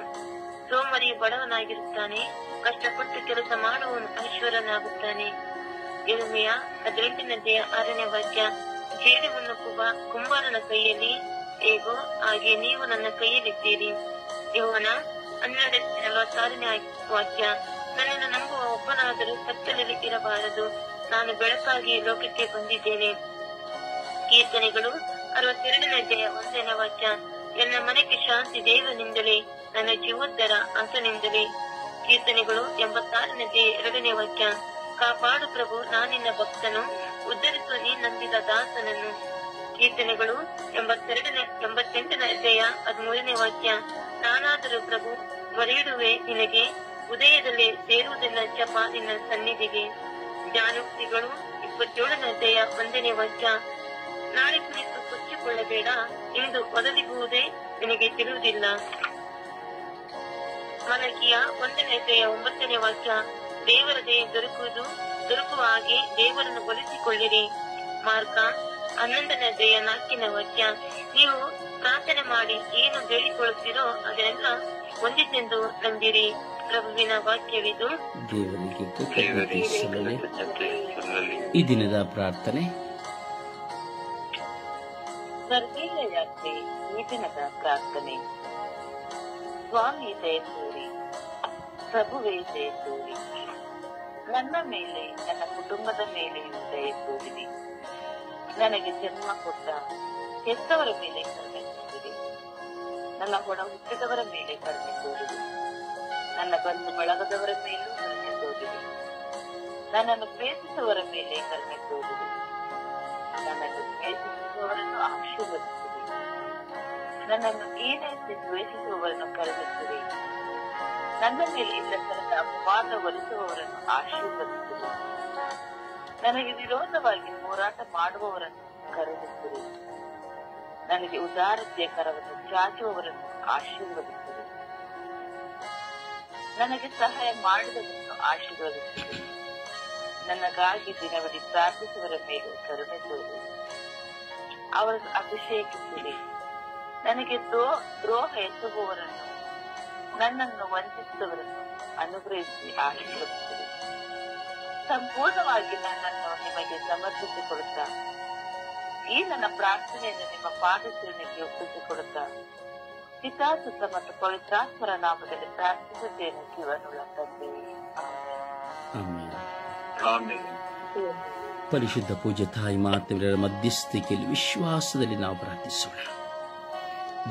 ಸೋಮರಿ ಬಡವನಾಗಿರುತ್ತಾನೆ, ಕಷ್ಟಪಟ್ಟು ಕೆಲಸ ಮಾಡುವವನು ಐಶ್ವರ್ಯನಾಗುತ್ತಾನೆ. ಯೆರೆಮೀಯ 18ನೇ ಅಧ್ಯಾಯ 6ನೇ ವಾಕ್ಯ. ಜೇಡವನ್ನು ಕುಂಬಾರನ ಕೈಯಲ್ಲಿ ಹೇಗೋ ಹಾಗೆ ನೀವು ನನ್ನ ಕೈಯಲ್ಲಿದ್ದೀರಿ. ಯೋಹನ 12:46ನೇ ವಾಕ್ಯ. ನನ್ನನ್ನು ನಂಬುವ ಒಬ್ಬನಾದರೂ ಕತ್ತಲಲ್ಲಿ ಇರಬಾರದು, ನಾನು ಬೆಳಕಾಗಿ ಲೋಕಕ್ಕೆ ಬಂದಿದ್ದೇನೆ. ಕೀರ್ತನೆಗಳು 62ನೇ ಅಧ್ಯಾಯ 1ನೇ ವಾಕ್ಯ. ನನ್ನ ಮನೆಗೆ ಶಾಂತಿ ದೇವನಿಂದಲೇ, ನನ್ನ ಜೀವೋದ್ಧಾರ ಆತನಿಂದಲೇ. ಕೀರ್ತನೆಗಳು 86ನೇ ಅಧ್ಯಾಯ 2ನೇ ವಾಕ್ಯ. ಕಾಪಾಡು ಪ್ರಭು, ನಾನಿನ್ನ ಭಕ್ತನು, ಉದ್ಧರಿಸುವ ನೀ ನಂಬಿದ ದಾಸನನ್ನು. ಕೀರ್ತನೆಗಳು 88ನೇ ಅಧ್ಯಾಯ 13ನೇ ವಾಕ್ಯ. ನಾನಾದರೂ ಪ್ರಭು ಮೊರೆಯಿಡುವೆ ನಿನಗೆ, ಉದಯದಲ್ಲಿ ಸೇರುವುದಿಲ್ಲ ಜಪ ನಿನ್ನ ಸನ್ನಿಧಿಗೆ. ಜ್ಞಾನೋಕ್ತಿಗಳು 27ನೇ ಅಧ್ಯಾಯ 1ನೇ ವಾಕ್ಯ. ನಾಳೆ ಕುರಿತು ಕೊಚ್ಚಿಕೊಳ್ಳಬೇಡ, ಇಂದು ಒದಗಿಗುವುದೇ ನಿನಗೆ ತಿಳಿಯುವುದಿಲ್ಲ. ಮಲಕಿಯ 1ನೇ ಅಧ್ಯಾಯ 9ನೇ ವಾಕ್ಯ. ದೇವರ ದಯೆ ದೊರಕುವ ಹಾಗೆ ದೇವರನ್ನು ಒಲಿಸಿಕೊಳ್ಳಿರಿ. ಮಾರ್ಕ 11ನೇ ಅಧ್ಯಾಯ 4ನೇ ವಾಕ್ಯ. ನೀವು ಪ್ರಾರ್ಥನೆ ಮಾಡಿ ಏನು ಬೇಡಿಕೊಳ್ಳುತ್ತೀರೋ ಅದನ್ನೆಲ್ಲ ಹೊಂದಿತೆಂದು ನಂಬಿರಿ. ಪ್ರಭುವಿನ ವಾಕ್ಯವಿದು. ದೇವರಿಗೆ ಕೃತಜ್ಞತೆ ಸಲ್ಲಲಿ. ಈ ದಿನದ ಪ್ರಾರ್ಥನೆ. ಸ್ವರ್ಗೀಯ ಯಾತ್ರೆ ಈ ದಿನದ ಪ್ರಾರ್ಥನೆ. ಸ್ವಾಮಿ ದಯತೋರಿ, ಪ್ರಭುವೇ ದಯತೋರಿ, ನನ್ನ ಮೇಲೆ ನನ್ನ ಕುಟುಂಬದ ಮೇಲೆಯೂ ದಯತೋರಿರಿ. ನನಗೆ ಜನ್ಮ ಕೊಟ್ಟ ಹೆತ್ತವರ ಮೇಲೆ ಕರುಣೆ ತೋರಿರಿ. ನನ್ನ ಒಡ ಹುಟ್ಟಿದವರ ಮೇಲೆ ಕರುಣೆ ತೋರಿರಿ. ನನ್ನ ಬಂಧು ಬಳಗದವರ ಮೇಲೂ ಕರುಣೆ ತೋರಿರಿ. ನನ್ನನ್ನು ಪ್ರೀತಿಸುವವರ ಮೇಲೆ ಕರುಣೆ ತೋರಿರಿ. ನನ್ನನ್ನು ದ್ವೇಷಿಸುವವರನ್ನು ಆಶೀರ್ವದಿಸಿರಿ. ನನ್ನನ್ನು ಈಡೇರಿಸಿ ದ್ವೇಷಿಸುವವರನ್ನು ಕರುಣಿಸಿರಿ. ನನ್ನ ಮೇಲೆ ಇಲ್ಲಸರದ ಅಪವಾದ ಒಲಿಸುವವರನ್ನು ಆಶೀರ್ವದಿಸಿರಿ. ನನಗೆ ವಿರೋಧವಾಗಿ ಹೋರಾಟ ಮಾಡುವವರನ್ನು ಕರುಣಿಸಿರಿ. ನನಗೆ ಉದಾರತೆಯ ಕರವನ್ನು ಚಾಚುವವರನ್ನು ಆಶೀರ್ವದಿಸಿರಿ. ನನಗೆ ಸಹಾಯ ಮಾಡಿದವರನ್ನು ಆಶೀರ್ವದಿಸಿರಿ. ನನಗಾಗಿ ದಿನವಿಡೀ ಪ್ರಾರ್ಥಿಸುವವರ ಮೇಲೆ ಕರುಣೆ ತೋರಿ ಅವರನ್ನು ಅಭಿಷೇಕಿಸಿರಿ. ನನಗೆ ದ್ರೋಹ ಎಸಗುವವರನ್ನು, ನನ್ನನ್ನು ವಂಚಿಸಿದವರನ್ನು ಅನುಗ್ರಹಿಸಿ ಆಶೀರ್ವದಿಸಿರಿ. ಸಂಪೂರ್ಣವಾಗಿ ನನ್ನನ್ನು ನಿಮಗೆ ಸಮರ್ಪಿಸಿಕೊಡುತ್ತಾ ಈ ನನ್ನ ಪ್ರಾರ್ಥನೆಯನ್ನು ನಿಮ್ಮ ಪಾದಸೇನೆಗೆ ಒಪ್ಪಿಸಿಕೊಡುತ್ತಾ ಪಿತಾಸುತ್ತ ಮತ್ತು ಪವಿತ್ರಾತ್ಮರ ನಾಮದಲ್ಲಿ ಪ್ರಾರ್ಥಿಸುತ್ತೇನೆ. ಜೀವನುಳ್ಳ ತಂದೆಯೇ, ಆಮೆನ್. ಪರಿಶುದ್ಧ ಪೂಜ್ಯ ತಾಯಿ ಮಾತೆಯರ ಮಧ್ಯಸ್ಥಿಕೆಯಲ್ಲಿ ವಿಶ್ವಾಸದಲ್ಲಿ ನಾವು ಪ್ರಾರ್ಥಿಸೋಣ.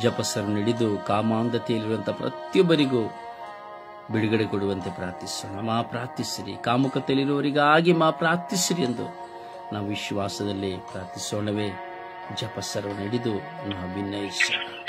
ಜಪಸರನ್ನು ಹಿಡಿದು ಕಾಮಾಂಧತೆಯಲ್ಲಿರುವಂತಹ ಪ್ರತಿಯೊಬ್ಬರಿಗೂ ಬಿಡುಗಡೆ ಕೊಡುವಂತೆ ಪ್ರಾರ್ಥಿಸೋಣ. ಮಾ ಪ್ರಾರ್ಥಿಸಿರಿ, ಕಾಮುಕತೆಯಲ್ಲಿರುವವರಿಗಾಗಿ ಮಾ ಪ್ರಾರ್ಥಿಸಿರಿ ಎಂದು ನಾವು ವಿಶ್ವಾಸದಲ್ಲಿ ಪ್ರಾರ್ಥಿಸೋಣವೇ. ಜಪಸರವನ್ನು ಹಿಡಿದು ನಾವು ವಿನಯಿಸೋಣ.